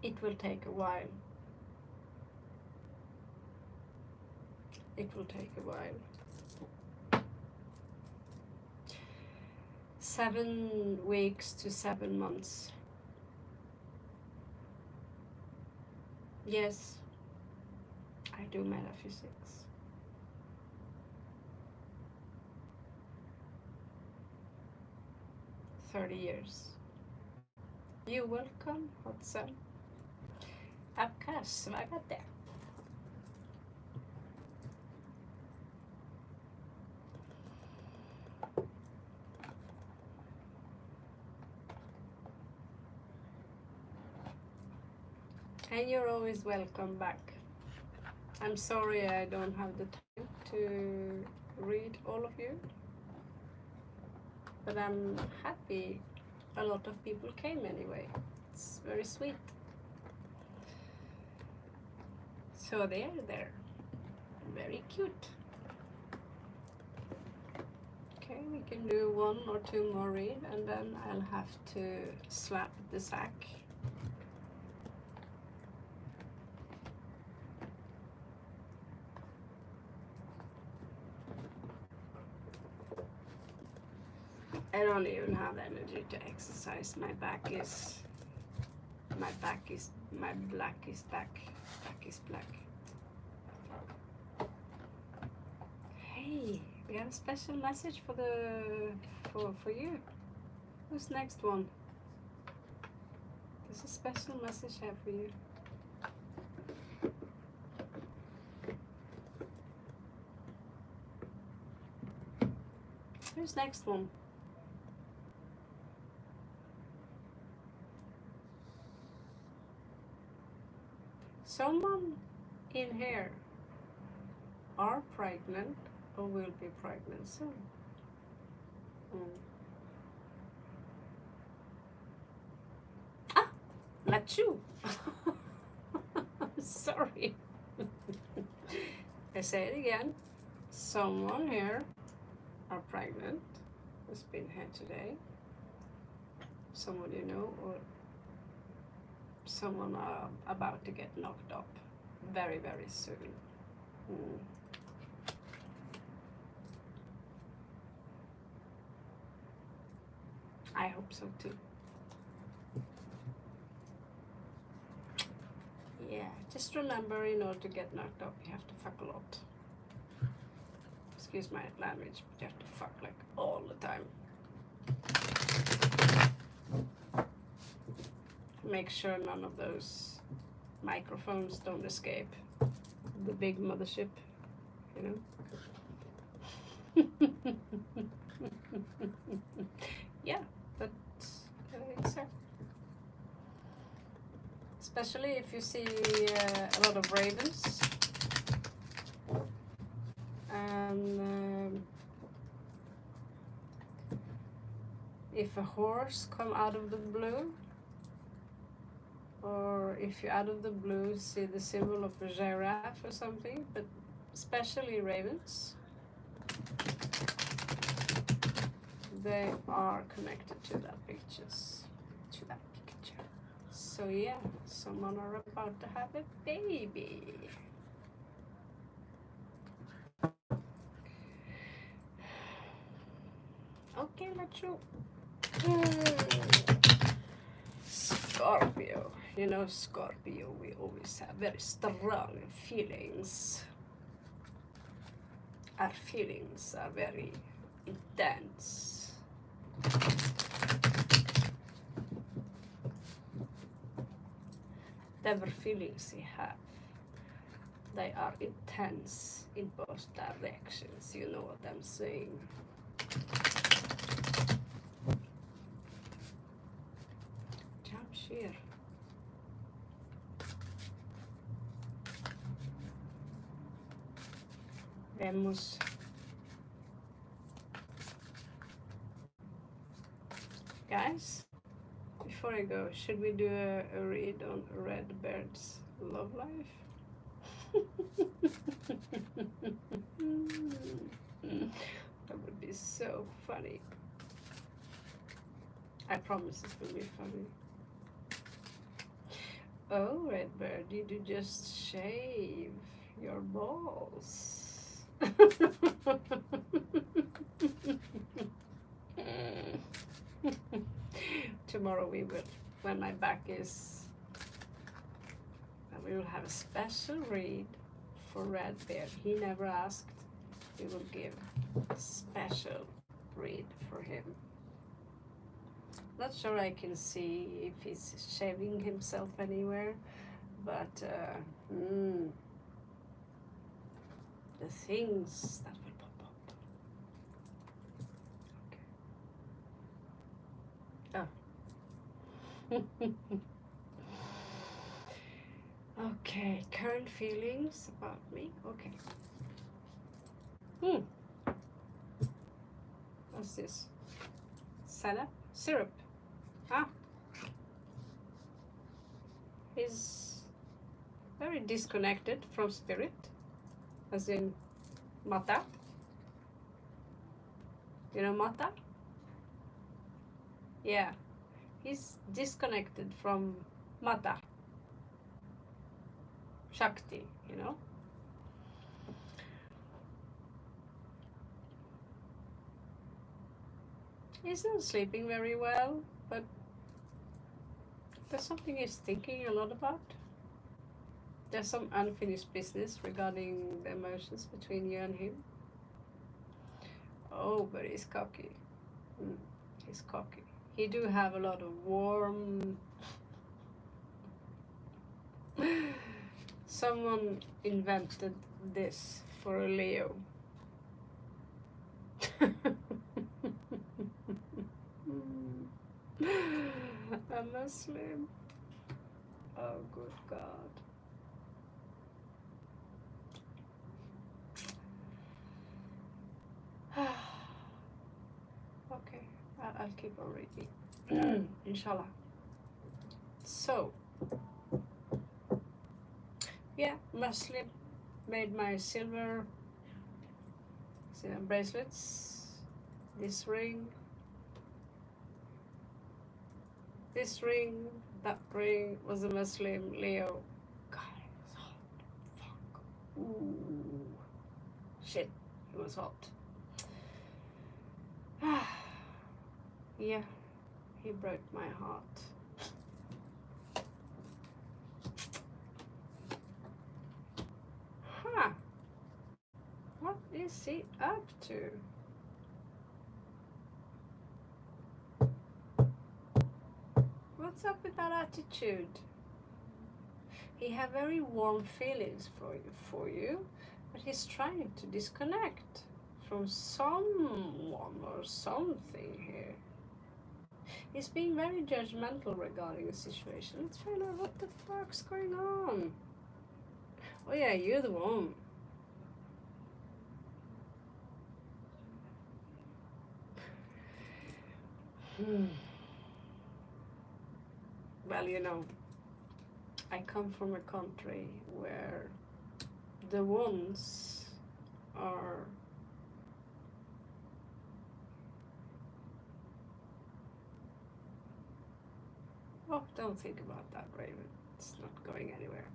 It will take a while. It will take a while. 7 weeks to 7 months. Yes, I do metaphysics. "30 years. You're welcome, hot sun. Apkasvagat det. And you're always welcome back. I'm sorry I don't have the time to read all of you, but I'm happy a lot of people came anyway. It's very sweet. So they're very cute. Okay, we can do 1 or 2 more read and then I'll have to slap the sack. I don't even have energy to exercise. My black is back. Back is black. Hey, we have a special message for you. Who's next one? There's a special message here for you. Who's next one? Someone in here are pregnant or will be pregnant soon. Ah, not you. Sorry. I say it again. Someone here are pregnant, who's been here today. Someone you know, or someone about to get knocked up very, very soon. I hope so too. Yeah, just remember, in order to get knocked up, you have to fuck a lot. Excuse my language, but you have to fuck like all the time. Make sure none of those microphones don't escape the big mothership, you know. Yeah, but exactly. Especially if you see a lot of ravens and if a horse come out of the blue, or if you out of the blue see the symbol of a giraffe or something, but especially ravens, they are connected to that picture. So yeah, someone are about to have a baby. Okay, let's go. Scorpio. You know, Scorpio, we always have very strong feelings. Our feelings are very intense. Whatever feelings you have, they are intense in both directions. You know what I'm saying? Jamshir. Vemos. Guys, before I go, should we do a read on Red Bird's love life? That would be so funny. I promise it will be funny. Oh, Red Bird, did you just shave your balls? Tomorrow we will, when my back is, we will have a special read for Red Bear. He never asked. We will give a special read for him. Not sure I can see if he's shaving himself anywhere, But the things that will pop up. Okay. Oh. Okay, current feelings about me. Okay. What's this? Syrup. Ah. He's very disconnected from spirit, as in Mata. You know Mata? Yeah. He's disconnected from Mata. Shakti, you know? He's not sleeping very well, but there's something he's thinking a lot about. There's some unfinished business regarding the emotions between you and him. Oh, but he's cocky. He's cocky. He do have a lot of warm... Someone invented this for a Leo. A Muslim. Oh, good God. Okay, I'll keep on reading. Inshallah. So, yeah, Muslim made my silver bracelets. This ring, that ring was a Muslim Leo. God, it was hot. Fuck. Ooh. Shit, it was hot. Yeah, he broke my heart. Huh. What is he up to? What's up with that attitude? He have very warm feelings for you, but he's trying to disconnect from someone or something here. He's being very judgmental regarding the situation. Let's find out what the fuck's going on. Oh yeah, you're the one. Well, you know, I come from a country where the ones are oh, don't think about that, Raven. It's not going anywhere.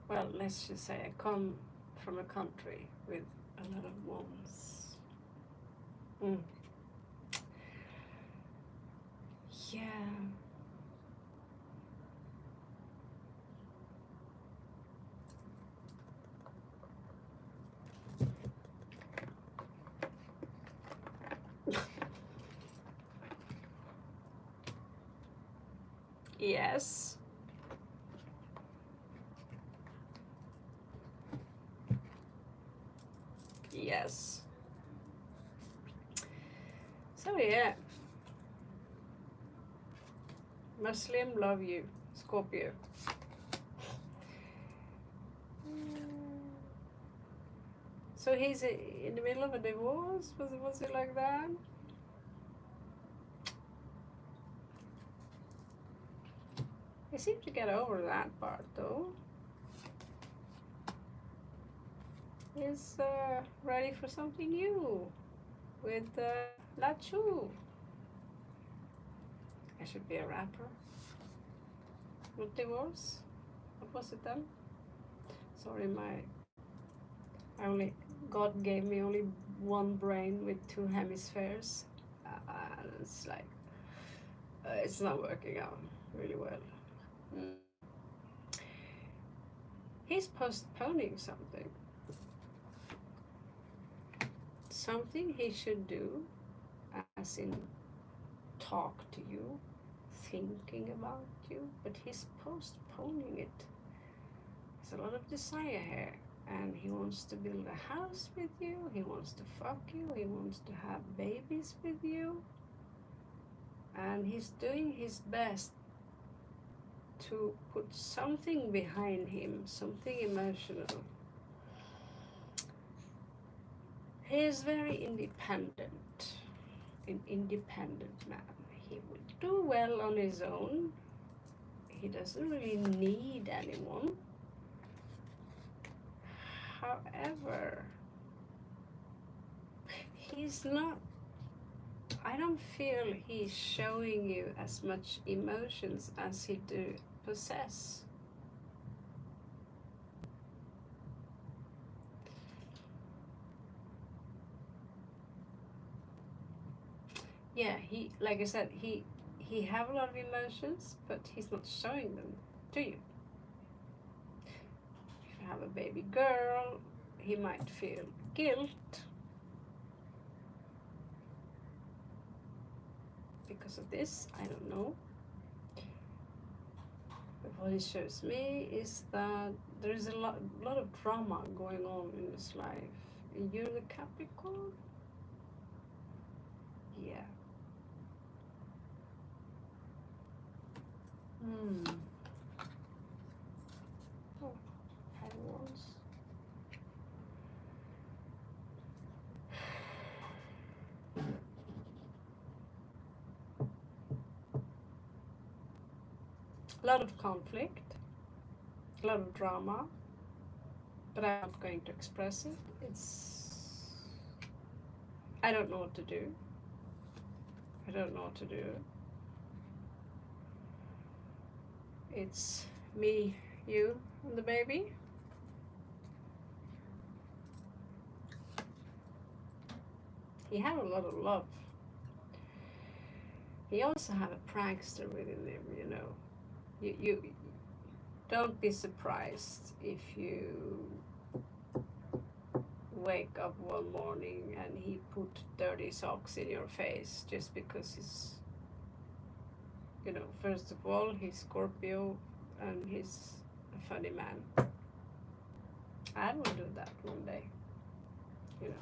Well, let's just say I come from a country with a lot of ones. Yeah. Yes. Yes. So yeah. Muslim love you, Scorpio. So he's in the middle of a divorce? Was it like that? He seemed to get over that part though. He's ready for something new with Lachu. I should be a rapper. With divorce? What was it then? Sorry, God gave me only one brain with two hemispheres. It's like, it's not working out really well. He's postponing something. Something he should do, as in talk to you, thinking about you, but he's postponing it. There's a lot of desire here, and he wants to build a house with you, he wants to fuck you, he wants to have babies with you, and he's doing his best to put something behind him, something emotional. He is very independent, an independent man. He will do well on his own. He doesn't really need anyone. However, he's not, I don't feel he's showing you as much emotions as he do possess. Yeah, he, like I said, he have a lot of emotions, but he's not showing them to you. If you have a baby girl, he might feel guilt because of this, I don't know. But what it shows me is that there is a lot of drama going on in his life. You're the Capricorn? Yeah. Oh, I was. A lot of conflict, a lot of drama, but I'm not going to express it. I don't know what to do. I don't know what to do. It's me, you, and the baby. He had a lot of love. He also had a prankster within him, you know. You don't be surprised if you wake up one morning and he put dirty socks in your face just because he's, you know, first of all, he's Scorpio and he's a funny man. I will do that one day, you know.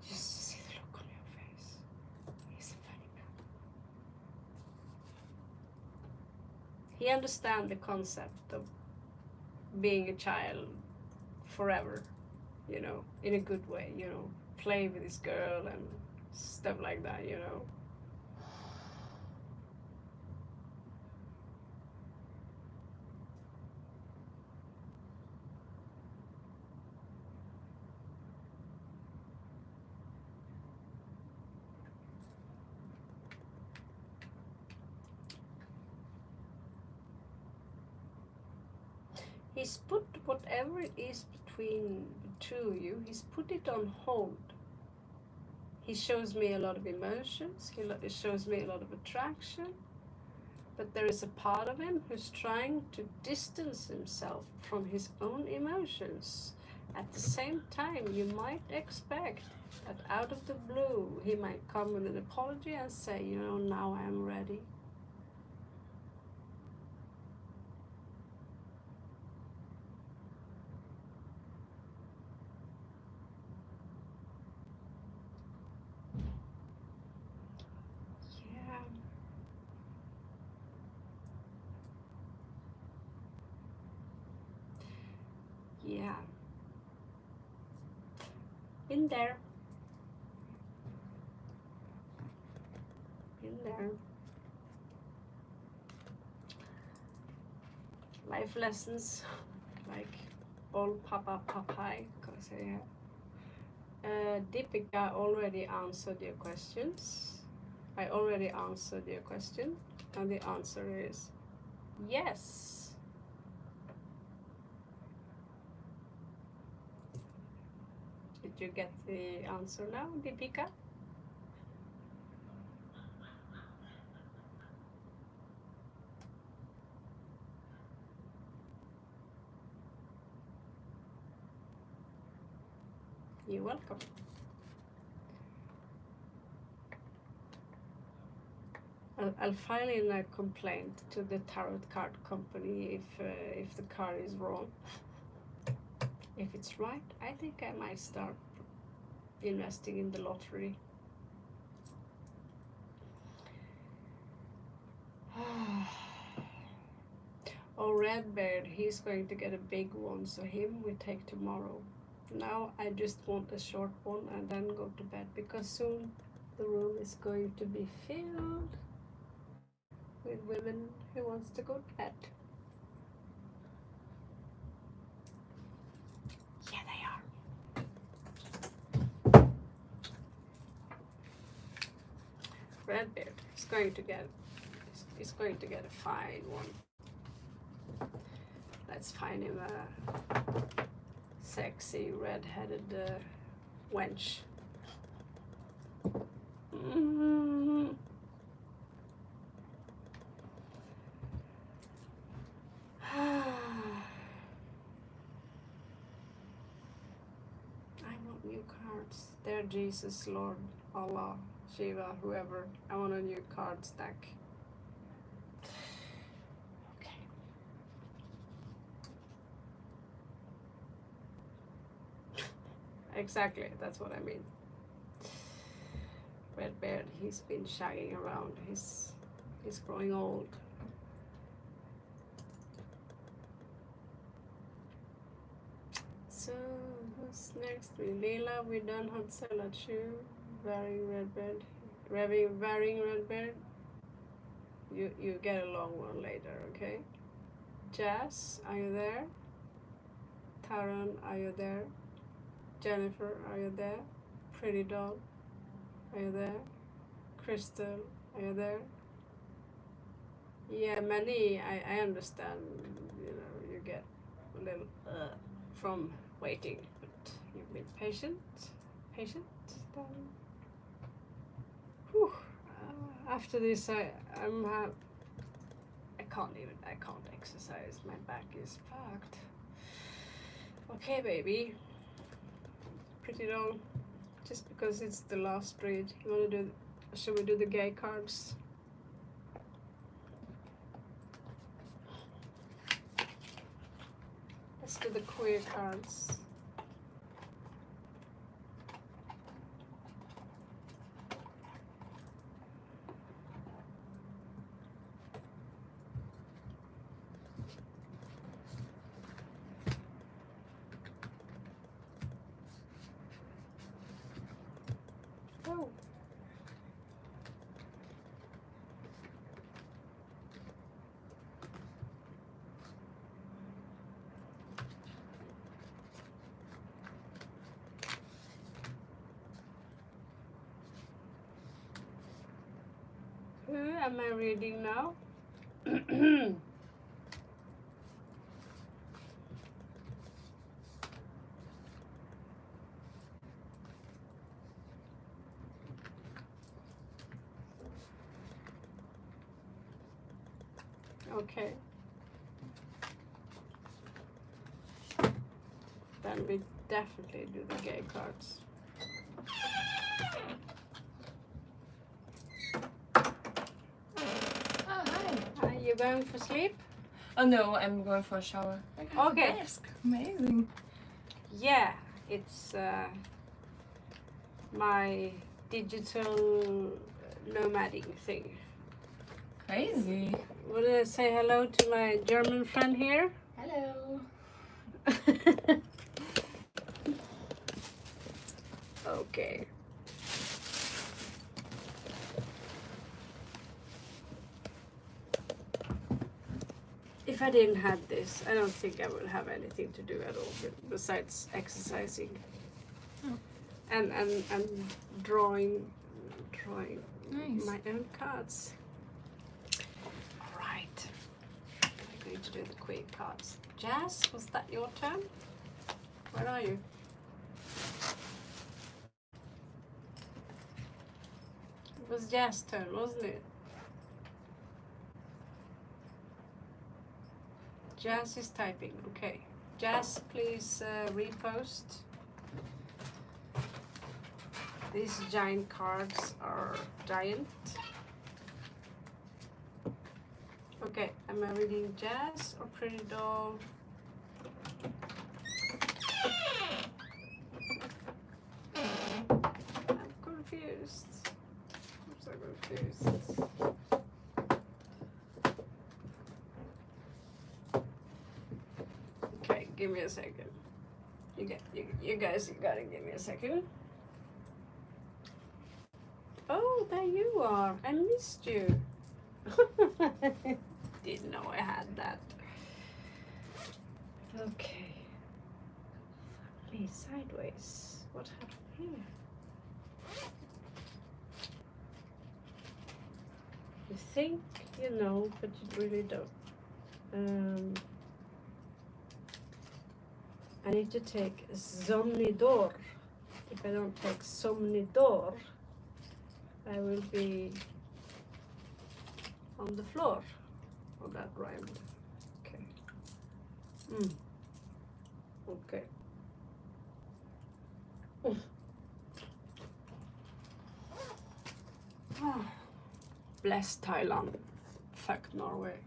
Just to see the look on your face. He's a funny man. He understands the concept of being a child forever, you know, in a good way, you know, play with this girl and stuff like that, you know. He's put whatever it is between the two of you, he's put it on hold. He shows me a lot of emotions, he shows me a lot of attraction, but there is a part of him who's trying to distance himself from his own emotions. At the same time, you might expect that out of the blue, he might come with an apology and say, you know, now I am ready. Yeah. In there. In there. Life lessons, like all Papa Papai, because Deepika already answered your questions. I already answered your question, and the answer is yes. Did you get the answer now, Deepika? You're welcome. I'll file in a complaint to the tarot card company if the card is wrong. If it's right, I think I might start investing in the lottery. Oh, Redbeard, he's going to get a big one, so him we take tomorrow. Now I just want a short one and then go to bed, because soon the room is going to be filled with women who wants to go to bed. Yeah, they are. Redbeard is going to get a fine one. Let's find him a sexy red-headed wench. I want new cards. They're Jesus, Lord, Allah, Shiva, whoever. I want a new card stack. Okay. Exactly, that's what I mean. Redbeard, he's been shagging around. He's growing old. So who's next? Leela, we done Hansela too. Varying Redbeard. Varying Redbeard. You get a long one later, okay? Jazz, are you there? Taran, are you there? Jennifer, are you there? Pretty Doll, are you there? Crystal, are you there? Yeah, many, I understand, you get a little from waiting, but you've been patient, then. Whew. After this, I can't exercise. My back is fucked. Okay, baby. Pretty Doll. Just because it's the last read, should we do the gay cards? Let's do the queer cards. Oh. Who am I reading now? Okay. Then we definitely do the gay cards. Oh, hi. Are you going for sleep? Oh no, I'm going for a shower. Okay. Desk. Amazing. Yeah, it's my digital nomading thing. Crazy. Want to say hello to my German friend here? Hello. Okay. If I didn't have this, I don't think I would have anything to do at all besides exercising. Oh. And drawing Nice. my own cards. All right. I'm going to do the queen cards. Jazz, was that your turn? Where are you? It was Jazz's turn, wasn't it? Jazz is typing. Okay. Jazz, please repost. These giant cards are giant. Okay, am I reading Jazz or Pretty Doll? I'm confused. I'm so confused. Okay, give me a second. You guys, you gotta give me a second. Oh, there you are. I missed you. Didn't know I had that. Okay. Finally, sideways. What happened here? You think you know, but you really don't. I need to take Somnidor. If I don't take Somnidor, I will be on the floor. Oh, that rhymed. Okay. Okay. Bless Thailand. Fuck Norway.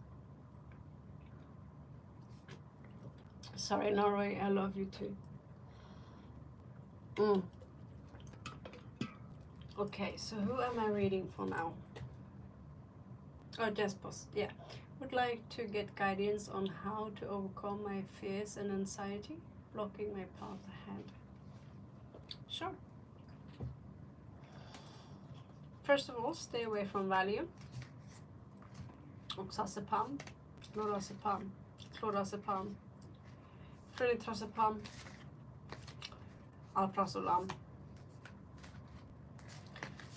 Sorry, Norway, I love you too. Okay, so who am I reading for now? Oh, just pause. Yeah. Would like to get guidance on how to overcome my fears and anxiety blocking my path ahead. Sure. First of all, stay away from Valium, oxazepam, lorazepam, clorazepam, flunitrazepam, alprazolam.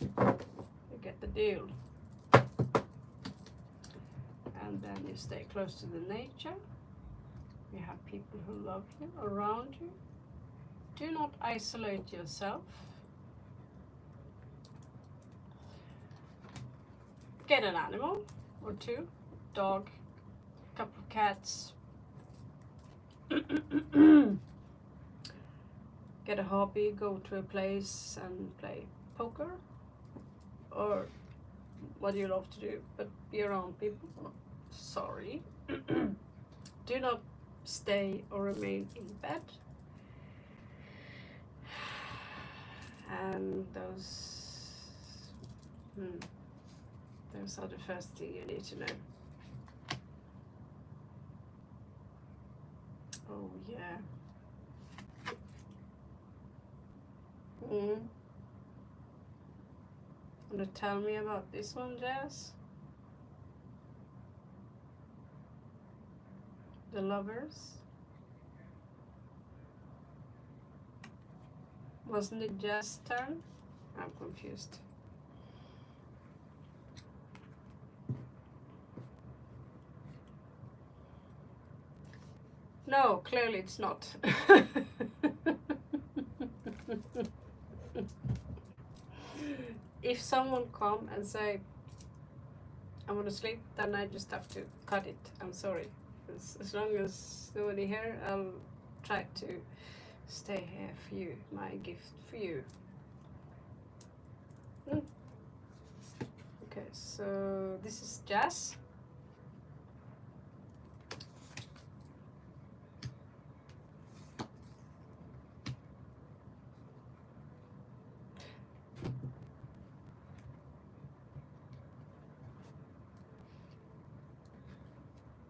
You get the deal. And then you stay close to the nature. You have people who love you around you. Do not isolate yourself. Get an animal or two, dog, couple of cats. Get a hobby, go to a place and play poker or what you love to do, but be around people. Sorry. Do not stay or remain in bed. And those are the first thing you need to know. Oh yeah. Want to tell me about this one, Jazz? The Lovers? Wasn't it Jazz's turn? I'm confused. No, clearly it's not. If someone come and say, I want to sleep, then I just have to cut it. I'm sorry. As long as nobody here, I'll try to stay here for you. My gift for you. Okay, so this is Jazz.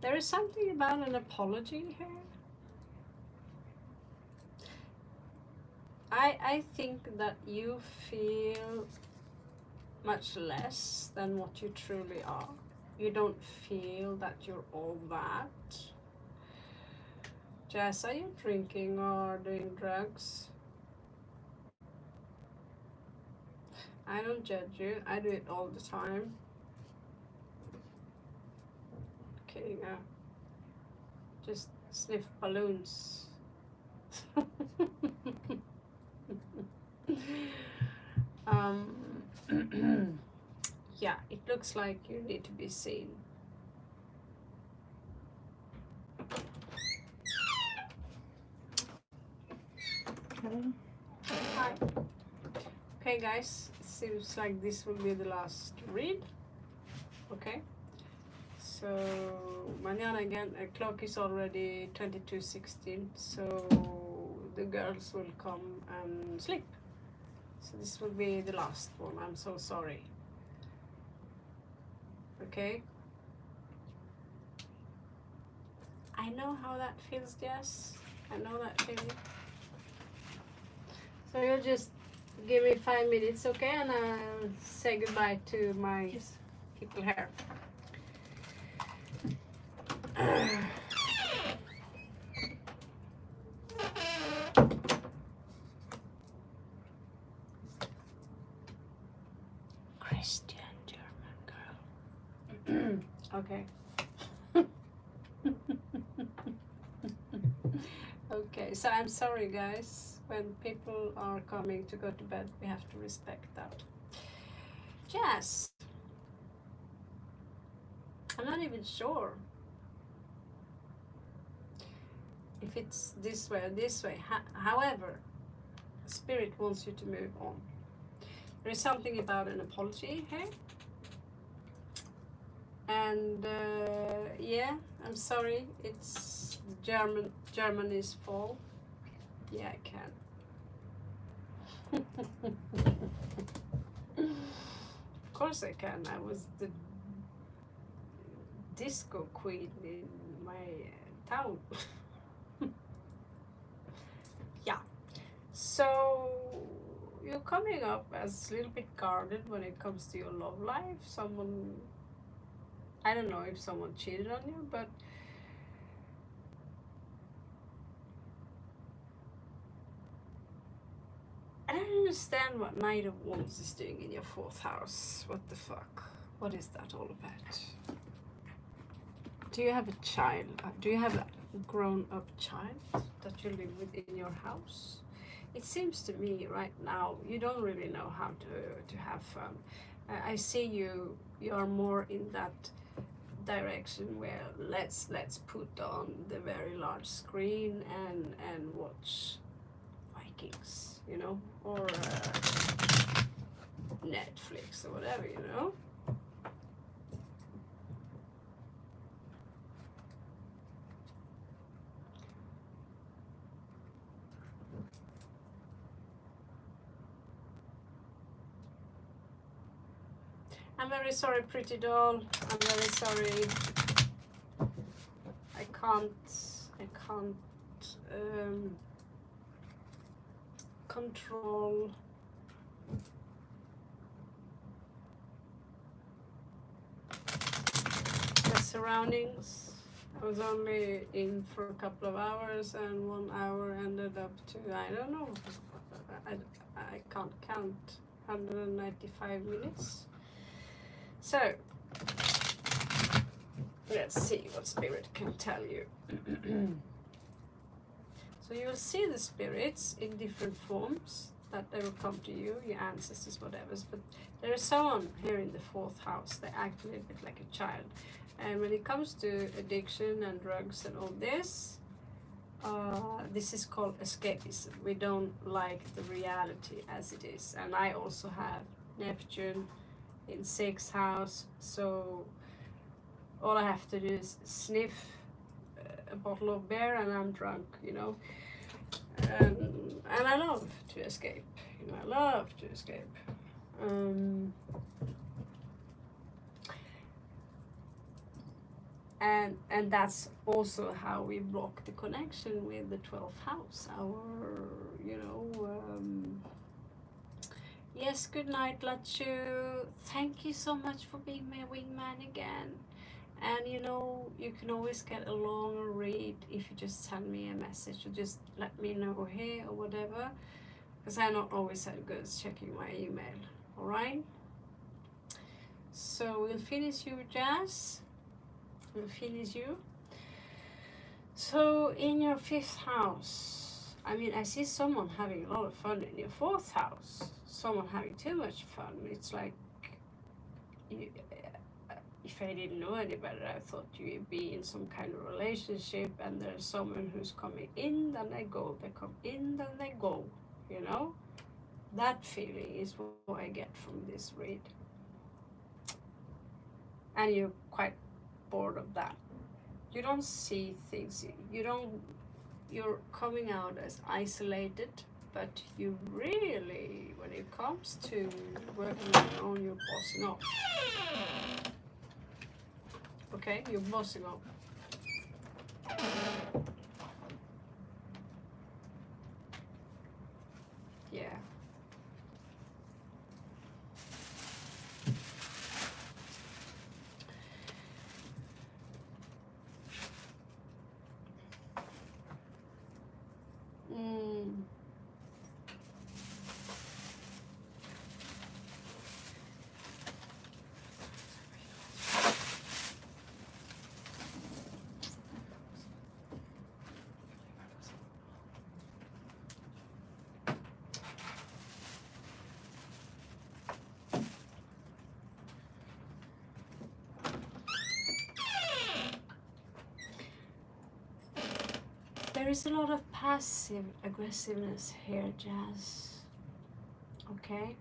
There is something about an apology here. I think that you feel much less than what you truly are. You don't feel that you're all that. Jazz, are you drinking or doing drugs? I don't judge you. I do it all the time. Kidding, just sniff balloons. Yeah, it looks like you need to be seen. Hi. Okay, guys, it seems like this will be the last read. Okay, So mañana again, clock is already 22:16, so the girls will come and sleep. So this will be the last one. I'm so sorry. Okay. I know how that feels, Jess. I know that feeling. So you'll just give me 5 minutes, okay? And I'll say goodbye to my people here. Christian German girl. Okay. Okay, so I'm sorry guys. When people are coming to go to bed, we have to respect that. Jess. I'm not even sure if it's this way or this way. However, Spirit wants you to move on. There is something about an apology here. And yeah, I'm sorry, it's Germany's fault. Yeah, I can. Of course I can. I was the disco queen in my town. Yeah. So you're coming up as a little bit guarded when it comes to your love life. I don't know if someone cheated on you, but I don't understand what Knight of Wands is doing in your 4th house. What the fuck? What is that all about? Do you have a child? Do you have a grown-up child that you live with in your house? It seems to me right now you don't really know how to have fun. I see you are more in that direction where let's put on the very large screen and watch Vikings, you know, or Netflix or whatever, you know. I'm very sorry, pretty doll. I'm very sorry. I can't control the surroundings. I was only in for a couple of hours, and 1 hour ended up to, I don't know, I can't count, 195 minutes. So let's see what Spirit can tell you. So you will see the spirits in different forms that they will come to you, your ancestors, whatever. But there is someone here in the 4th house. They act a little bit like a child. And when it comes to addiction and drugs and all this, this is called escapism. We don't like the reality as it is. And I also have Neptune in 6th house. So all I have to do is sniff a bottle of beer and I'm drunk, you know. And I love to escape, you know, I love to escape. And that's also how we block the connection with the 12th house. Yes, good night, Lachu. Thank you so much for being my wingman again. And you know, you can always get a longer read if you just send me a message or just let me know here or whatever, because I'm not always that good at checking my email. All right. So we'll finish you, Jazz. We'll finish you. So in your 5th house, I mean, I see someone having a lot of fun. In your 4th house, someone having too much fun. It's like if I didn't know any better, I thought you'd be in some kind of relationship and there's someone who's coming in, then they go, they come in, then they go, you know? That feeling is what I get from this read. And you're quite bored of that. You don't see things. You're coming out as isolated, but you really, when it comes to working on your own, you're bossing up. Okay, you're bossing up. Yeah. Mm. There is a lot of passive aggressiveness here, Jazz. Okay?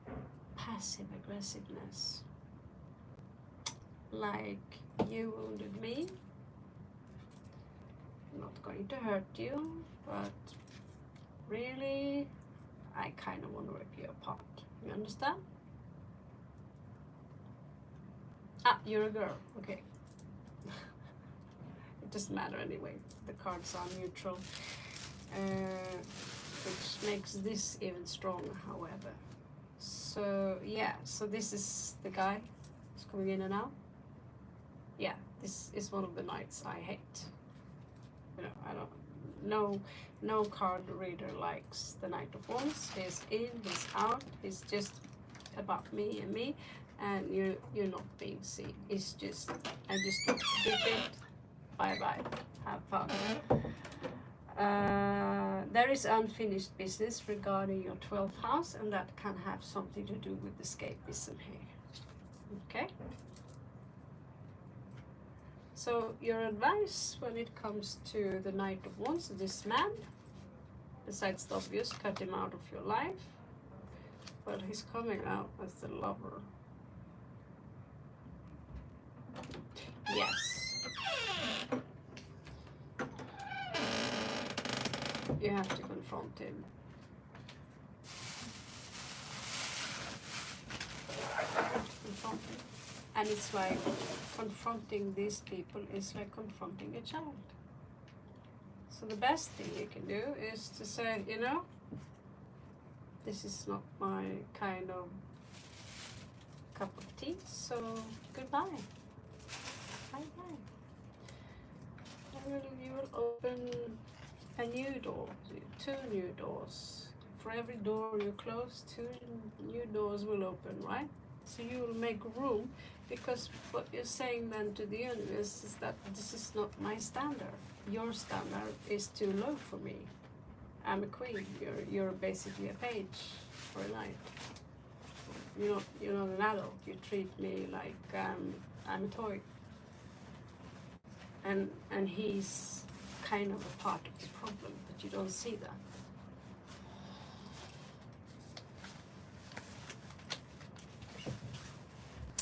Passive aggressiveness. Like, you wounded me. I'm not going to hurt you, but really, I kind of want to rip you apart. You understand? Ah, you're a girl. Okay. It doesn't matter anyway. The cards are neutral, which makes this even stronger, however. So yeah, so this is the guy who's coming in and out. Yeah, this is one of the knights I hate. You know, I don't. No card reader likes the Knight of Wands. He's in, he's out. He's just about me and me, and you're not being seen. It's just I just dip it. Bye bye. Have fun. There is unfinished business regarding your 12th house, and that can have something to do with escapism here. Okay? So, your advice when it comes to the Knight of Wands, this man, besides the obvious, cut him out of your life, but he's coming out as the lover. Yes. You have to confront him. And it's like confronting these people is like confronting a child. So the best thing you can do is to say, you know, this is not my kind of cup of tea, so goodbye. Bye-bye. You will open a new door, 2 new doors. For every door you close, 2 new doors will open, right? So you will make room, because what you're saying then to the universe is that this is not my standard. Your standard is too low for me. I'm a queen. You're basically a page for a knight. You're not an adult. You treat me like I'm a toy. And he's kind of a part of the problem, but you don't see that.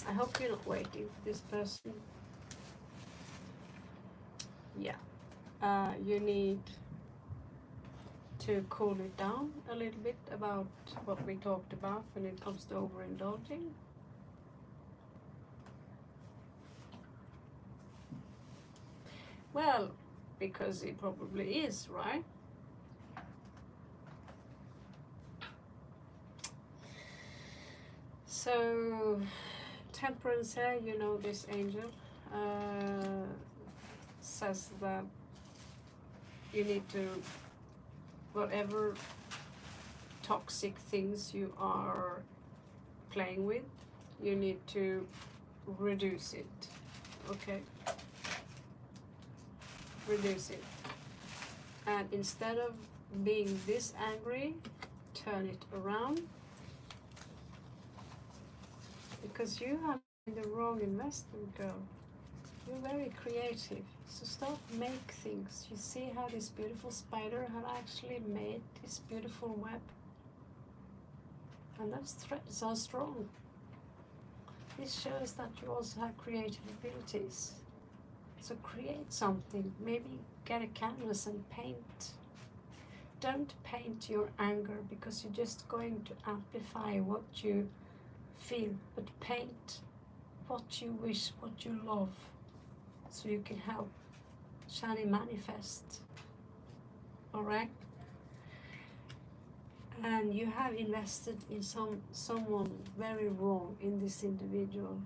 I hope you're not waiting for this person. Yeah. You need to cool it down a little bit about what we talked about when it comes to overindulging. Well, because it probably is, right? So, Temperance here, you know, this angel says that you need to, whatever toxic things you are playing with, you need to reduce it. Okay? Reduce it. And instead of being this angry, turn it around. Because you have made the wrong investment, girl. You're very creative. So start make things. You see how this beautiful spider had actually made this beautiful web? And those threads are strong. This shows that you also have creative abilities. So create something, maybe get a canvas and paint. Don't paint your anger because you're just going to amplify what you feel, but paint what you wish, what you love, so you can help Shani manifest. Alright? And you have invested in someone very wrong in this individual.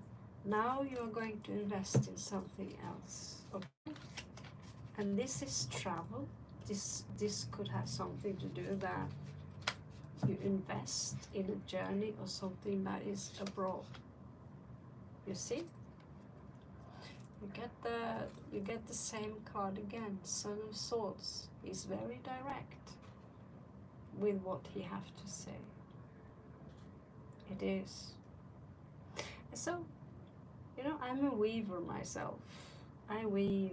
Now you are going to invest in something else. Okay? And this is travel. This could have something to do that you invest in a journey or something that is abroad. You see? You get the same card again. Son of Swords. He's very direct with what he have to say. It is. So, you know, I'm a weaver myself. I weave.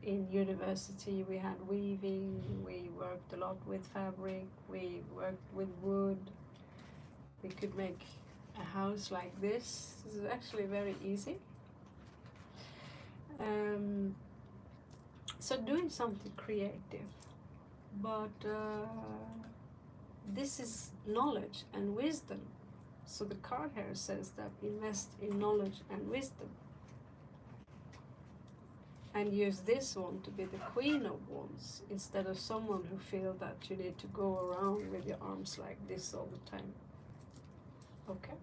In university we had weaving, we worked a lot with fabric, we worked with wood. We could make a house like this. This is actually very easy. So doing something creative, but this is knowledge and wisdom. So the card here says that invest in knowledge and wisdom. And use this one to be the Queen of Wands instead of someone who feel that you need to go around with your arms like this all the time. Okay?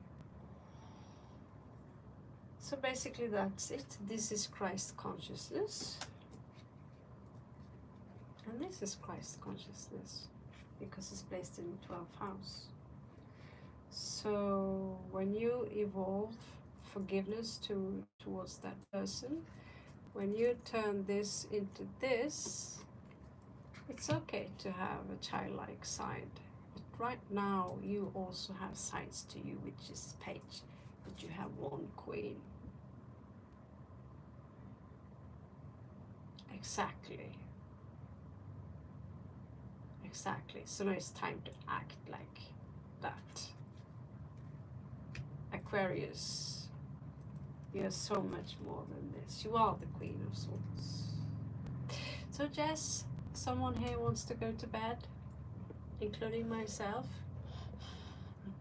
So basically that's it. This is Christ consciousness. And this is Christ consciousness because it's placed in the 12th house. So when you evolve forgiveness towards that person, when you turn this into this, it's okay to have a childlike side. But right now you also have sides to you, which is page, but you have one queen. Exactly. Exactly. So now it's time to act like that. Aquarius, you are so much more than this. You are the Queen of Swords. So Jess, someone here wants to go to bed, including myself.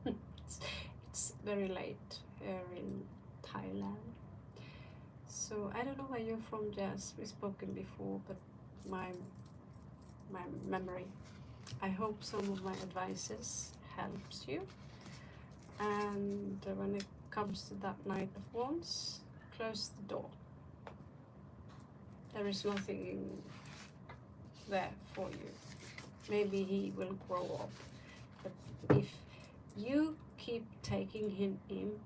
It's very late here in Thailand. So I don't know where you're from, Jess. We've spoken before, but my memory. I hope some of my advices helps you. And when it comes to that Knight of Wands, close the door. There is nothing there for you. Maybe he will grow up. But if you keep taking him in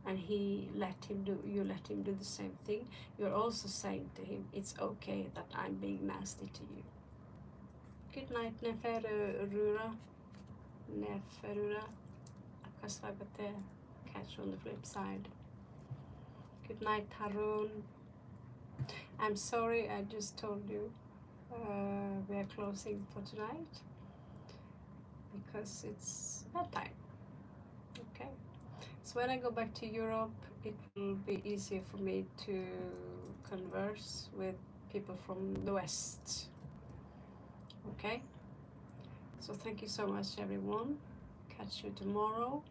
and you let him do the same thing, you're also saying to him, it's okay that I'm being nasty to you. Good night, Neferura. Akasagate. Catch you on the flip side. Good night, Harun. I'm sorry, I just told you we are closing for tonight because it's bedtime. Okay. So when I go back to Europe, it will be easier for me to converse with people from the West. Okay? So thank you so much, everyone. Catch you tomorrow.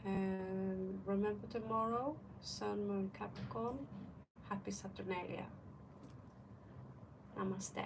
And remember tomorrow, Sun, Moon, Capricorn. Happy Saturnalia. Namaste.